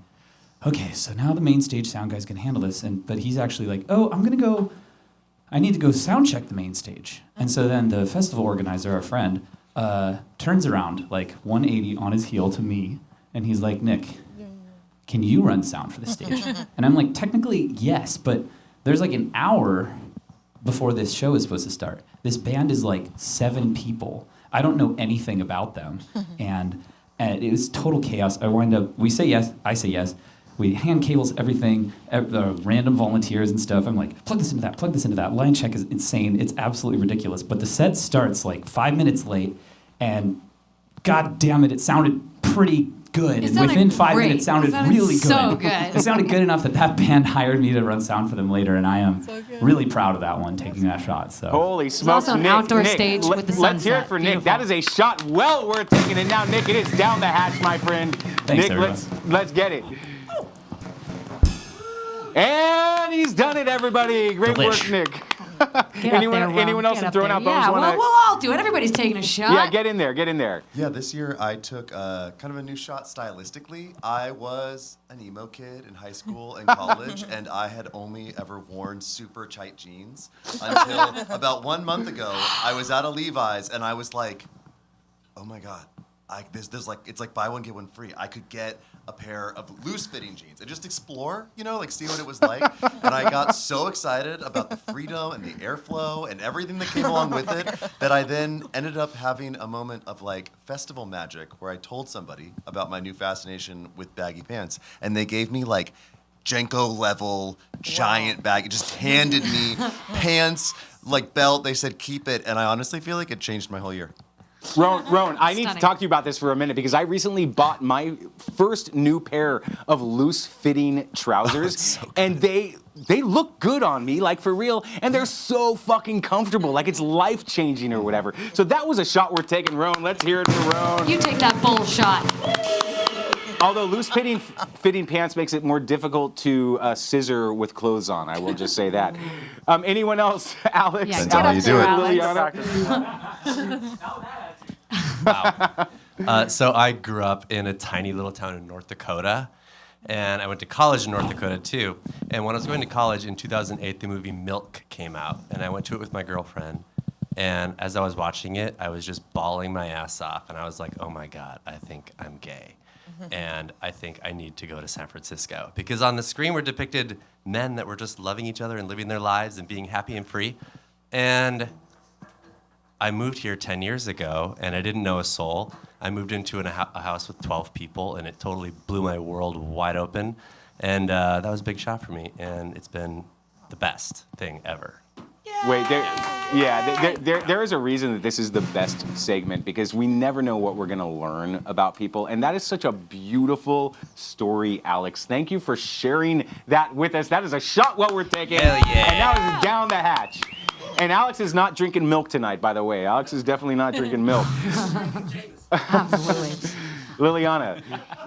okay, so now the main stage sound guy's gonna handle this. But he's actually like, oh, I need to go sound check the main stage. And so then the festival organizer, our friend, turns around like 180 on his heel to me, and he's like, Nick, can you run sound for the stage? And I'm like, technically, yes, but there's like an hour before this show is supposed to start. This band is like 7 people. I don't know anything about them. And it was total chaos. We say yes, I say yes. We hand cables everything, random volunteers and stuff. I'm like, plug this into that. Line check is insane. It's absolutely ridiculous. But the set starts like 5 minutes late, and god damn it sounded pretty good. And within 5 minutes, it sounded really good. So good. It sounded good enough that band hired me to run sound for them later, and I am really proud of that one, taking that shot. So holy smokes, also an Nick, outdoor Nick, stage with the sunset. Let's hear it for Beautiful. Nick. That is a shot well worth taking. And now, Nick, it is down the hatch, my friend. Thanks, Nick, everyone. let's get it. And he's done it, everybody. Great work, Nick. Anyone else in Throwing Out Bones? Yeah, we'll all do it. Everybody's taking a shot. Yeah, get in there. Yeah, this year I took kind of a new shot stylistically. I was an emo kid in high school and college, and I had only ever worn super tight jeans until about 1 month ago. I was at a Levi's, and I was like, oh my God. It's like buy one, get one free. I could get a pair of loose-fitting jeans and just explore, see what it was like. And I got so excited about the freedom and the airflow and everything that came along with it that I then ended up having a moment of like festival magic where I told somebody about my new fascination with baggy pants, and they gave me like Jenko level giant bag. It just handed me pants, like belt. They said keep it, and I honestly feel like it changed my whole year. Rowan, I need to talk to you about this for a minute because I recently bought my first new pair of loose-fitting trousers, and they look good on me, like for real, and they're so fucking comfortable, like it's life-changing or whatever. So that was a shot worth taking, Rowan. Let's hear it for Rowan. You take that bull shot. Although loose-fitting pants makes it more difficult to scissor with clothes on, I will just say that. Anyone else? Alex? Yeah, get up there, Liliana? Wow. So I grew up in a tiny little town in North Dakota, and I went to college in North Dakota too. And when I was going to college in 2008, the movie Milk came out, and I went to it with my girlfriend. And as I was watching it, I was just bawling my ass off, and I was like, oh my God, I think I'm gay. And I think I need to go to San Francisco. Because on the screen were depicted men that were just loving each other and living their lives and being happy and free. And I moved here 10 years ago, and I didn't know a soul. I moved into a house with 12 people, and it totally blew my world wide open. And that was a big shot for me, and it's been the best thing ever. Wait, there is a reason that this is the best segment, because we never know what we're going to learn about people, and that is such a beautiful story, Alex. Thank you for sharing that with us. That is a shot well worth taking. Hell yeah. And now it's down the hatch. And Alex is not drinking milk tonight, by the way. Alex is definitely not drinking milk. Absolutely. Liliana.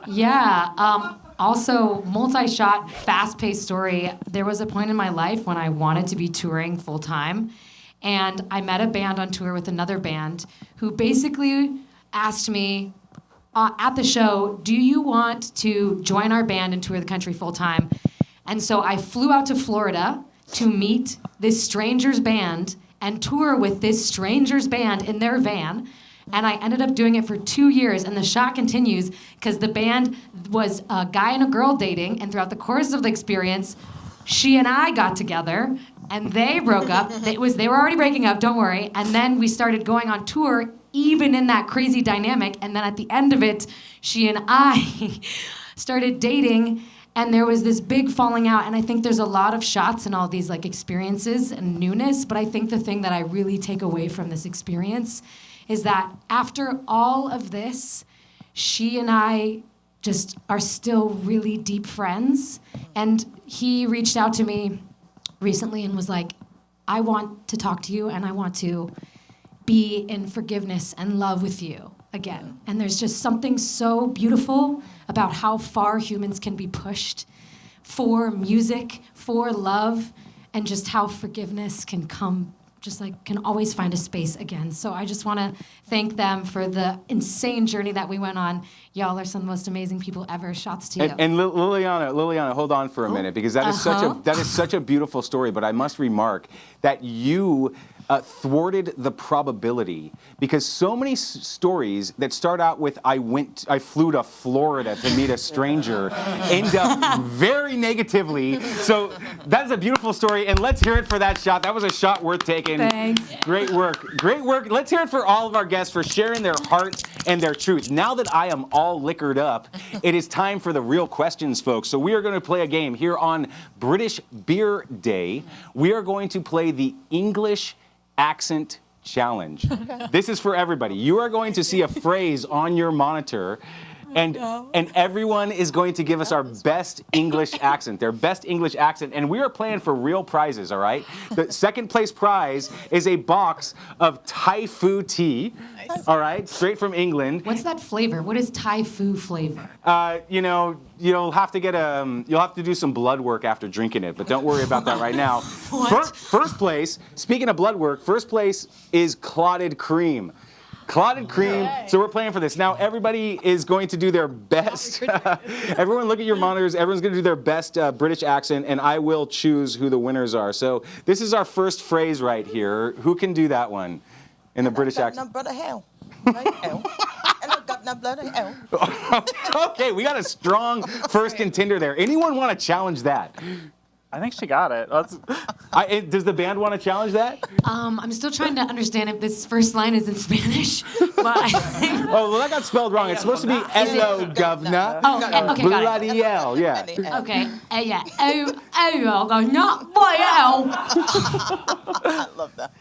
Yeah. Also, multi-shot, fast-paced story. There was a point in my life when I wanted to be touring full-time, and I met a band on tour with another band who basically asked me at the show, do you want to join our band and tour the country full-time? And so I flew out to Florida to meet this stranger's band and tour with this stranger's band in their van. And I ended up doing it for 2 years, and the shot continues because the band was a guy and a girl dating, and throughout the course of the experience, she and I got together, and they broke up. They were already breaking up, don't worry. And then we started going on tour, even in that crazy dynamic. And then at the end of it, she and I started dating, and there was this big falling out. And I think there's a lot of shots and all these like experiences and newness. But I think the thing that I really take away from this experience is that after all of this, she and I just are still really deep friends. And he reached out to me recently and was like, I want to talk to you and I want to be in forgiveness and love with you again. And there's just something so beautiful about how far humans can be pushed for music, for love, and just how forgiveness can come, just like can always find a space again. So I just want to thank them for the insane journey that we went on. Y'all are some of the most amazing people ever. Shots to you. And Liliana, hold on for a minute, because that is such a beautiful story. But I must remark that you thwarted the probability, because so many stories that start out with I flew to Florida to meet a stranger end up very negatively. So that's a beautiful story, and let's hear it for that shot. That was a shot worth taking. Thanks. Great work. Great work. Let's hear it for all of our guests for sharing their heart and their truth. Now that I am all liquored up, it is time for the real questions, folks. So we are going to play a game here on British Beer Day. We are going to play the English Accent Challenge. This is for everybody. You are going to see a phrase on your monitor, and everyone is going to give us our best English accent, their best English accent, and we are playing for real prizes, all right? The second place prize is a box of Thai Fu tea, all right, straight from England. What's that flavor? What is Thai Fu flavor? You'll have to do some blood work after drinking it, but don't worry about that right now. First place, speaking of blood work, first place is clotted cream. Clotted cream. So we're playing for this. Now everybody is going to do their best. Everyone look at your monitors. Everyone's going to do their best British accent, and I will choose who the winners are. So this is our first phrase right here. Who can do that one in the British accent? No brother hell. Right, hell. And I got no bloody hell. Okay, we got a strong first contender there. Anyone want to challenge that? I think she got it. Does the band want to challenge that? I'm still trying to understand if this first line is in Spanish, but I think... Oh, well, that got spelled wrong. It's supposed to be hello, governor. Oh, okay, got it. Bloody yeah. Okay, yeah. Oh, governor, boy, I love that.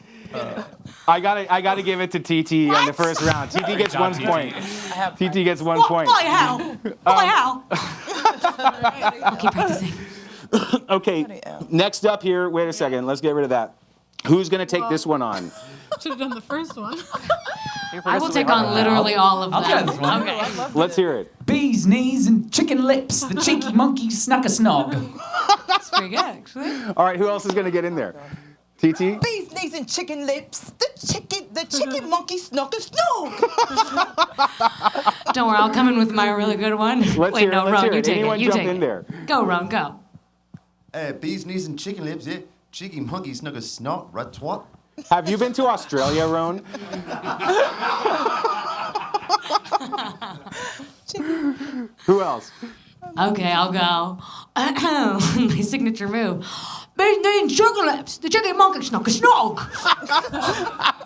I gotta give it to TT on the first round. TT gets 1 point. TT gets 1 point. Boy, how? I'll keep practicing. Okay, next up here, wait a second, let's get rid of that. Who's gonna take this one on? Should have done the first one. I will take on literally all of them. Okay. Let's hear it. Bees, knees, and chicken lips. The cheeky monkey snuck a snog. That's pretty good, actually. All right, who else is gonna get in there? TT? Bees, knees, and chicken lips. The chicken monkey snuck a snog. Don't worry, I'll come in with my really good one. Let's hear it. Anyone jump in there. Go, Ron, go. Bees, knees, and chicken lips, yeah. Cheeky monkey snuck a snog, right twat. Have you been to Australia, Roan? Who else? Okay, I'll go. My signature move. Bees, knees, and chicken lips. The chicken monkey snuck a snog.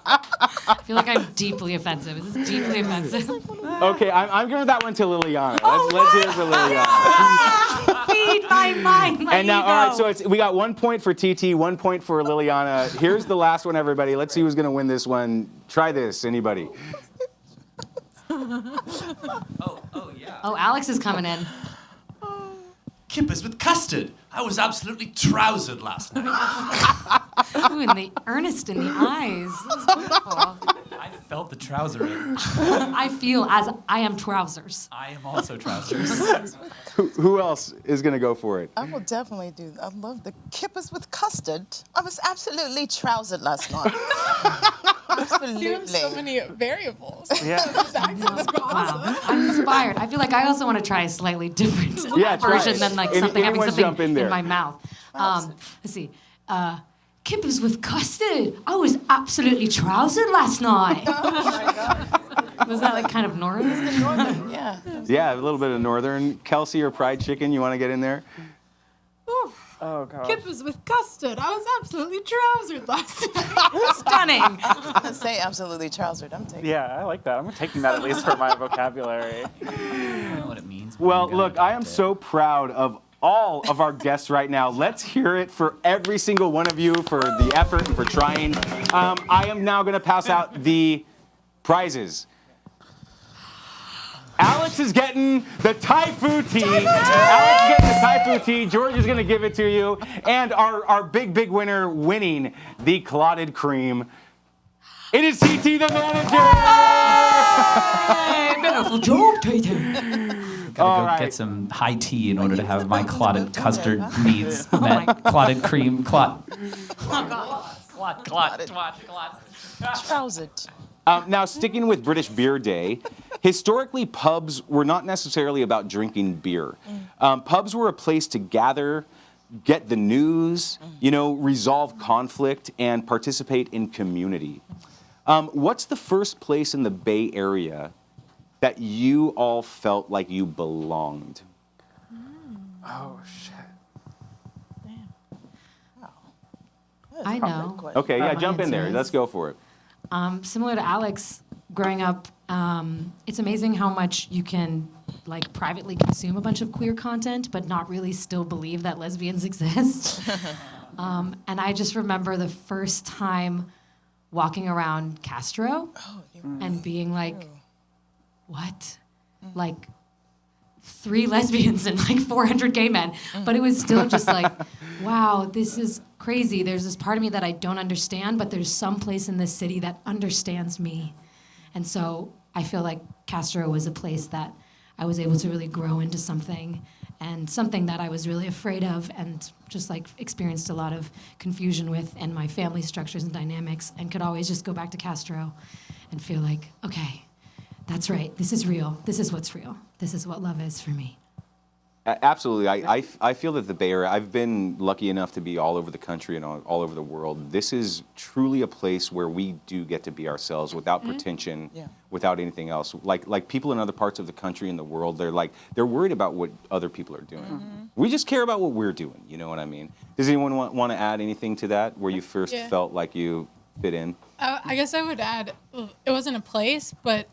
I feel like I'm deeply offensive. Is this deeply offensive? Okay, I'm giving that one to Liliana. Let's hear it for Liliana. Feed my mind, my And now, ego. all right, so we got 1 point for TT, 1 point for Liliana. Here's the last one, everybody. Let's see who's going to win this one. Try this, anybody. Oh, Alex is coming in. Kippers with custard. I was absolutely trousered last night. Ooh, and the earnest in the eyes. That's beautiful. I felt the trouser in. I feel as I am trousers. I am also trousers. Who else is going to go for it? I will definitely do. I love the kippers with custard. I was absolutely trousered last night. Absolutely. You have so many variables. Yeah. Wow, I'm inspired. I feel like I also want to try a slightly different Yeah, try version it. than like something having Anyone something jump in there. my mouth. Let's see. kippers with custard. I was absolutely trousered last night. Was that like kind of northern? Northern, yeah. Yeah, a little bit of northern. Kelsie or fried chicken, you want to get in there? Oh, God. Kippers with custard. I was absolutely trousered last night. Stunning. I was gonna say absolutely trousered. I'm taking. Yeah, I like that. I'm taking that at least for my vocabulary. I don't know what it means. Well, look, I am so proud of all of our guests right now. Let's hear it for every single one of you for the effort and for trying. I am now going to pass out the prizes. Alex is getting the Thai food tea. Alex is getting the Thai food tea. George is going to give it to you. And our big winner winning the clotted cream. It is TT the manager. Hey, beautiful job, TT. Gotta go get some high tea in order to have my clotted custard needs met. Clotted cream, clot. Clot. Trousered. Now, sticking with British Beer Day, historically pubs were not necessarily about drinking beer. Pubs were a place to gather, get the news, resolve conflict, and participate in community. What's the first place in the Bay Area that you all felt like you belonged? Oh, shit. I know. Okay, yeah, jump in there. Let's go for it. Similar to Alex, growing up, it's amazing how much you can like privately consume a bunch of queer content, but not really still believe that lesbians exist. And I just remember the first time walking around Castro and being like, what? Like 3 lesbians and like 400 gay men. But it was still just like, wow, this is crazy. There's this part of me that I don't understand, but there's some place in this city that understands me. And so I feel like Castro was a place that I was able to really grow into something, and something that I was really afraid of and just like experienced a lot of confusion with in my family structures and dynamics, and could always just go back to Castro and feel like, okay, that's right, this is real, this is what's real, this is what love is for me. Absolutely. I feel that the Bay Area, I've been lucky enough to be all over the country and all over the world. This is truly a place where we do get to be ourselves without pretension, without anything else. Like people in other parts of the country and the world, they're worried about what other people are doing. We just care about what we're doing, you know what I mean? Does anyone want to add anything to that, where you first felt like you fit in? I guess I would add, it wasn't a place, but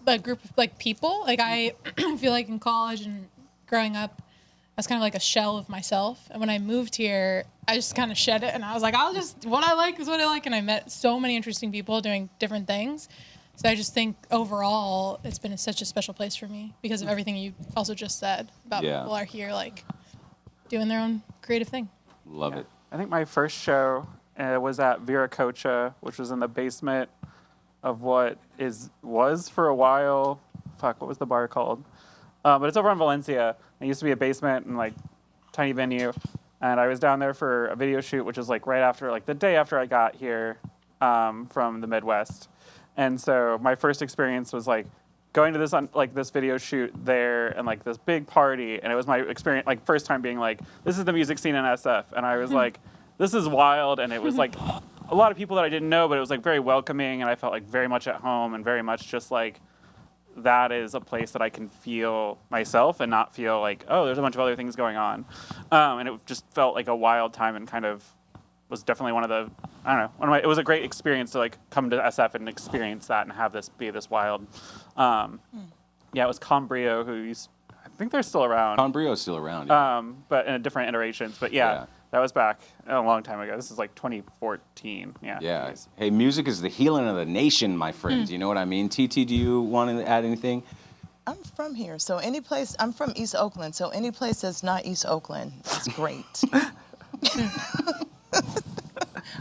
a group of like people. Like I feel like in college and growing up, I was kind of like a shell of myself. And when I moved here, I just kind of shed it. And I was like, what I like is what I like. And I met so many interesting people doing different things. So I just think overall, it's been such a special place for me because of everything you also just said about people are here like doing their own creative thing. Love it. I think my first show was at Viracocha, which was in the basement of what was for a while. What was the bar called? But it's over in Valencia. It used to be a basement and like tiny venue. And I was down there for a video shoot, which is like right after, like the day after I got here from the Midwest. And so my first experience was like going to this video shoot there and like this big party. And it was my experience, like first time being like, this is the music scene in SF. And I was like, this is wild. And it was like a lot of people that I didn't know, but it was like very welcoming. And I felt like very much at home and very much just like, that is a place that I can feel myself and not feel like, oh, there's a bunch of other things going on. And it just felt like a wild time and kind of was definitely one of the, it was a great experience to like come to SF and experience that and have this be this wild. It was Combrio I think they're still around. Combrio's still around. But in different iterations. But that was back a long time ago. This is like 2014. Yeah. Hey, music is the healing of the nation, my friends. You know what I mean? TT, do you want to add anything? I'm from here, so I'm from East Oakland, so any place that's not East Oakland is great.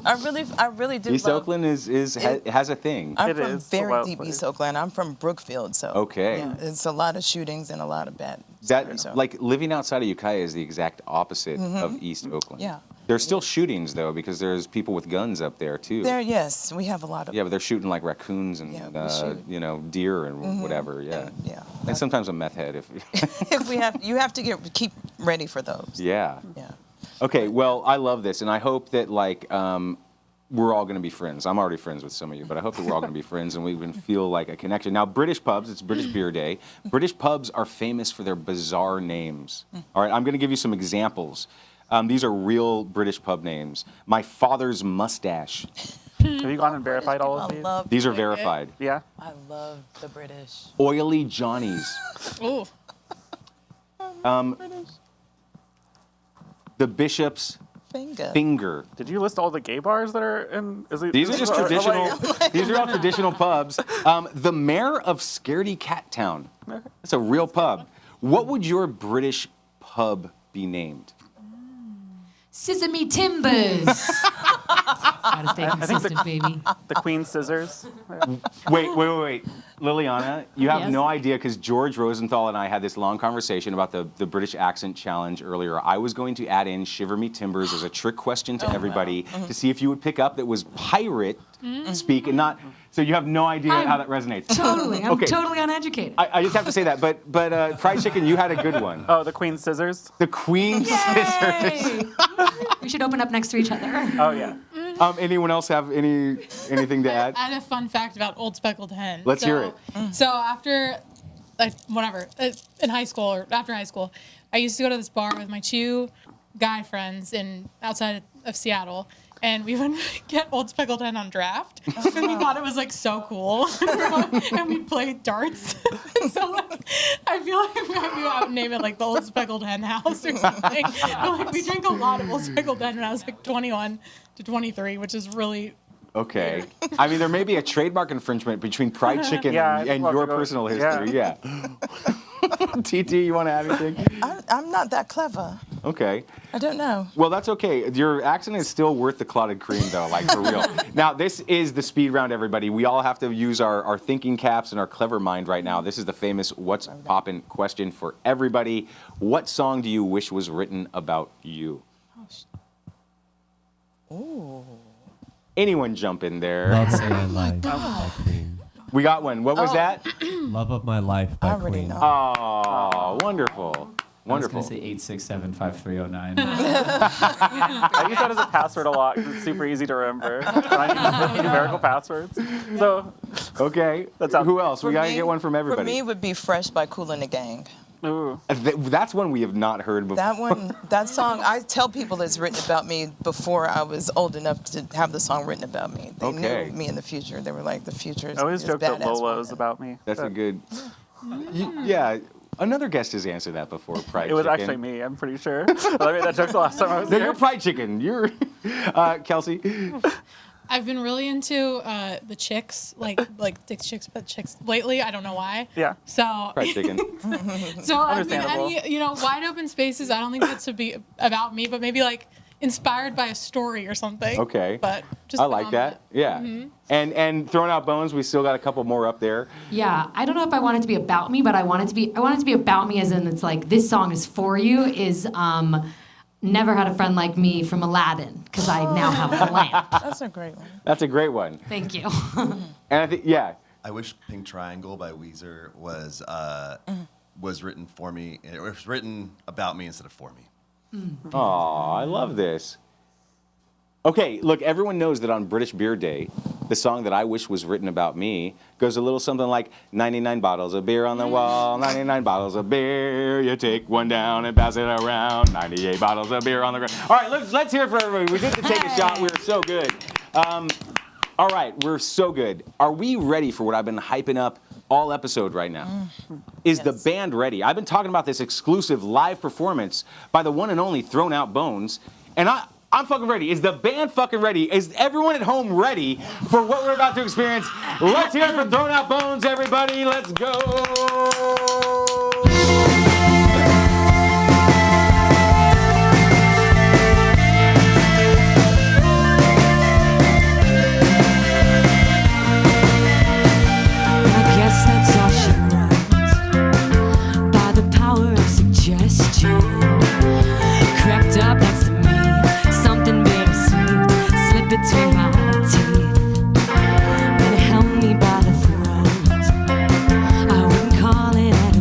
I really do. East Oakland has a thing. I'm from very deep East Oakland. I'm from Brookfield, so it's a lot of shootings and a lot of bad. Like living outside of Ukiah is the exact opposite of East Oakland. Yeah. There's still shootings though, because there's people with guns up there too. Yes, we have a lot of. Yeah, but they're shooting like raccoons and deer and whatever. Yeah. And sometimes a meth head if. If you have to keep ready for those. Yeah. Yeah. Okay, well, I love this, and I hope that like we're all going to be friends. I'm already friends with some of you, but I hope that we're all going to be friends and we can feel like a connection. Now, British pubs, it's British Beer Day. British pubs are famous for their bizarre names. All right, I'm going to give you some examples. These are real British pub names. My Father's Mustache. Have you gone and verified all of these? These are verified. Yeah. I love the British. Oily Johnny's. Ooh. The Bishop's Finger. Did you list all the gay bars that are in? These are just traditional. These are all traditional pubs. The Mayor of Scaredy Cat Town. That's a real pub. What would your British pub be named? Sesame Timbers. Gotta stay consistent, baby. The Queen's Scissors. Wait. Liliana, you have Yes? no idea because George Rosenthal and I had this long conversation about the British accent challenge earlier. I was going to add in Shiver Me Timbers as a trick question to everybody to see if you would pick up that was pirate speak and not. So you have no idea how that resonates. Totally. I'm Okay. totally uneducated. I just have to say that, but Fried Chicken, you had a good one. Oh, the Queen's Scissors. The Queen's Scissors. Yay! We should open up next to each other. Oh yeah. Anyone else have anything to add? I had a fun fact about Old Speckled Hen. Let's hear it. So after, in high school or after high school, I used to go to this bar with my two guy friends outside of Seattle, and we would get Old Speckled Hen on draft, and we thought it was like so cool, and we played darts. So like, I feel like maybe I would name it like the Old Speckled Hen House or something. But like we drank a lot of Old Speckled Hen when I was like 21 to 23, which is really. Okay. I mean, there may be a trademark infringement between Fried Chicken and your personal history. Yeah. TT, you want to add anything? I'm not that clever. Okay. I don't know. Well, that's okay. Your accent is still worth the clotted cream, though, like for real. Now, this is the speed round, everybody. We all have to use our thinking caps and our clever mind right now. This is the famous What's Poppin' question for everybody. What song do you wish was written about you? Ooh. Anyone jump in there? Love Say I Lied God. by Queen. We got one. What was that? Love of My Life by Queen. Oh, wonderful. Wonderful. I was going to say 8675309. I use that as a password a lot because it's super easy to remember. I need numerical passwords. So. Okay. Who else? We got to get one from For everybody. me, it would be Fresh by Kool and the Gang. Ooh. That's one we have not heard before. That song, I tell people it's written about me before I was old enough to have the song written about me. They knew me in the future. They were like, the future is I always joke that badass Lolo's about me. That's a good. Yeah. Another guest has answered that before. Fried It was Chicken. actually me, I'm pretty sure. I made that joke the last time I was No, here. you're Fried Chicken. You're Kelsie. I've been really into the chicks, like Dick Chicks, but chicks lately. I don't know why. Yeah. So. Fried Chicken. So I mean, Understandable. any wide open spaces. I don't think that's to be about me, but maybe like inspired by a story or something. Okay. But just I like that. Yeah. Mhm. And throwing out bones, we still got a couple more up there. Yeah, I don't know if I want it to be about me, but I want it to be about me as in it's like this song is for you is Never Had a Friend Like Me from Aladdin because I now have a lamp. That's a great one. That's a great one. Thank you. And I think I wish Pink Triangle by Weezer was written for me. It was written about me instead of for me. Aw, I love this. Okay, look, everyone knows that on British Beer Day, the song that I wish was written about me goes a little something like 99 bottles of beer on the wall, 99 bottles of beer, you take one down and pass it around, 98 bottles of beer on the ground. All right, let's hear it for everybody. We did the Take a Shot. We were so good. All right, we're so good. Are we ready for what I've been hyping up all episode right now? Is the band ready? I've been talking about this exclusive live performance by the one and only Thrown Out Bones, and I'm fucking ready. Is the band fucking ready? Is everyone at home ready for what we're about to experience? Let's hear it from Thrown Out Bones, everybody. Let's go. I guess that's all she wrote. By the power of suggestion, crept up next to me, something bittersweet slipped between my teeth and held me by the throat. I wouldn't call it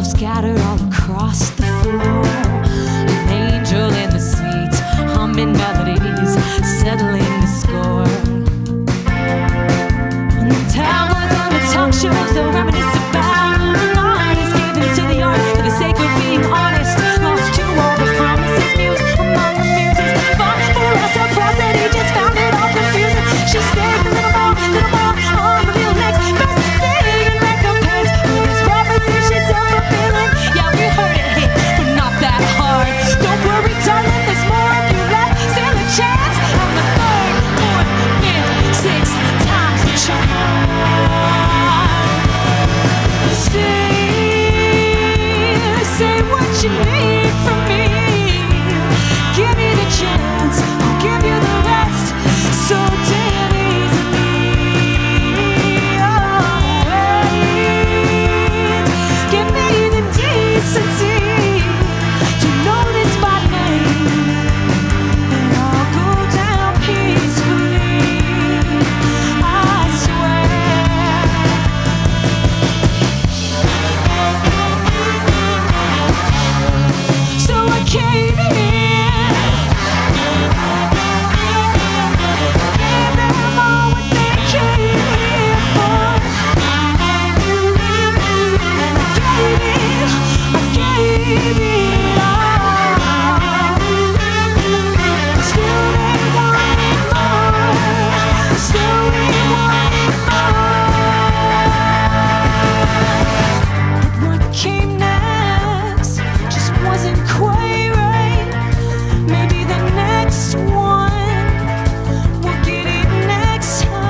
so scattered all across the floor. An angel in the seats, humming melodies, settling the score. And the tabloids and the talk shows, they'll reminisce about an artist given to the art for the sake of being honest. Lost to all the promises, muse among the muses. Fought for us across that he just found it all confusing. She stayed a little more on the real next best thing and recompense for this prophecy. She's self-fulfilling. Yeah, we heard it hit, but not that hard. Don't worry, darling, there's more of you left. Still a chance on the third, fourth, fifth, sixth time's the charm. Say what you need from me. Give me the chance, I'll give you the rest. So damn easily. Oh, wait. Give me the decency to know this by name, and I'll go down peacefully. I swear. So I came in. Gave them all what they came here for. And I gave it all. Still they wanted more. Still we wanted more. But what came next just wasn't quite right. Maybe the next one will get it next time.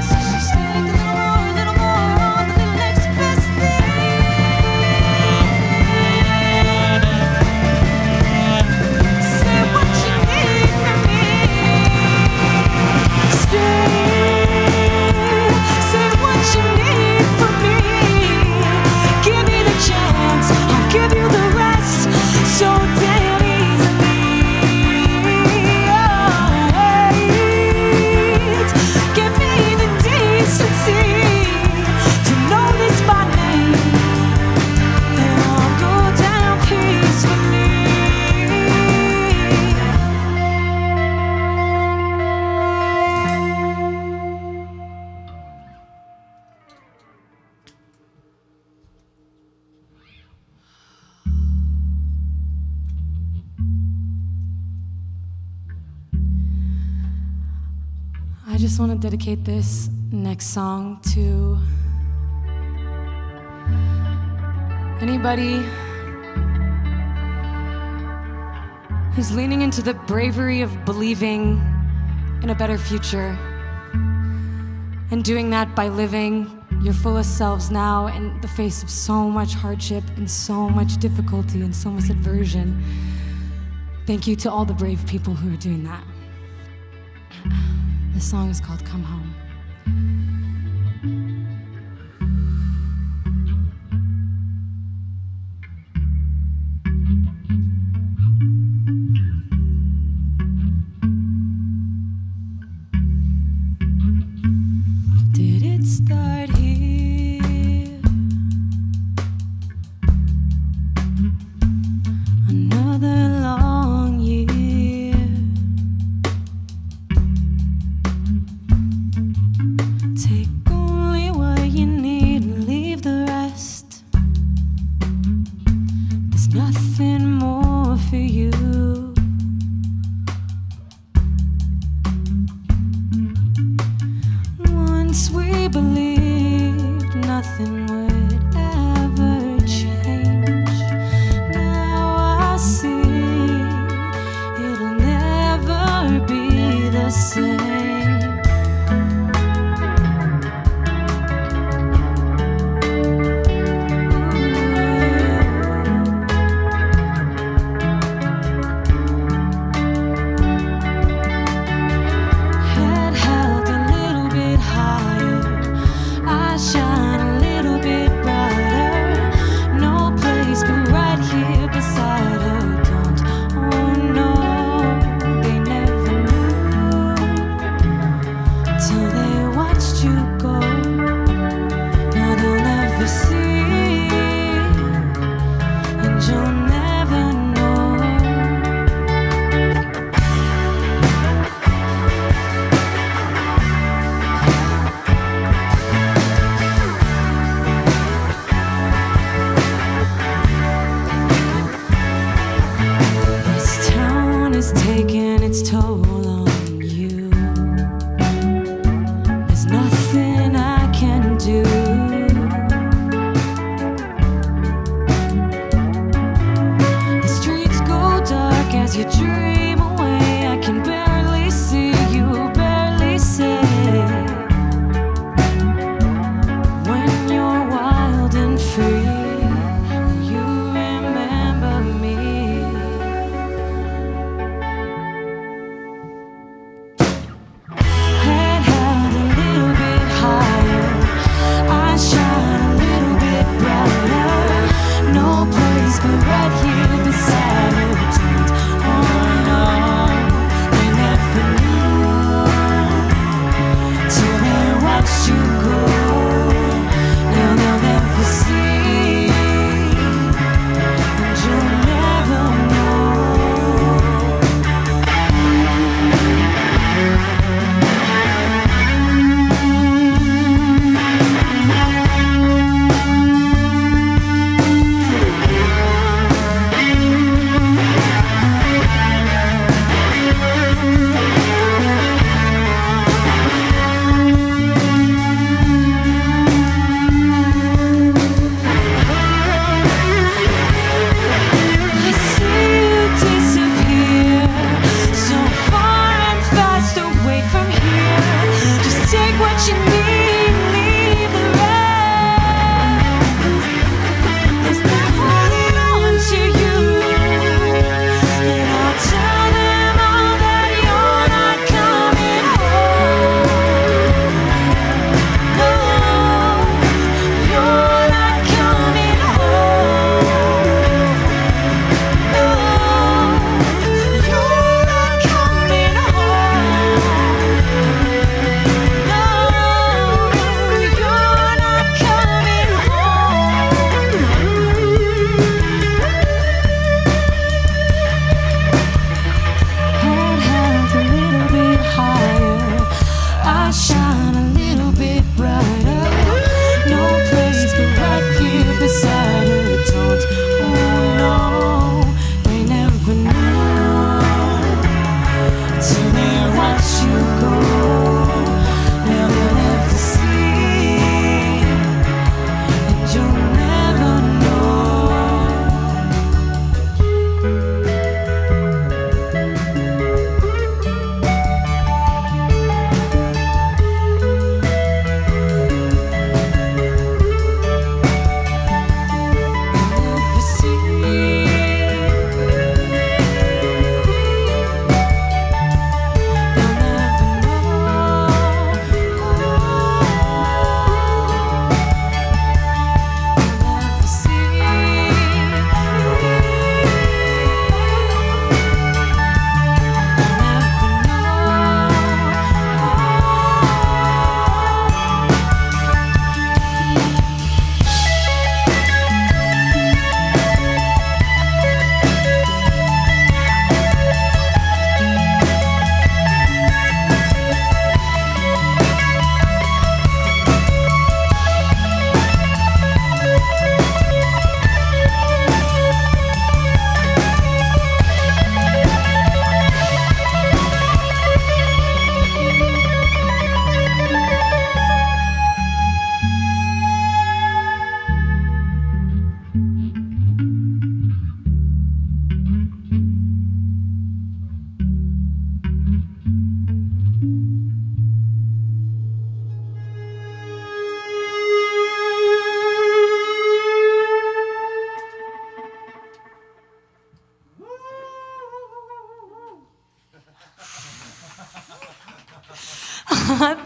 So just think a little more on the next best thing. Say what you need from me. Say what you need from me. Give me the chance, I'll give you the rest. So damn easily. Oh, wait. Give me the decency to know this by name, and I'll go down peacefully. I just want to dedicate this next song to anybody who's leaning into the bravery of believing in a better future and doing that by living your fullest selves now in the face of so much hardship and so much difficulty and so much aversion. Thank you to all the brave people who are doing that. This song is called Come Home. Did it start here? Another long year. Take only what you need and leave the rest. There's nothing more for you. Once we believed nothing would ever change. Now I see it'll never be the same. as you dream away, I can barely see you, barely say. When you're wild and free, you remember me. Head held a little bit higher, eyes shine a little bit brighter. No place but right here beside her. Oh no, they never knew till they watched you go. Now they'll never see, and you'll never know. I see you disappear so far and fast away from here. Just take what you need, leave the rest. There's no holding on to you, and I'll tell them all that you're not coming home. No, you're not coming home. No, you're not coming home. No, you're not coming home. Head held a little bit higher, eyes shine a little bit brighter. No place but right here beside her. Don't, oh no, they never knew till they watch you go. Now they'll never see, and you'll never know. Never see. They'll never know. Never see.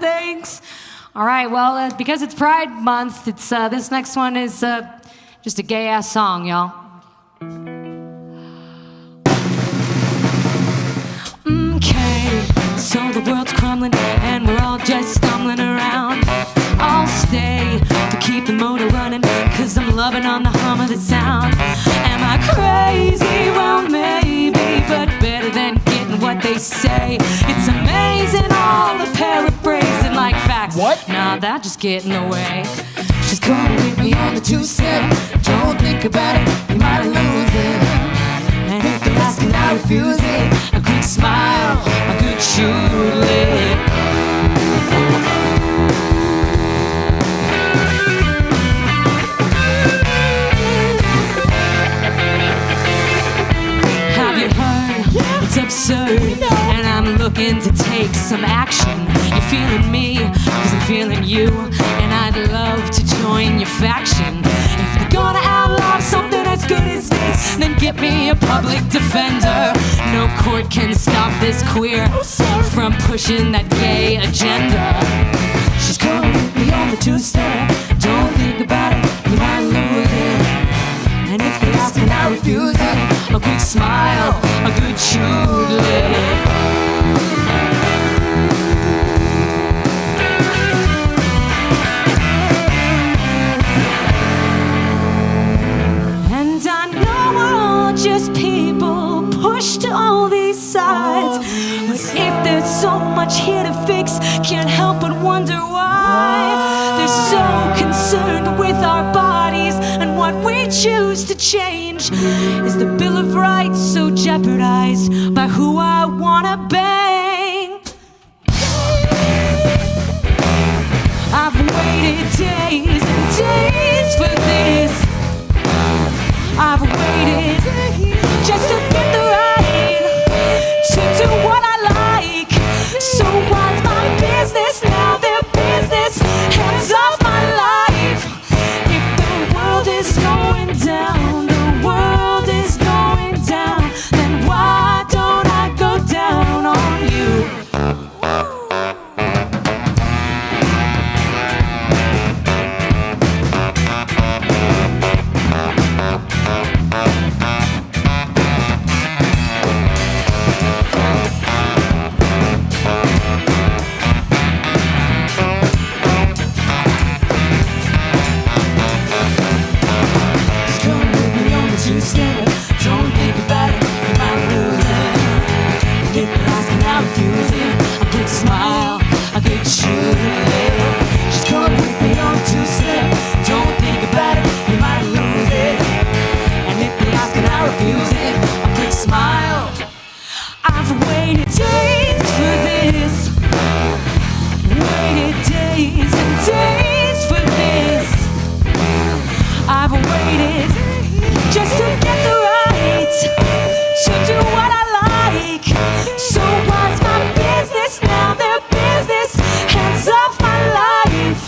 Thanks. All right, well, because it's Pride Month, it's this next one is just a gay-ass song, y'all. Okay, so the world's crumbling and we're all just stumbling around. I'll stay to keep the motor running, 'cause I'm loving on the hum of the sound. Am I crazy? Well, maybe, but better than getting what they say. It's amazing all the paraphrasing like facts. What? Nah, that just get in the way. She's gonna with me on the two-step. Don't think about it, you might lose it. And if they're asking, I refuse it. A quick smile, a good shoe lip. Have you heard absurd, and I'm looking to take some action. You're feeling me, cause I'm feeling you, and I'd love to join your faction. If you're gonna outlaw something as good as this, then get me a public defender. No court can stop this queer from pushing that gay agenda. She's coming with me on the two-step. Don't think about it, you might lose it. And if they ask and I refuse it, a quick smile, a good chewed lip. And I know we're all just people pushed to all these sides. But if there's so much here to fix, can't help but wonder why they're so concerned with our bodies and what we choose to change. Is the Bill of Rights so jeopardized by who I wanna bang? I've waited days and days for this. I've waited just to get the right to do what I like. So why's my business now their business? Hands off my life. If the world is going down, the world is going down, then why don't I go down on you? Don't think about it, you might lose it. If you're asking, I refuse it. A quick smile, a good shooting. She's coming with me on two-step. Don't think about it, you might lose it. And if they ask and I refuse it, a quick smile. I've waited days for this. Waited days and days for this. I've waited just to get the right to do what I like. So what's my business now? Their business, hands off my life.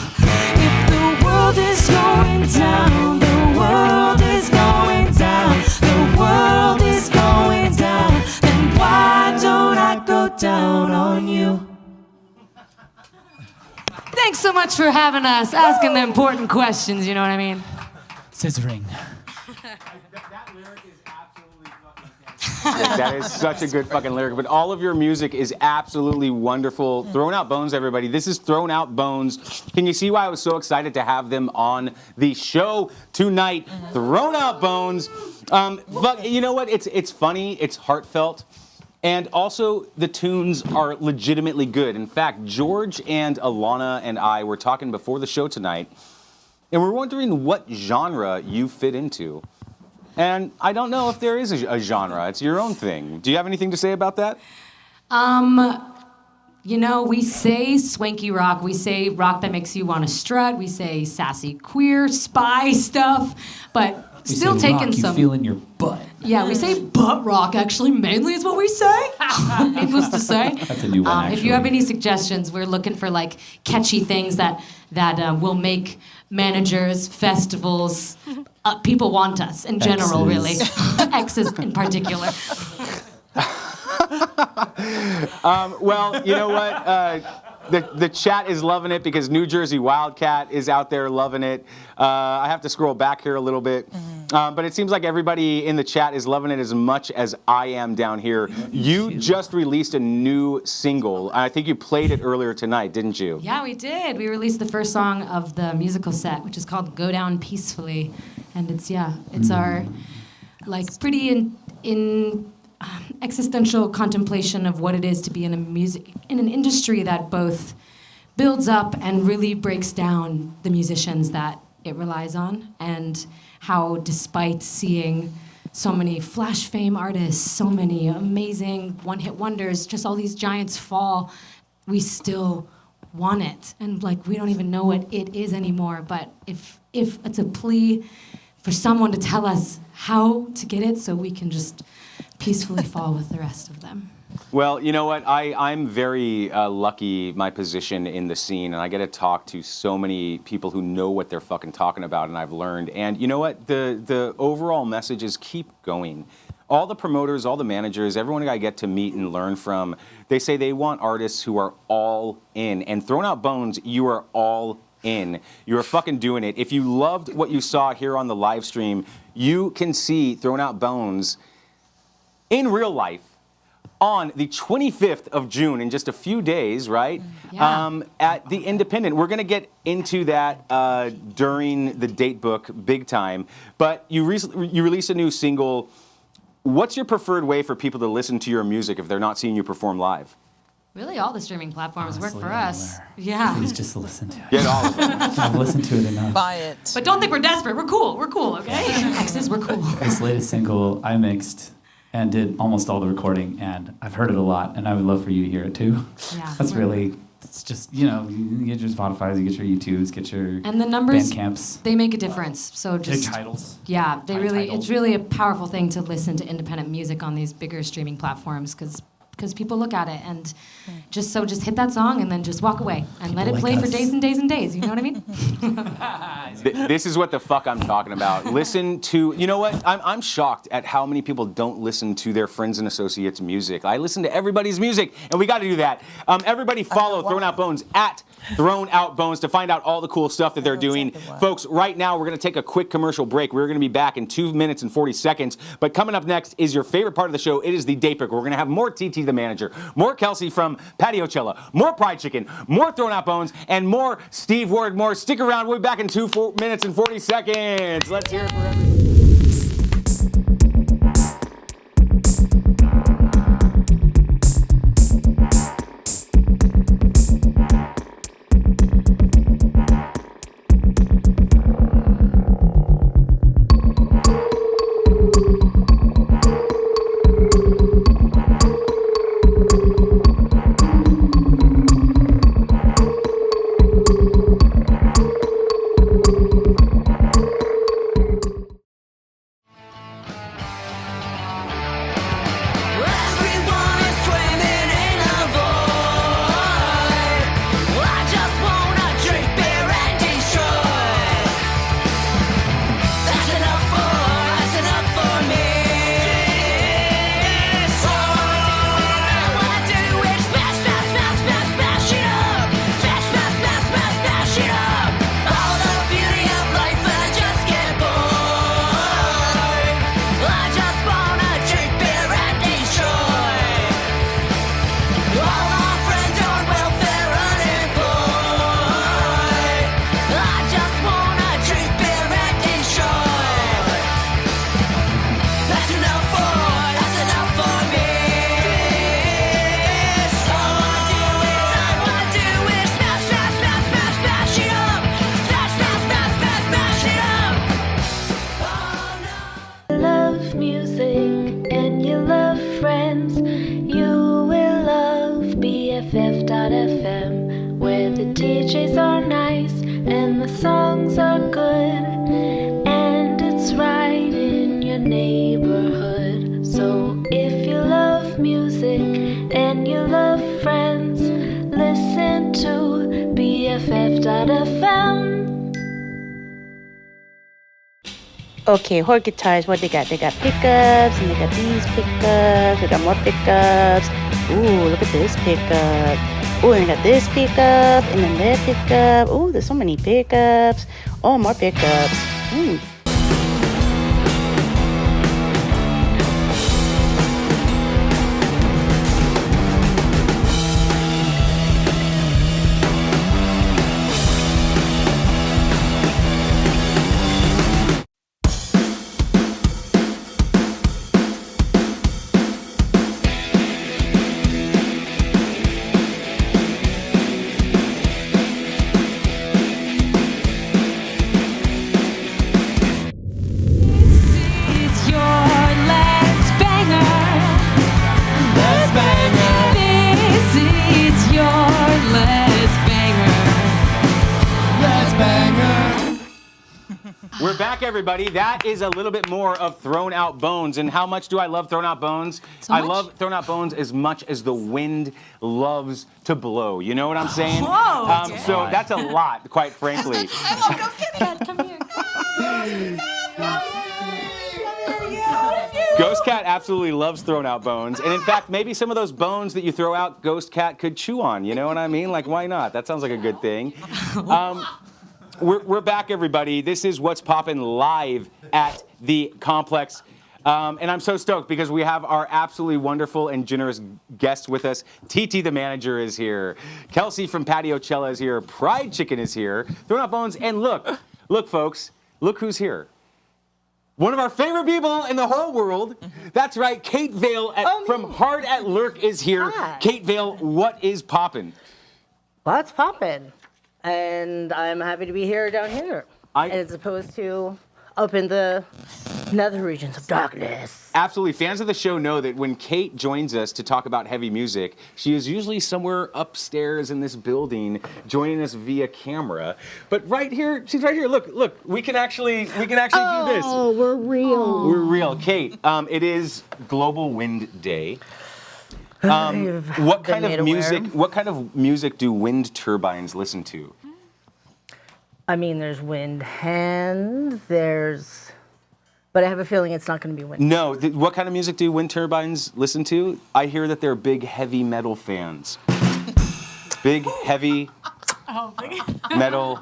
If the world is going down, the world is going down, the world is going down, then why don't I go down on you? Thanks so much for having us, asking the important questions, you know what I mean? Scissoring. That is such a good fucking lyric. But all of your music is absolutely wonderful. Thrown Out Bones, everybody. This is Thrown Out Bones. Can you see why I was so excited to have them on the show tonight? Thrown Out Bones. But you know what? It's funny. It's heartfelt. And also, the tunes are legitimately good. In fact, George and Alana and I were talking before the show tonight, and we're wondering what genre you fit into. And I don't know if there is a genre. It's your own thing. Do you have anything to say about that? You know, we say swanky rock, we say rock that makes you want to strut, we say sassy queer spy stuff, but We still say taking rock some. you feel in your butt. Yeah, we say butt rock actually mainly is what we say. Needless to say. That's a new one, If you have any suggestions, we're looking for like catchy things that will make managers, festivals, people want us in general, really. Exes in particular. Well, you know what? The chat is loving it because New Jersey Wildcat is out there loving it. I have to scroll back here a little bit. But it seems like everybody in the chat is loving it as much as I am down here. You just released a new single. I think you played it earlier tonight, didn't you? Yeah, we did. We released the first song of the musical set, which is called Go Down Peacefully. And it's our like pretty existential contemplation of what it is to be in an industry that both builds up and really breaks down the musicians that it relies on, and how despite seeing so many flash fame artists, so many amazing one-hit wonders, just all these giants fall, we still want it. And like we don't even know what it is anymore, but if it's a plea for someone to tell us how to get it so we can just peacefully fall with the rest of them. Well, you know what? I'm very lucky, my position in the scene, and I get to talk to so many people who know what they're fucking talking about, and I've learned. And you know what? The overall message is keep going. All the promoters, all the managers, everyone I get to meet and learn from, they say they want artists who are all in. And Thrown Out Bones, you are all in. You are fucking doing it. If you loved what you saw here on the live stream, you can see Thrown Out Bones in real life on the 25th of June, in just a few days, right? Yeah. At the Independent. We're going to get into that during the date book big time. But you released a new single. What's your preferred way for people to listen to your music if they're not seeing you perform live? Really, all the streaming platforms Honestly, work for us. anywhere. Yeah. Please just listen to it. Get all of them. I've listened to it enough. Buy it. But don't think we're desperate. We're cool, okay? Exes, we're cool. This latest single, I mixed and did almost all the recording, and I've heard it a lot, and I would love for you to hear it too. Yeah. That's really, it's just, you know, you get your Spotify's, you get your YouTubes, get your And the numbers, Bandcamps. they make a difference. So just Big titles. Yeah, High title. it's really a powerful thing to listen to independent music on these bigger streaming platforms because people look at it and just hit that song and then just walk away and let it like play for us. days and days and days. You know what I mean? This is what the fuck I'm talking about. Listen to, you know what? I'm shocked at how many people don't listen to their friends and associates' music. I listen to everybody's music, and we got to do that. Everybody follow Thrown Out Bones at Thrown Out Bones to find out all the cool stuff that they're doing. Folks, right now we're going to take a quick commercial break. We're going to be back in 2 minutes and 40 seconds. But coming up next is your favorite part of the show. It is the date book. We're going to have more TT the manager, more Kelsie from Patiocella, more Pride Chicken, more Thrown Out Bones, and more Steve Wardmore. Stick around. We'll be back in 2 minutes and 40 seconds. Let's hear it for everyone. BFF.FM, where the DJs are nice and the songs are good, and it's right in your neighborhood. So if you love music and you love friends, listen to BFF.FM. Okay, Horde guitars, what they got? They got pickups, and they got these pickups. They got more pickups. Ooh, look at this pickup. Ooh, and they got this pickup, and then that pickup. Ooh, there's so many pickups. Oh, more pickups. We're back, everybody. That is a little bit more of Thrown Out Bones. And how much do I love Thrown Out Bones? I love Thrown Out Bones as much as the wind loves to blow. You know what I'm saying? Whoa! So that's a lot, quite frankly. Come here. Ghost Cat absolutely loves Thrown Out Bones. And in fact, maybe some of those bones that you throw out, Ghost Cat could chew on. You know what I mean? Like, why not? That sounds like a good thing. We're back, everybody. This is What's Poppin' live at the Complex. And I'm so stoked because we have our absolutely wonderful and generous guest with us. TT, the manager, is here. Kelsie from Patio Cella is here. Pride Chicken is here. Thrown Out Bones. And look, folks, look who's here. One of our favorite people in the whole world. That's right, Kate Vale from Hard at Lurk is here. Hi. Kate Vale, what is poppin'? What's poppin'? And I'm happy to be here down here, as opposed to up in the nether regions of darkness. Absolutely. Fans of the show know that when Kate joins us to talk about heavy music, she is usually somewhere upstairs in this building, joining us via camera. But right here, she's right here. Look, we can actually do this. Oh, we're real. We're real. Kate, it is Global Wind Day. What kind of music do wind turbines listen to? I mean, there's wind and but I have a feeling it's not going to be wind. No, what kind of music do wind turbines listen to? I hear that they're big heavy metal fans. Big heavy metal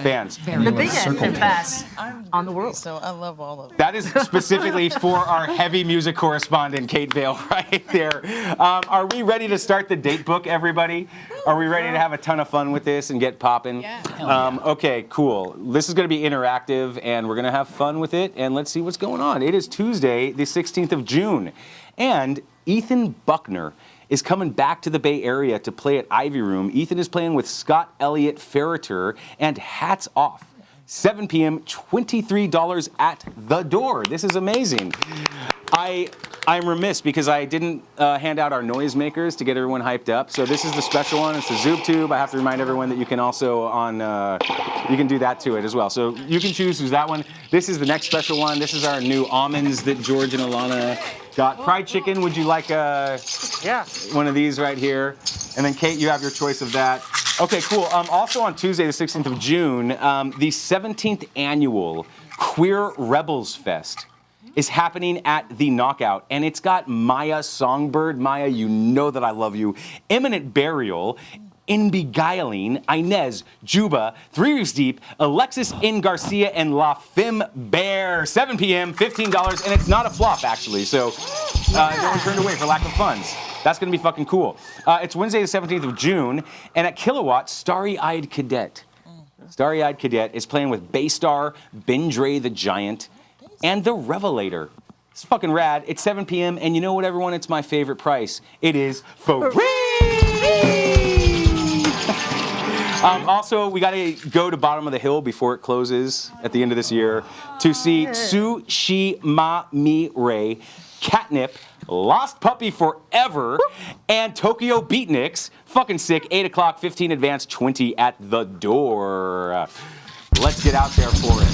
fans. The biggest, in fact, on the world. So I love all of it. That is specifically for our heavy music correspondent, Kate Vale, right there. Are we ready to start the date book, everybody? Are we ready to have a ton of fun with this and get popping? Yeah. Okay, cool. This is going to be interactive, and we're going to have fun with it, and let's see what's going on. It is Tuesday, the 16th of June, and Ethan Buckner is coming back to the Bay Area to play at Ivy Room. Ethan is playing with Scott Elliott Ferreter and Hats Off. 7 p.m., $23 at the door. This is amazing. I'm remiss because I didn't hand out our noisemakers to get everyone hyped up. So this is the special one. It's the Zoop Tube. I have to remind everyone that you can also you can do that to it as well. So you can choose who's that one. This is the next special one. This is our new almonds that George and Alana got. Pride Chicken, would you like one of these right here? And then Kate, you have your choice of that. Okay, cool. Also on Tuesday, the 16th of June, the 17th annual Queer Rebels Fest is happening at the Knockout, and it's got Maya Songbird. Maya, you know that I love you. Imminent Burial, In Beguiling, Inez, Juba, Three Reefs Deep, Alexis In Garcia, and La Femme Bear. 7 p.m., $15, and it's not a flop, actually, so no one turned away for lack of funds. That's going to be fucking cool. It's Wednesday, the 17th of June, and at Kilowatt, Starry-Eyed Cadet. Starry-Eyed Cadet is playing with Baystar, Bendre the Giant, and The Revelator. It's fucking rad. It's 7 p.m., and you know what, everyone? It's my favorite price. It is for free! Also, we got to go to Bottom of the Hill before it closes at the end of this year to see Su Shi Ma Mi Rei, Catnip, Lost Puppy Forever, and Tokyo Beatniks. Fucking sick. 8 o'clock, 15 advance, 20 at the door. Let's get out there for it.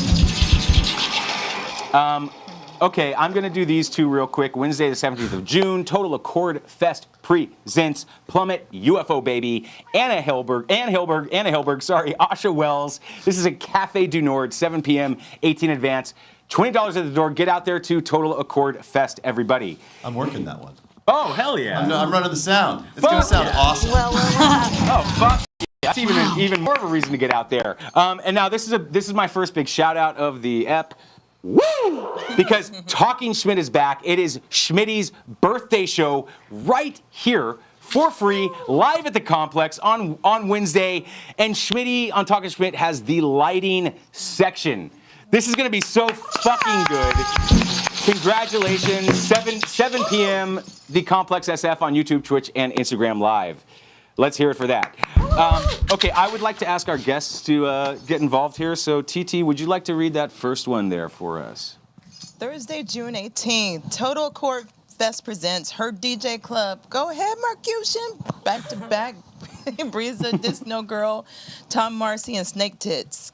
Okay, I'm going to do these two real quick. Wednesday, the 17th of June, Total Accord Fest presents Plummet, UFO Baby, Anna Hellberg, Asha Wells. This is at Cafe du Nord, 7 p.m., 18 advance, $20 at the door. Get out there to Total Accord Fest, everybody. I'm working that one. Oh, hell yeah. I'm running the sound. It's going to sound awesome. Oh, fuck. That's even more of a reason to get out there. And now this is my first big shout out of the ep. Woo! Because Talking Schmidt is back. It is Schmitty's birthday show right here for free, live at the Complex on Wednesday. And Schmitty on Talking Schmidt has the lighting section. This is going to be so fucking good. Congratulations. 7 p.m. The Complex SF on YouTube, Twitch, and Instagram Live. Let's hear it for that. Okay, I would like to ask our guests to get involved here. So, TT, would you like to read that first one there for us? Thursday, June 18th, Total Accord Fest presents Her DJ Club. Go ahead, Marcution. Back to back, Breeza, Disno Girl, Tom Marcy, and Snake Tits.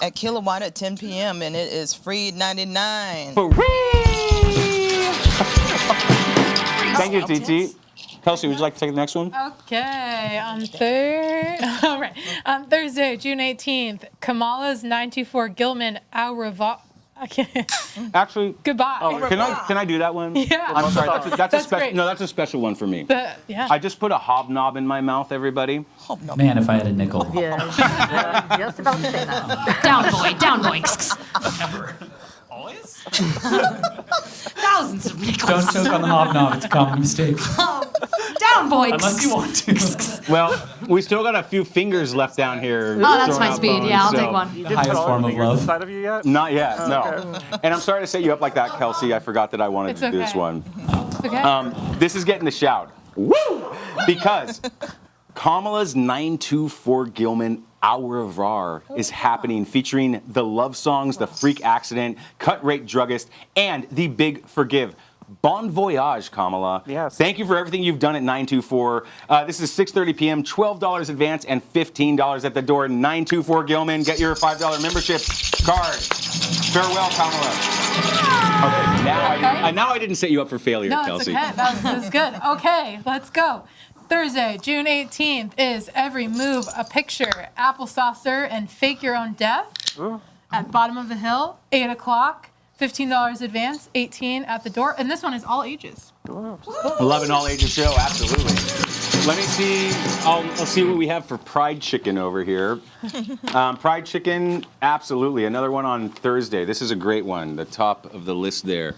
at Kilowatt at 10 p.m. and it is free 99. Thank you, TT. Kelsie, would you like to take the next one? Okay, all right. On Thursday, June 18th, Kamala's 924 Gilman Au revoir. Actually, Goodbye. Can I do that one? Yeah. I'm sorry. That's a That's special. great. No, that's a special one for me. Yeah. I just put a hobnob in my mouth, everybody. Man, if I had a nickel. Yeah, just about to say that. Down boy. Ever. Always? Thousands of nickels. Don't choke on the hobnob. It's a common mistake. Down boy. Unless you want to. Well, we still got a few fingers left down here. Oh, that's throwing my out speed. bones, Yeah, I'll so- take one. You The didn't put highest all form the of fingers love. inside of you yet? Not yet, Oh, no. okay. And I'm sorry to set you up like that, Kelsie. I forgot that I wanted It's to do this okay. one. Okay. This is getting the shout. Woo! Because Kamala's 924 Gilman Au revoir is happening, featuring the love songs, the freak accident, cut rate druggist, and the big forgive. Bon voyage, Kamala. Yes. Thank you for everything you've done at 924. This is 6:30 p.m., $12 advance and $15 at the door. 924 Gilman, get your $5 membership card. Farewell, Kamala. Okay, now I didn't set you up for failure, No, Kelsie. it's okay. That's good. Okay, let's go. Thursday, June 18th is Every Move a Picture, Apple Saucer, and Fake Your Own Death at Bottom of the Hill, 8 o'clock, $15 advance, 18 at the door. And this one is all ages. Love an all ages show, absolutely. Let me see. I'll see what we have for Pride Chicken over here. Pride Chicken, absolutely. Another one on Thursday. This is a great one. The top of the list there.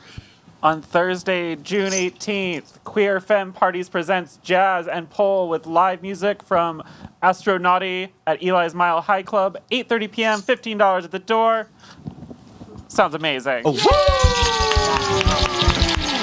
On Thursday, June 18th, Queer Femme Parties presents Jazz and Pole with live music from Astronauty at Eli's Mile High Club, 8:30 p.m., $15 at the door. Sounds amazing. Oh.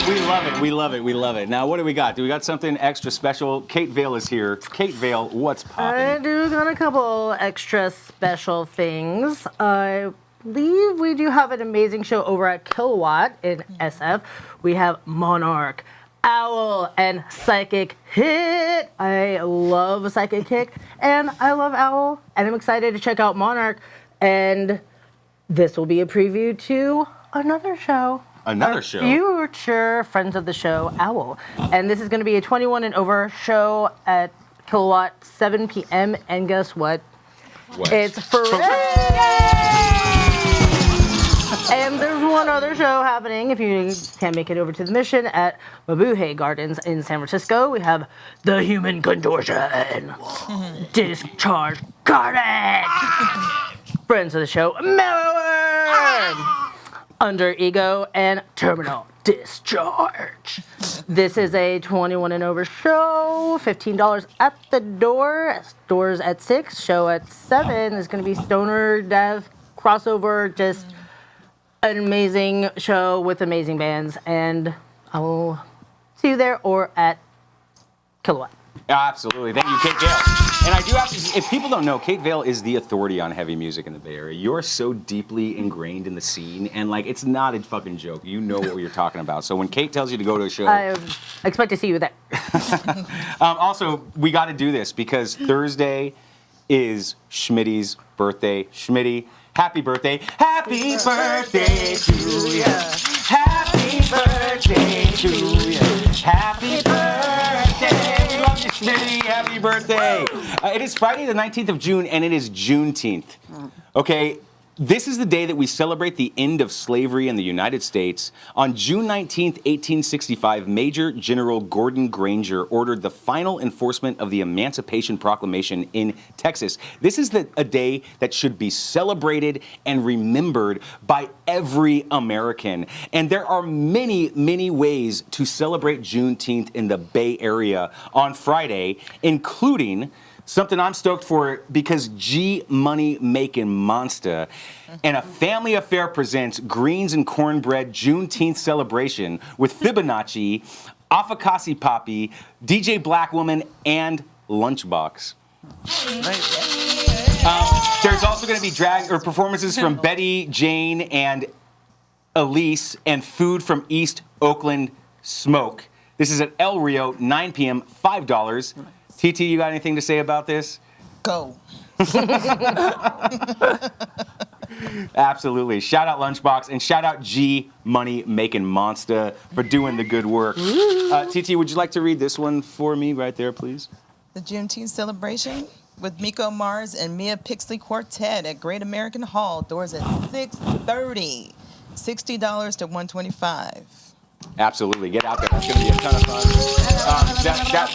We love it. We love it. We love it. Now, what do we got? Do we got something extra special? Kate Vale is here. Kate Vale, what's poppin'? I do got a couple extra special things. I believe we do have an amazing show over at Kilowatt in SF. We have Monarch, Owl, and Psychic Hit. I love Psychic Hit, and I love Owl, and I'm excited to check out Monarch. And this will be a preview to another show. Another show? Future friends of the show, Owl. And this is going to be a 21 and over show at Kilowatt, 7 p.m. And guess what? What? It's free! And there's one other show happening if you can't make it over to the Mission at Mabuhay Gardens in San Francisco. We have The Human Contortion, Discharge Garden, friends of the show, Mellower, Under Ego, and Terminal Discharge. This is a 21 and over show, $15 at the door. Doors at 6, show at 7. It's going to be Stoner Death crossover, just an amazing show with amazing bands, and I will see you there or at Kilowatt. Absolutely. Thank you, Kate Vale. And I do have to, if people don't know, Kate Vale is the authority on heavy music in the Bay Area. You're so deeply ingrained in the scene, and like, it's not a fucking joke. You know what you're talking about. So when Kate tells you to go to a show, I expect to see you there. also, we got to do this because Thursday is Schmitty's birthday. Schmitty, happy birthday. Happy birthday to you. Happy birthday to you. Happy birthday. Love you, Schmitty. Happy birthday. It is Friday the 19th of June, and it is Juneteenth. Okay? This is the day that we celebrate the end of slavery in the United States. On June 19th, 1865, Major General Gordon Granger ordered the final enforcement of the Emancipation Proclamation in Texas. This is a day that should be celebrated and remembered by every American. And there are many, many ways to celebrate Juneteenth in the Bay Area on Friday, including something I'm stoked for because G Money Makin' Monster and A Family Affair presents Greens and Cornbread Juneteenth celebration with Fibonacci, Afakasi Poppy, DJ Black Woman, and Lunchbox. There's also going to be performances from Betty, Jane, and Elise, and food from East Oakland Smoke. This is at El Rio, 9 p.m., $5. TT, you got anything to say about this? Go. Absolutely. Shout out Lunchbox and shout out G Money Making Monster for doing the good work. TT, would you like to read this one for me right there, please? The Juneteenth celebration with Miko Mars and Mia Pixley Quartet at Great American Hall. Doors at 6:30. $60 to $125. Absolutely. Get out there. It's going to be a ton of fun.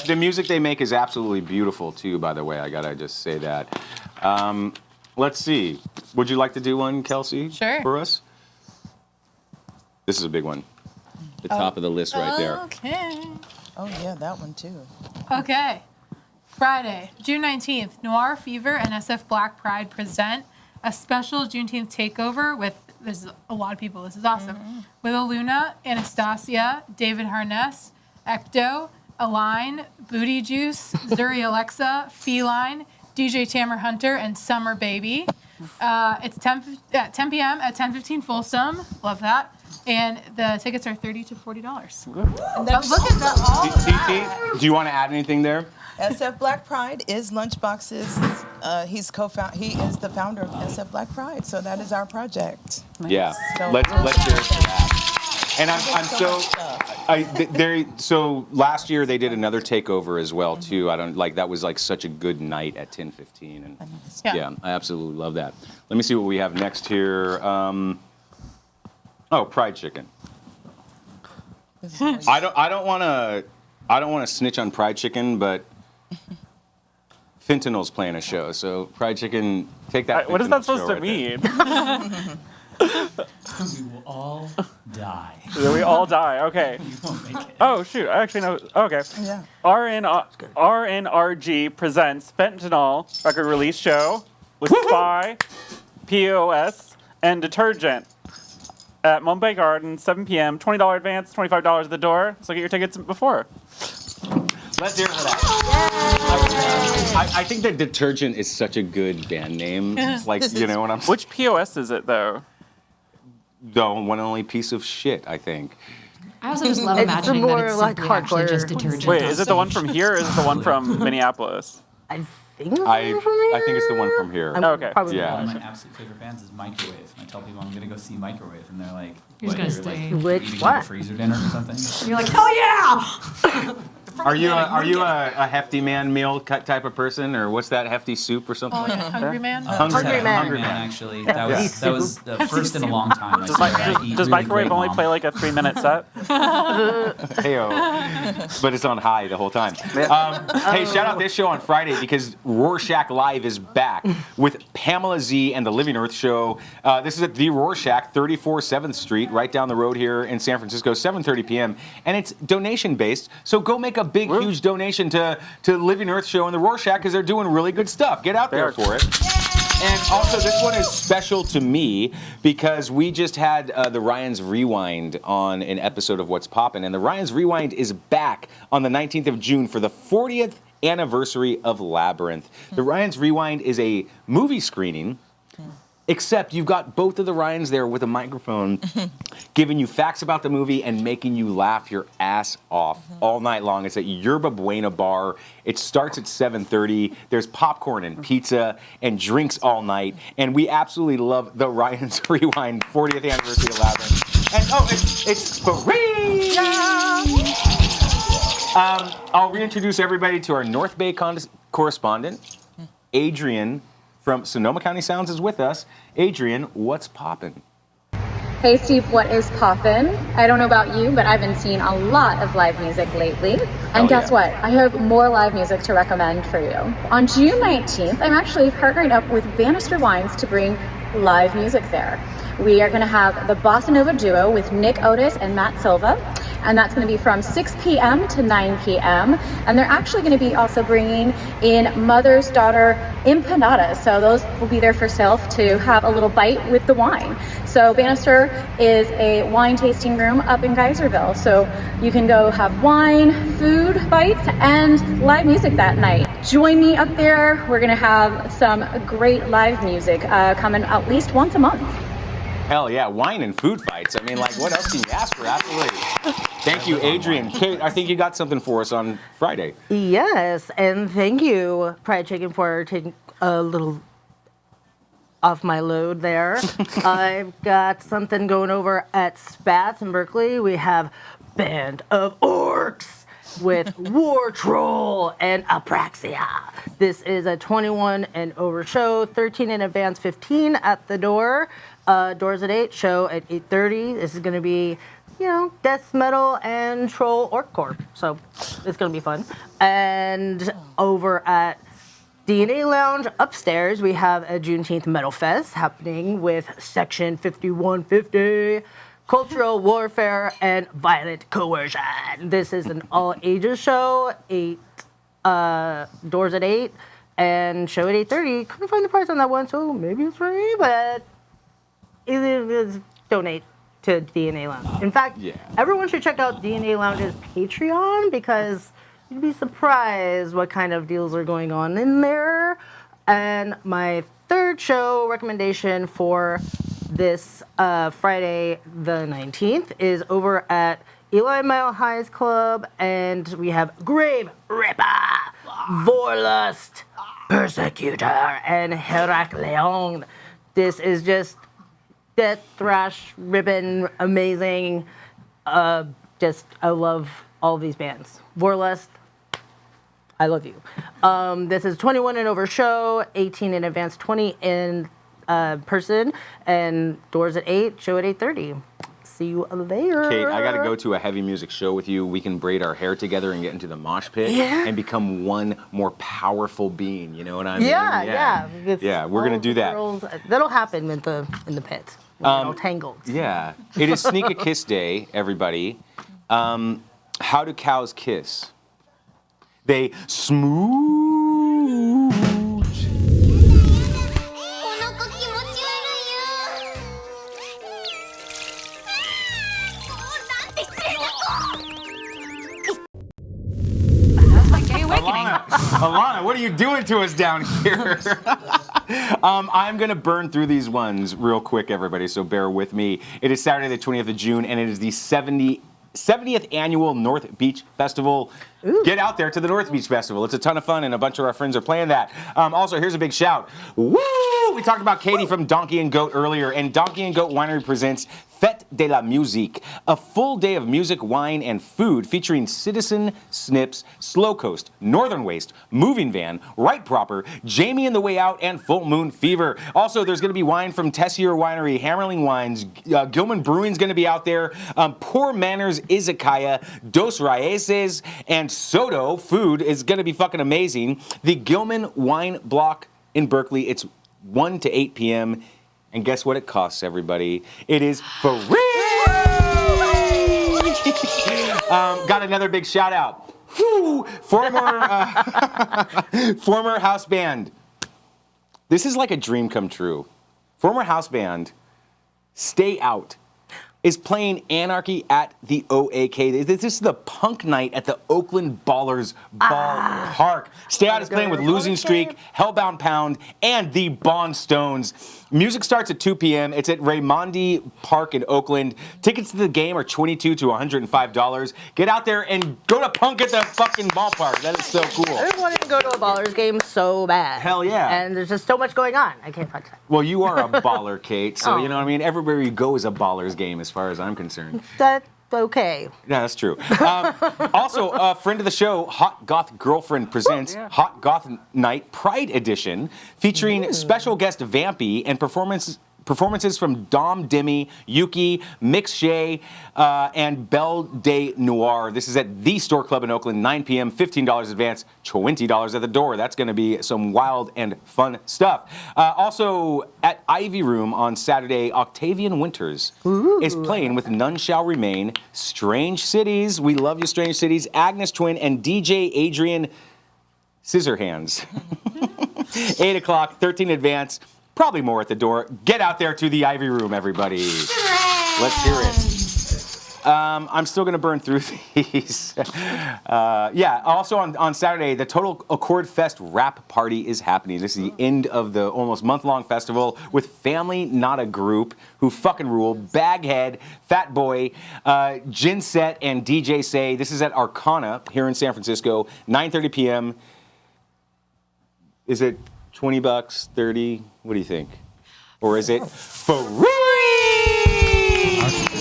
The music they make is absolutely beautiful, too, by the way. I got to just say that. Let's see. Would you like to do one, Kelsie? Sure. For us? This is a big one. The top of the list right there. Okay. Oh, yeah, that one, too. Okay. Friday, June 19th, Noir Fever and SF Black Pride present a special Juneteenth takeover with, there's a lot of people, this is awesome, with Aluna, Anastasia, David Harness, Ecto, Align, Booty Juice, Zuri Alexa, Feline, DJ Tamer Hunter, and Summer Baby. It's 10 p.m. at 10:15 Folsom. Love that. And the tickets are $30 to $40. And that's, look at that. TT, do you want to add anything there? SF Black Pride is Lunchbox's. He is the founder of SF Black Pride, so that is our project. Yeah. So Let's hear it for that. And so last year they did another takeover as well too. That was like such a good night at 10:15, and yeah, I absolutely love that. Let me see what we have next here. Pride chicken. I don't want to snitch on Pride Chicken, but Fentanyl's playing a show, so Pride Chicken, take that. What is that Fentanyl supposed show to right mean? We will all die. We all die. Okay. You won't make it. Oh shoot! I actually know. Okay. Yeah. RNRG presents Fentanyl record release show with Spy, POS, and Detergent at Mumbai Gardens, 7 p.m. $20 advance, $25 at the door. So get your tickets before. Let's hear it for that. I think that Detergent is such a good band name. Like, you know what I'm saying? Which POS is it though? The one and only piece of shit, I think. I also just love imagining that it's simply actually just detergent. Wait, is it the one from here or is it the one from Minneapolis? I think it's the one from here. Okay. Yeah. One of my absolute favorite bands is Microwave. And I tell people I'm going to go see Microwave, and they're like, You're just gonna stay. Like, eating a freezer dinner or something? And you're like, hell yeah! Are you a hefty man meal cut type of person, or what's that, hefty soup or something? Oh, yeah, Hungry Man? Hungry Man, actually. That was the first in a long time. Does Microwave only play like a 3-minute set? Heyo. But it's on high the whole time. Hey, shout out this show on Friday because Rorschach Live is back with Pamela Z and the Living Earth Show. This is at the Rorschach, 34 7th Street, right down the road here in San Francisco, 7:30 p.m. And it's donation-based, so go make a big, huge donation to Living Earth Show and the Rorschach because they're doing really good stuff. Get out there for it. And also, this one is special to me because we just had the Ryan's Rewind on an episode of What's Poppin', and the Ryan's Rewind is back on the 19th of June for the 40th anniversary of Labyrinth. The Ryan's Rewind is a movie screening, except you've got both of the Ryans there with a microphone giving you facts about the movie and making you laugh your ass off all night long. It's at Yerba Buena Bar. It starts at 7:30. There's popcorn and pizza and drinks all night. And we absolutely love the Ryan's Rewind 40th anniversary of Labyrinth. And it's free! I'll reintroduce everybody to our North Bay correspondent, Adrian from Sonoma County Sounds is with us. Adrian, what's poppin'? Hey Steve, what is poppin'? I don't know about you, but I've been seeing a lot of live music lately. And guess what? I have more live music to recommend for you. On June 19th, I'm actually partnering up with Bannister Wines to bring live music there. We are going to have the Bossa Nova duo with Nick Otis and Matt Silva, and that's going to be from 6 p.m. to 9 p.m. And they're actually going to be also bringing in Mother's Daughter empanadas, so those will be there for sale to have a little bite with the wine. So Bannister is a wine tasting room up in Geyserville, so you can go have wine, food, bites, and live music that night. Join me up there. We're going to have some great live music coming at least once a month. Hell yeah, wine and food fights. I mean, like, what else can you ask for? Absolutely. Thank you, Adrian. Kate, I think you got something for us on Friday. Yes, and thank you, Pride Chicken, for taking a little off my load there. I've got something going over at Spats in Berkeley. We have Band of Orcs with War Troll and Apraxia. This is a 21 and over show, 13 in advance, 15 at the door. Doors at 8, show at 8:30. This is going to be, death metal and troll orccore. So it's going to be fun. And over at DNA Lounge upstairs, we have a Juneteenth Metal Fest happening with Section 5150. Cultural warfare and violent coercion. This is an all ages show. Doors at 8 and show at 8:30. Couldn't find the price on that one, so maybe it's free, but it is donate to DNA Lounge. In fact, everyone should check out DNA Lounge's Patreon because you'd be surprised what kind of deals are going on in there. And my third show recommendation for this Friday the 19th is over at Eli Mile High's Club, and we have Grave Ripper, Vorlust, Persecutor, and Herakleon. This is just death thrash ribbon, amazing. I love all these bands. Vorlust, I love you. This is 21 and over show, 18 in advance, 20 in person, and doors at 8, show at 8:30. See you there. Kate, I got to go to a heavy music show with you. We can braid our hair together and get into the mosh pit and become one more powerful being. You know what I mean? Yeah. Yeah, we're gonna do that. That'll happen in the pit. We're all tangled. Yeah. It is Sneak a Kiss Day, everybody. How do cows kiss? They smooch. Alana, what are you doing to us down here? I'm going to burn through these ones real quick, everybody, so bear with me. It is Saturday the 20th of June, and it is the 70th annual North Beach Festival. Ooh. Get out there to the North Beach Festival. It's a ton of fun, and a bunch of our friends are playing that. Also, here's a big shout. Woo! We talked about Katie from Donkey and Goat earlier, and Donkey and Goat Winery presents Fête de la Musique, a full day of music, wine, and food featuring Citizen, Snips, Slow Coast, Northern Waste, Moving Van, Right Proper, Jamie and the Way Out, and Full Moon Fever. Also, there's going to be wine from Tessier Winery, Hammerling Wines, Gilman Brewing's going to be out there, Poor Manners Izakaya, Dos Raíces, and Soto Food is going to be fucking amazing. The Gilman Wine Block in Berkeley, it's 1 to 8 p.m., and guess what it costs, everybody? It is free! Got another big shout out. Former house band. This is like a dream come true. Former house band, Stay Out, is playing Anarchy at the OAK. This is the punk night at the Oakland Ballers Ballpark. Stay Out is playing with Losing Streak, Hellbound Pound, and the Bond Stones. Music starts at 2 p.m. It's at Raimondi Park in Oakland. Tickets to the game are $22 to $105. Get out there and go to punk at the fucking ballpark. That is so cool. I just wanted to go to a Ballers game so bad. Hell yeah. And there's just so much going on. I can't find time. Well, you are a baller, Kate. So, you know what I mean? Everywhere you go is a Ballers game as far as I'm concerned. That's okay. Yeah, that's true. Also, a friend of the show, Hot Goth Girlfriend presents Hot Goth Night Pride Edition, featuring special guest Vampy and performances from Dom Demi, Yuki, Mix Shay, and Belle de Noir. This is at the Store Club in Oakland, 9 p.m., $15 advance, $20 at the door. That's going to be some wild and fun stuff. Also, at Ivy Room on Saturday, Octavian Winters is playing with None Shall Remain, Strange Cities, we love you, Strange Cities, Agnes Twin, and DJ Adrian Scissorhands. 8 o'clock, 13 advance. Probably more at the door. Get out there to the Ivy Room, everybody. Let's hear it. I'm still going to burn through these. Also on Saturday, the Total Accord Fest Rap Party is happening. This is the end of the almost month-long festival with Family Not a Group, who fucking rule, Baghead, Fat Boy, Ginset, and DJ Say. This is at Arcana here in San Francisco, 9:30 p.m. Is it $20, 30? What do you think? or is it free?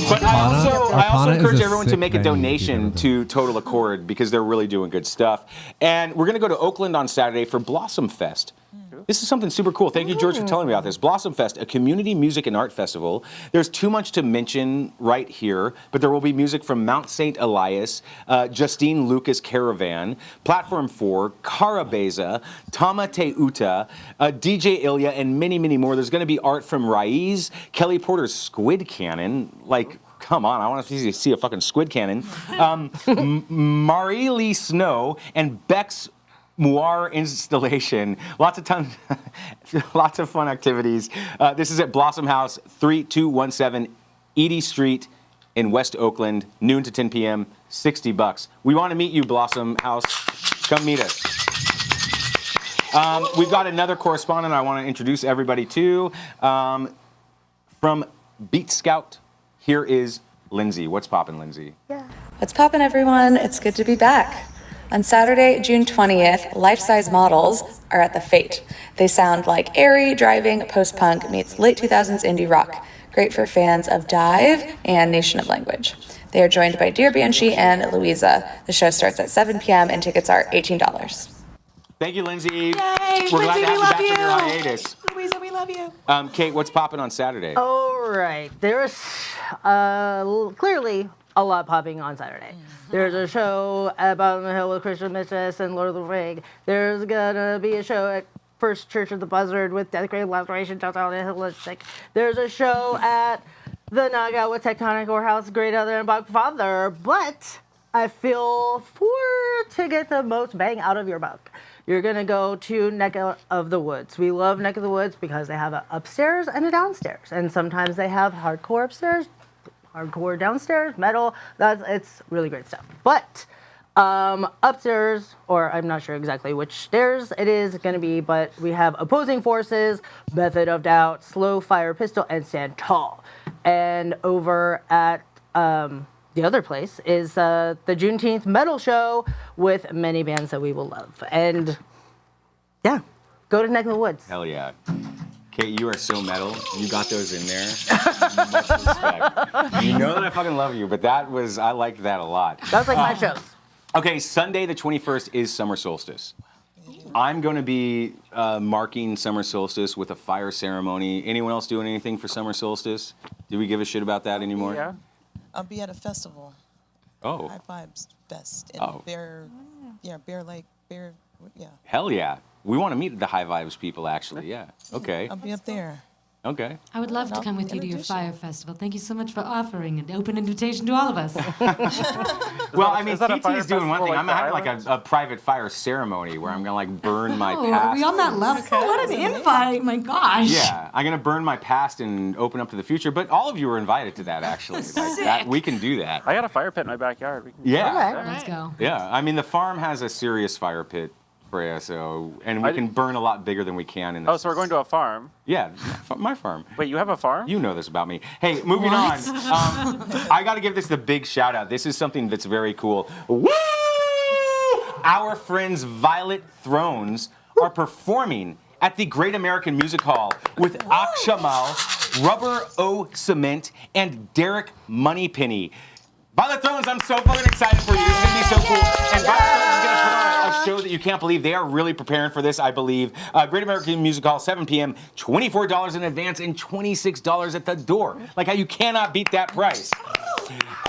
But I also encourage everyone to make a donation to Total Accord because they're really doing good stuff. And we're going to go to Oakland on Saturday for Blossom Fest. This is something super cool. Thank you, George, for telling me about this. Blossom Fest, a community music and art festival. There's too much to mention right here, but there will be music from Mount St. Elias, Justine Lucas Caravan, Platform 4, Carabeza, Tama Teuta, DJ Ilya, and many, many more. There's going to be art from Raiz, Kelly Porter's Squid Cannon, like, come on, I want to see a fucking squid cannon. Marie-Lee Snow and Beck's Moir installation. Lots of fun activities. This is at Blossom House, 3217 Edie Street in West Oakland, noon to 10 p.m., $60. We want to meet you, Blossom House. Come meet us. We've got another correspondent I want to introduce everybody to. From Beat Scout, here is Lindsay. What's poppin', Lindsay? What's poppin', everyone? It's good to be back. On Saturday, June 20th, life-size models are at the Fate. They sound like airy, driving post-punk meets late 2000s indie rock. Great for fans of Dive and Nation of Language. They are joined by Dear Banshee and Louisa. The show starts at 7 p.m. and tickets are $18. Thank you, Lindsay. Yay, We're glad Lindsay, to have we you love back from your you. hiatus. Louisa, we love you. Kate, what's popping on Saturday? All right. There's clearly a lot popping on Saturday. There's a show at Bottom of the Hill with Christian Mistress and Lord of the Ring. There's gonna be a show at First Church of the Buzzard with Death Grade Laceration, Downtown and Holistic. There's a show at the Knockout with Tectonic Warehouse, Great Other and Buck Father. But I feel to get the most bang out of your buck, you're gonna go to Neck of the Woods. We love Neck of the Woods because they have an upstairs and a downstairs, and sometimes they have hardcore upstairs, hardcore downstairs, metal. It's really great stuff. But upstairs, or I'm not sure exactly which stairs it is going to be, but we have Opposing Forces, Method of Doubt, Slow Fire Pistol, and Stand Tall. And over at the other place is the Juneteenth Metal Show with many bands that we will love. And yeah, go to Neck of the Woods. Hell yeah. Kate, you are so metal. You got those in there. Much respect. You know that I fucking love you, but I liked that a lot. That was like my shows. Okay, Sunday the 21st is summer solstice. I'm going to be marking summer solstice with a fire ceremony. Anyone else doing anything for summer solstice? Do we give a shit about that anymore? Yeah. I'll be at a festival. Oh. High Vibes Fest in Bear Lake. Hell yeah. We want to meet the High Vibes people, actually. Yeah. Okay. I'll be up there. Okay. I would love to come with you to your fire festival. Thank you so much for offering an open invitation to all of us. Well, I mean, TT's doing one thing. I'm gonna have like a private fire ceremony where I'm gonna like burn my Oh, past. are we on that level? What an invite! My gosh. Yeah, I'm gonna burn my past and open up to the future. But all of you are invited to that, actually. Like that, we can do that. I got a fire pit in my backyard. We can Yeah. Let's go. Yeah, I mean the farm has a serious fire pit, Freya. So and we can burn a lot bigger than we can in the. Oh, so we're going to a farm? Yeah, my farm. Wait, you have a farm? You know this about me. Hey, moving on. I got to give this the big shout out. This is something that's very cool. Woo! Our friends Violet Thrones are performing at the Great American Music Hall with Akshamal, Rubber O Cement, and Derek Moneypenny. Violet Thrones, I'm so fucking excited for you. This is going to be so cool. And Violet Thrones is going to put on a show that you can't believe. They are really preparing for this, I believe. Great American Music Hall, 7 p.m., $24 in advance and $26 at the door. Like how you cannot beat that price.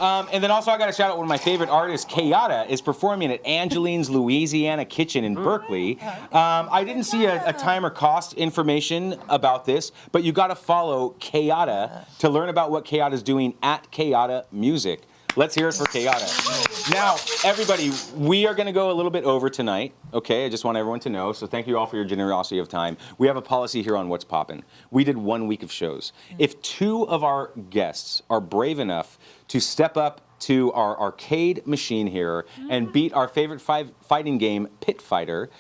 And then also I got to shout out one of my favorite artists, Kayada, is performing at Angeline's Louisiana Kitchen in Berkeley. I didn't see a time or cost information about this, but you got to follow Kayada to learn about what Kayada's doing at Kayada Music. Let's hear it for Kayada. Now, everybody, we are going to go a little bit over tonight, okay? I just want everyone to know, so thank you all for your generosity of time. We have a policy here on What's Poppin'. We did 1 week of shows. If 2 of our guests are brave enough to step up to our arcade machine here and beat our favorite fighting game, Pit Fighter,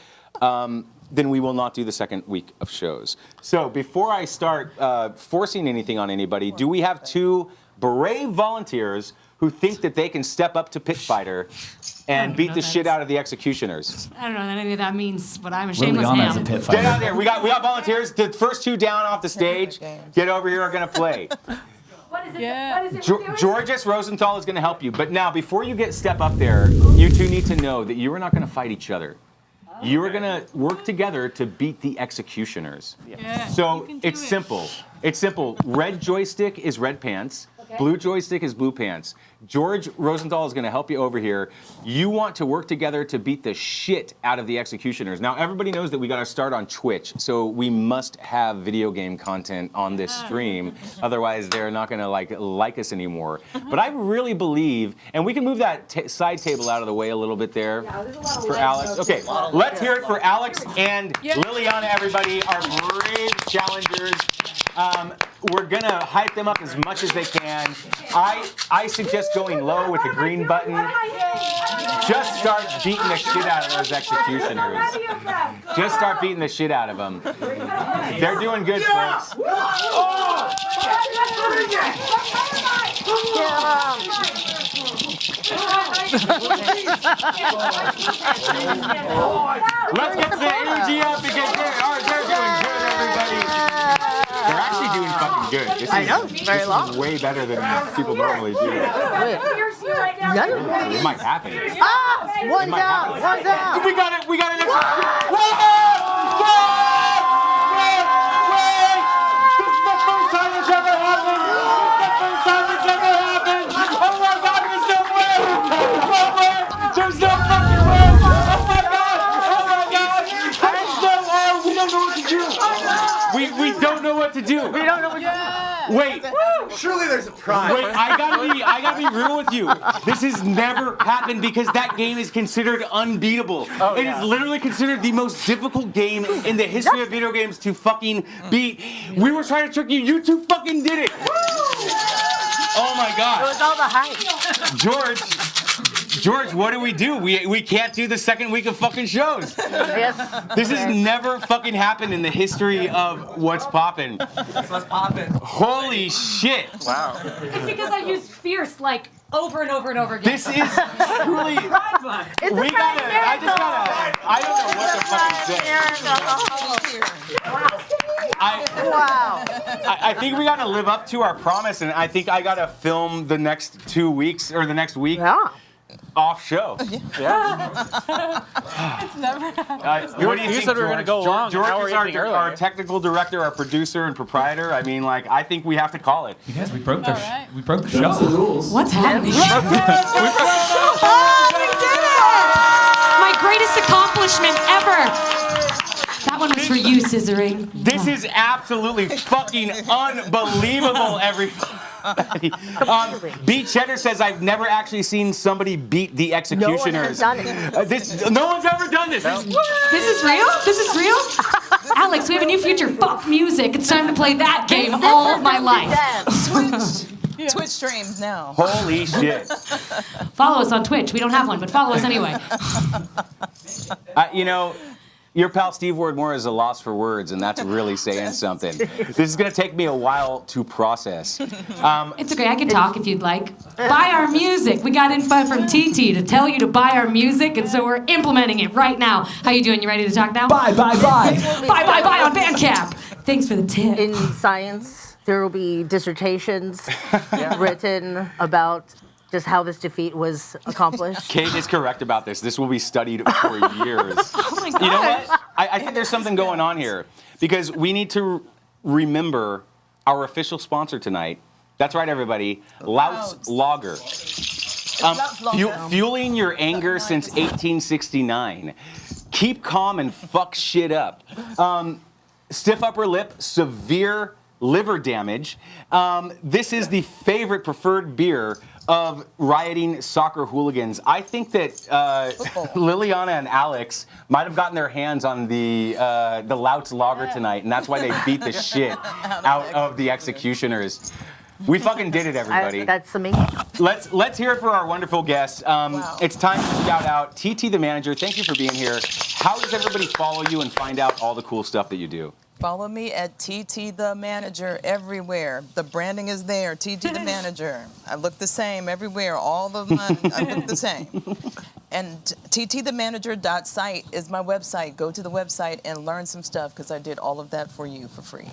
then we will not do the 2nd week of shows. So before I start forcing anything on anybody, do we have 2 brave volunteers who think that they can step up to Pit Fighter and beat the shit out of the executioners. I don't know that any of that means, but I'm a shameless Liliana's ham. a pit Get fighter. out there. We got volunteers. The first two down off the stage. Get over here. Are gonna play. What is it? Yeah. What is it? Georges Rosenthal is going to help you. But now, before you step up there, you two need to know that you are not going to fight each other. You are going to work together to beat the executioners. Yeah. So it's simple. It's simple. Red joystick is red pants. Blue joystick is blue pants. George Rosenthal is going to help you over here. You want to work together to beat the shit out of the executioners. Now, everybody knows that we got to start on Twitch, so we must have video game content on this stream. Otherwise, they're not going to like us anymore. But I really believe, and we can move that side table out of the way a little bit there for Alex. Okay, let's hear it for Alex and Liliana, everybody, our brave challengers. We're gonna hype them up as much as they can. I suggest going low with the green button. Just start beating the shit out of those executioners. Just start beating the shit out of them. They're doing good, folks. Let's get the energy up because they're doing good, everybody. They're actually doing fucking good. This is way better than people normally do. It might happen. One down. We got it. We got it. This is the first time it's ever happened. The first time it's ever happened. Oh my God, there's no way. No way. There's no fucking way. Oh my God. Oh my God. There's no way. We don't know what to do. We don't know what to do. We don't know what to do. Wait. Surely there's a prize. Wait, I gotta be real with you. This has never happened because that game is considered unbeatable. It is literally considered the most difficult game in the history of video games to fucking beat. We were trying to trick you. You two fucking did it. Oh my God. It was all the hype. George, what do? We can't do the second week of fucking shows. Yes. This has never fucking happened in the history of What's Poppin'. What's Poppin'? Holy shit. Wow. It's because I used fierce like over and over and over again. This is truly. I don't know what to fucking say. Wow. I think we gotta live up to our promise, and I think I gotta film the next 2 weeks or the next week. Off show. Yeah. It's never happened. What do you think, said we were going to go long. George Now we're is ending early. our technical director, our producer, and proprietor. I mean, I think we have to call it. You guys, we broke the show. What's happening? Oh, we did it! My greatest accomplishment ever. That one was for you, Scissoring. This is absolutely fucking unbelievable, everybody. B. Cheddar says, I've never actually seen somebody beat the executioners. No one has done it. No one's ever done this. This is real? This is real? Alex, we have a new feature. Fuck music. It's time to play that game all of my life. Twitch streams now. Holy shit. Follow us on Twitch. We don't have one, but follow us anyway. Your pal Steve Wardmore is a loss for words, and that's really saying something. This is going to take me a while to process. It's okay. I can talk if you'd like. Buy our music. We got info from TT to tell you to buy our music, and so we're implementing it right now. How you doing? You ready to talk now? Buy. Buy on Bandcamp. Thanks for the tip. In science, there will be dissertations written about just how this defeat was accomplished. Kate is correct about this. This will be studied for years. Oh my gosh. You know what? I think there's something going on here because we need to remember our official sponsor tonight. That's right, everybody. Louts Lager. Fueling your anger since 1869. Keep calm and fuck shit up. Stiff upper lip, severe liver damage. This is the favorite preferred beer of rioting soccer hooligans. I think that Liliana and Alex might have gotten their hands on the Louts Lager tonight, and that's why they beat the shit out of the executioners. We fucking did it, everybody. That's amazing. Let's hear it for our wonderful guests. It's time to shout out TT the manager. Thank you for being here. How does everybody follow you and find out all the cool stuff that you do? Follow me at TT the Manager everywhere. The branding is there, TT the Manager. I look the same everywhere. All of mine, I look the same. And ttthemanager.site is my website. Go to the website and learn some stuff because I did all of that for you for free.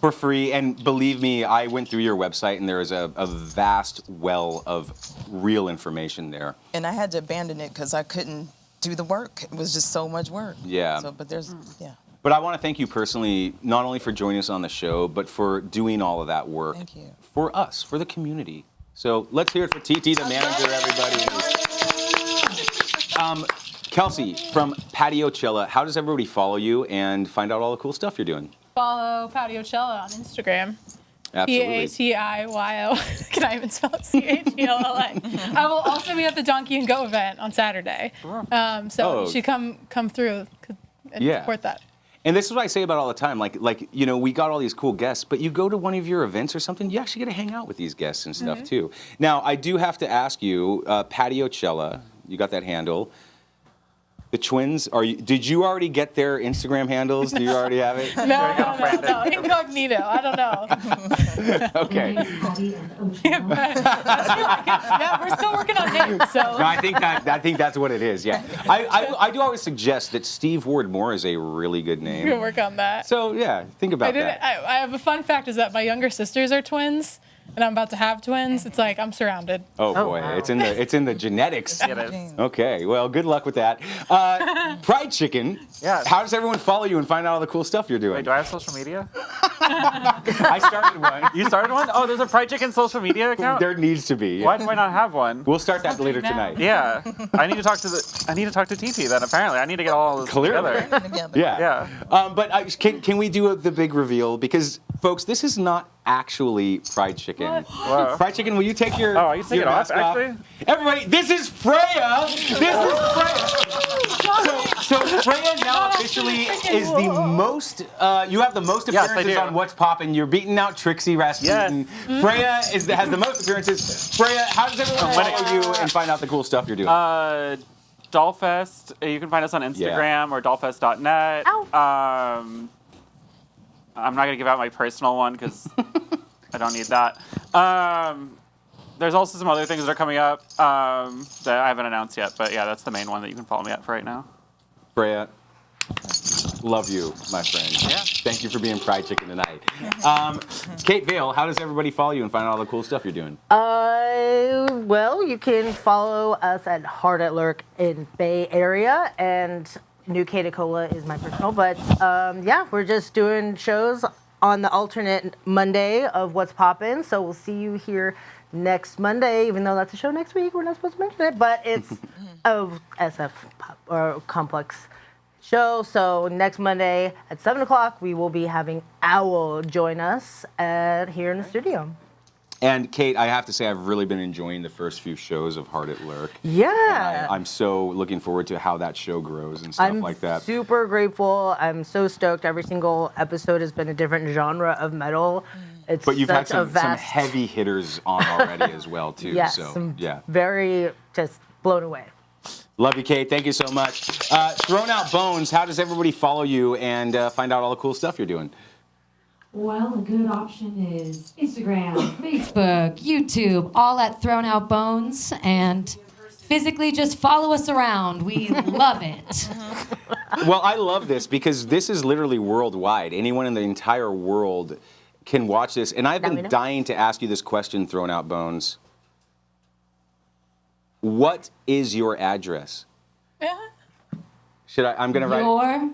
For free, and believe me, I went through your website, and there is a vast well of real information there. And I had to abandon it because I couldn't do the work. It was just so much work. Yeah. So, but there's, yeah. But I want to thank you personally, not only for joining us on the show, but for doing all of that work for us, for the community. So let's hear it for TT, the manager, everybody. Kelsie from Patiocella, how does everybody follow you and find out all the cool stuff you're doing? Follow Patiocella on Instagram. Absolutely. Patio. Can I even spell it? Chella? I will also be at the Donkey and Go event on Saturday. So you should come through and support that. And this is what I say about all the time. Like you know, we got all these cool guests, but you go to one of your events or something, you actually get to hang out with these guests and stuff too. Now, I do have to ask you, Patiocella, you got that handle. The twins, did you already get their Instagram handles? Do you already have it? No. Incognito. I don't know. Okay. Yeah, we're still working on names. So. No, I think that's what it is. Yeah. I do always suggest that Steve Ward Moore is a really good name. We're gonna work on that. So yeah, think about that. I have a fun fact is that my younger sisters are twins. And I'm about to have twins. It's like I'm surrounded. Oh boy, wow. It's in the genetics. It is. Okay, well, good luck with that. Fried chicken. Yeah. How does everyone follow you and find out all the cool stuff you're doing? Wait, do I have social media? I started one. You started one? Oh, there's a Fried Chicken social media account? There needs to be. Why do I not have one? We'll start that later tonight. Yeah. I need to talk to TT then, apparently. I need to get all this together. Yeah. But can we do the big reveal? Because, folks, this is not actually fried chicken. Fried chicken, will you take your I can take it off, actually? Everybody, this is Freya! So Freya now officially is the most, you have the most appearances on What's Poppin'. You're beating out Trixie Rasputin. Yes. Freya has the most appearances. Freya, how does everyone follow you and find out the cool stuff you're doing? Dollfest, you can find us on Instagram or dollfest.net. I'm not going to give out my personal one because I don't need that. There's also some other things that are coming up that I haven't announced yet, but yeah, that's the main one that you can follow me at for right now. Freya, love you, my friend. Yeah. Thank you for being fried chicken tonight. Kate Vale, how does everybody follow you and find out all the cool stuff you're doing? Well, you can follow us at Hard at Lurk in Bay Area, and New Catacola is my personal. But yeah, we're just doing shows on the alternate Monday of What's Poppin'. So we'll see you here next Monday, even though that's a show next week. We're not supposed to mention it, but it's a SF or complex show. So next Monday at 7 o'clock, we will be having Owl join us here in the studio. And Kate, I have to say I've really been enjoying the first few shows of Hard at Lurk. Yeah. I'm so looking forward to how that show grows and stuff like that. I'm super grateful. I'm so stoked. Every single episode has been a different genre of metal. But you've had some heavy hitters on already as well, too. Yes, so, yeah. Very just blown away. Love you, Kate. Thank you so much. Thrown Out Bones, how does everybody follow you and find out all the cool stuff you're doing? Well, a good option is Instagram, Facebook, YouTube, all at Thrown Out Bones, and physically just follow us around. We love it. Well, I love this because this is literally worldwide. Anyone in the entire world can watch this. And I've been dying to ask you this question, Thrown Out Bones. What is your address? I'm going to write your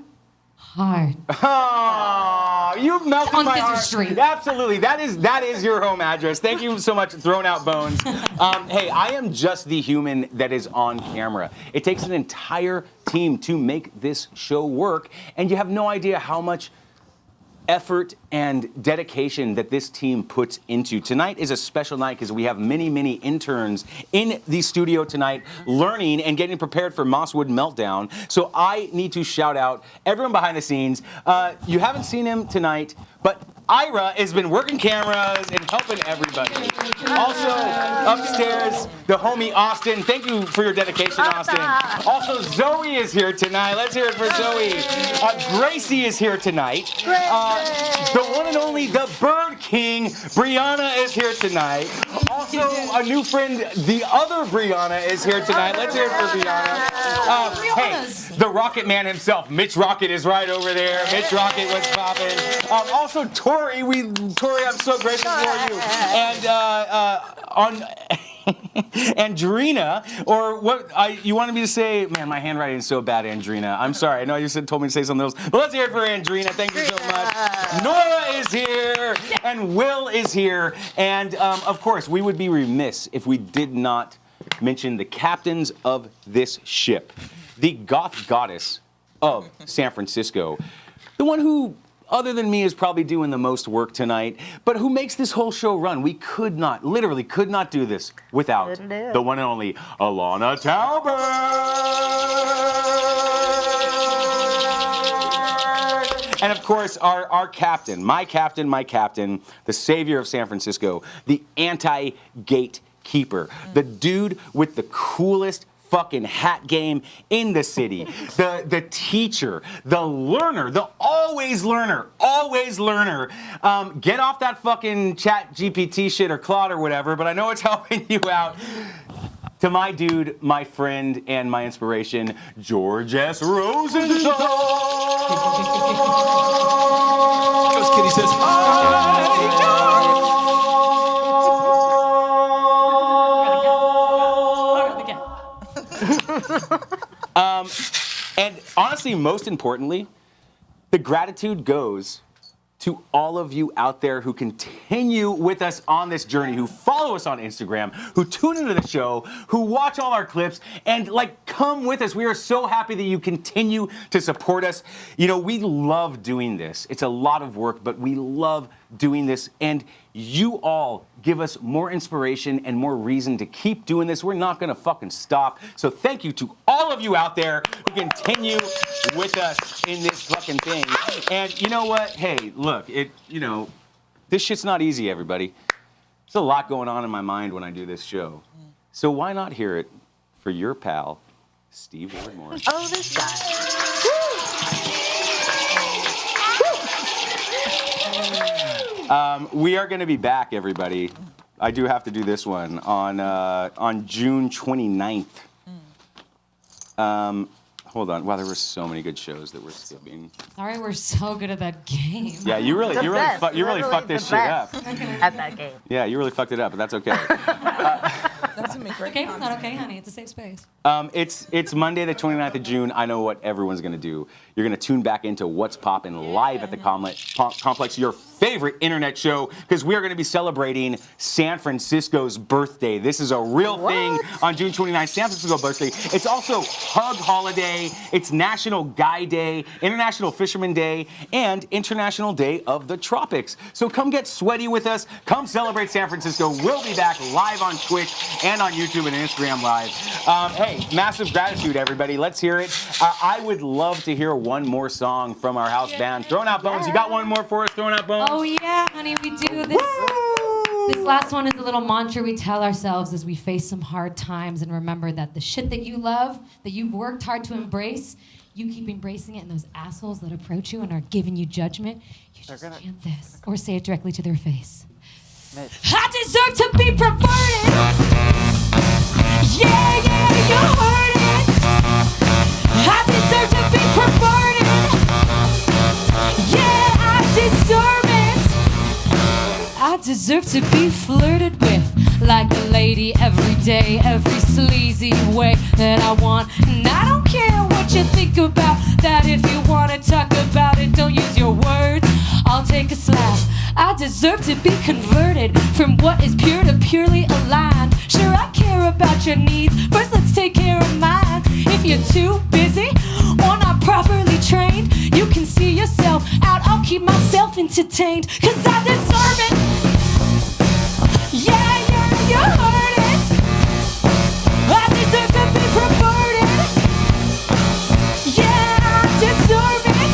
heart. Oh, you've melted on my Scissor heart. Street. Absolutely. That is your home address. Thank you so much, Thrown Out Bones. Hey, I am just the human that is on camera. It takes an entire team to make this show work, and you have no idea how much effort and dedication that this team puts into. Tonight is a special night because we have many, many interns in the studio tonight learning and getting prepared for Mosswood Meltdown. So I need to shout out everyone behind the scenes. You haven't seen him tonight, but Ira has been working cameras and helping everybody. Also, upstairs, the homie Austin. Thank you for your dedication, Austin. Also, Zoe is here tonight. Let's hear it for Zoe. Gracie is here tonight. The one and only, the Bird King, Brianna is here tonight. Also, a new friend, the other Brianna, is here tonight. Let's hear it for Brianna. Hey, the Rocket Man himself, Mitch Rocket, is right over there. Mitch Rocket, what's poppin'? Also, Tori, I'm so grateful for you. And on Andrina, or what you wanted me to say? Man, my handwriting is so bad, Andrina. I'm sorry. I know you told me to say something else. But let's hear it for Andrina. Thank you so much. Nora is here, and Will is here. And of course, we would be remiss if we did not mention the captains of this ship, the goth goddess of San Francisco, the one who, other than me, is probably doing the most work tonight, but who makes this whole show run. We literally could not do this without the one and only Alana Talbot. And of course, our captain, my captain, the savior of San Francisco, the anti-gatekeeper, the dude with the coolest fucking hat game in the city, the teacher, the learner, the always learner. Get off that fucking Chat GPT shit or Claude or whatever, but I know it's helping you out. To my dude, my friend, and my inspiration, George S. Rosenthal. Ghost Kitty says, And honestly, most importantly, the gratitude goes to all of you out there who continue with us on this journey, who follow us on Instagram, who tune into the show, who watch all our clips, and come with us. We are so happy that you continue to support us. You know, we love doing this. It's a lot of work, but we love doing this, and you all give us more inspiration and more reason to keep doing this. We're not gonna fucking stop. So thank you to all of you out there who continue with us in this fucking thing. And you know what? Hey, look, this shit's not easy, everybody. There's a lot going on in my mind when I do this show. So why not hear it for your pal, Steve Wardmore? Oh, this guy. We are going to be back, everybody. I do have to do this one on June 29th. Hold on. Wow, there were so many good shows that we're skipping. Sorry, we're so good at that game. Yeah, you really fucked this shit up. At that game. Yeah, you really fucked it up, but that's okay. That's okay, it's not okay, honey. It's a safe space. It's Monday, the 29th of June. I know what everyone's going to do. You're going to tune back into What's Poppin' live at the Complex, your favorite internet show, because we are going to be celebrating San Francisco's birthday. This is a real thing on June 29th, San Francisco birthday. It's also Hug Holiday. It's National Guy Day, International Fisherman Day, and International Day of the Tropics. So come get sweaty with us. Come celebrate San Francisco. We'll be back live on Twitch and on YouTube and Instagram Live. Hey, massive gratitude, everybody. Let's hear it. I would love to hear one more song from our house band. Throwing Out Bones. You got one more for us, Throwing Out Bones? Oh yeah, honey, we do. This last one is a little mantra we tell ourselves as we face some hard times and remember that the shit that you love, that you've worked hard to embrace, you keep embracing it, and those assholes that approach you and are giving you judgment, you just chant this or say it directly to their face. I deserve to be perverted. Yeah, you heard it. I deserve to be perverted. Yeah, I deserve it. I deserve to be flirted with like a lady every day, every sleazy way that I want. And I don't care what you think about that. If you want to talk about it, don't use your words. I'll take a slap. I deserve to be converted from what is pure to purely aligned. Sure, I care about your needs. First, let's take care of mine. If you're too busy or not properly trained, you can see yourself out. I'll keep myself entertained, 'cause I deserve it. Yeah, you heard it. I deserve to be perverted. Yeah, I deserve it.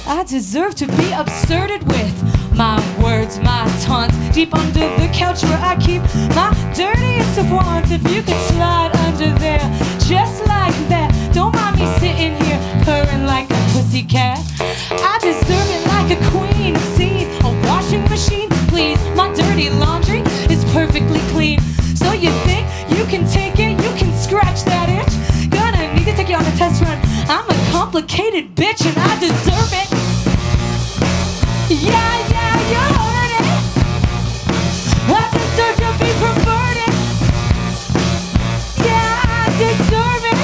I deserve to be absurded with my words, my taunts, deep under the couch where I keep my dirtiest of wants. If you could slide under there, just like that. Don't mind me sitting here purring like a pussycat. I deserve it like a queen. See, a washing machine, please. My dirty laundry is perfect. complicated bitch and I deserve it. Yeah, you heard it. I deserve to be perverted. Yeah, I deserve it.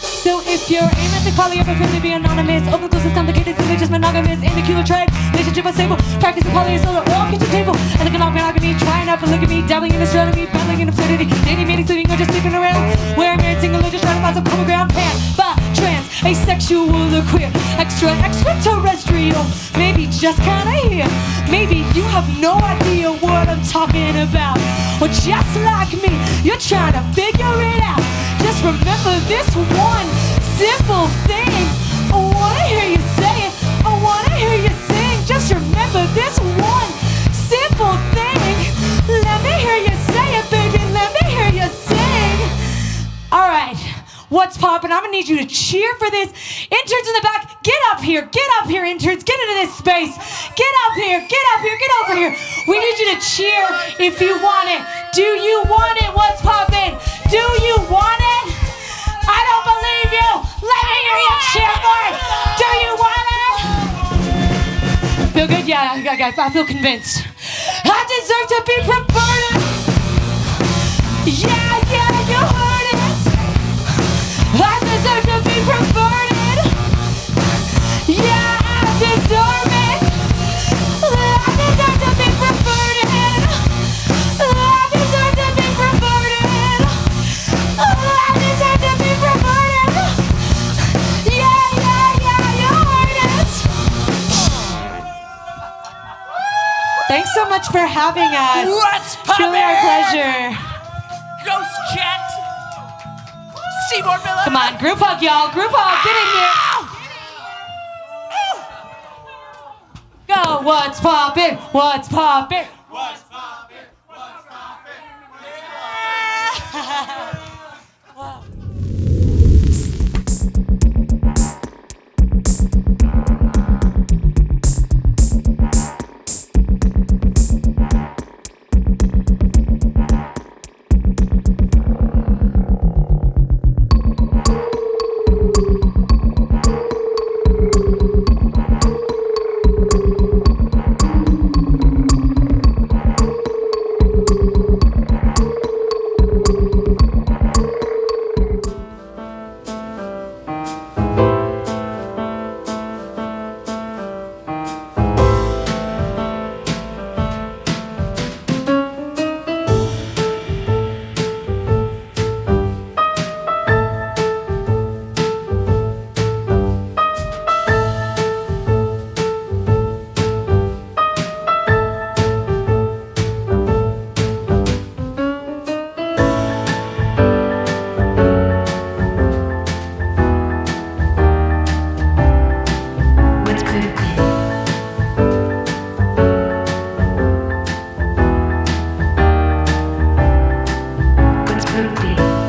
So if you're aiming to call you up and be anonymous, open close is complicated, simply just monogamous, in the kilo trade, relationship unstable, practice the polyester, or kitchen table, and looking all monogamy, trying out to look at me, dabbling in astronomy, battling in absurdity, dating, meeting, sleeping, or just sleeping around, where I'm married, single, or just trying to find some common ground, pan, bi, trans, asexual, or queer, extraterrestrial, maybe just kinda here, maybe you have no idea what I'm talking about, or just like me, you're trying to figure it out, just remember this one simple thing. I wanna hear you say it. I wanna hear you sing. Just remember this one simple thing. Let me hear you say it, baby. Let me hear you sing. All right, what's poppin'? I'm gonna need you to cheer for this. Interns in the back, get up here, interns. Get into this space. Get up here, get over here. We need you to cheer if you want it. Do you want it? What's poppin'? Do you want it? I don't believe you. Let me hear you cheer for it. Do you want it? Feel good? Yeah, I feel convinced. I deserve to be perverted. Yeah, you heard it. I deserve to be perverted. Yeah, I deserve it. I deserve to be perverted. I deserve to be perverted. I deserve to be perverted. Yeah, you heard it. Thanks so much for having us. What's Truly our poppin'? pleasure. Ghost Jet. Steve Miller. Come on, group hug, y'all. Group hug. Get in here. Go. What's poppin'? What's poppin'? What's poppin'? What's poppin'? What's poopy?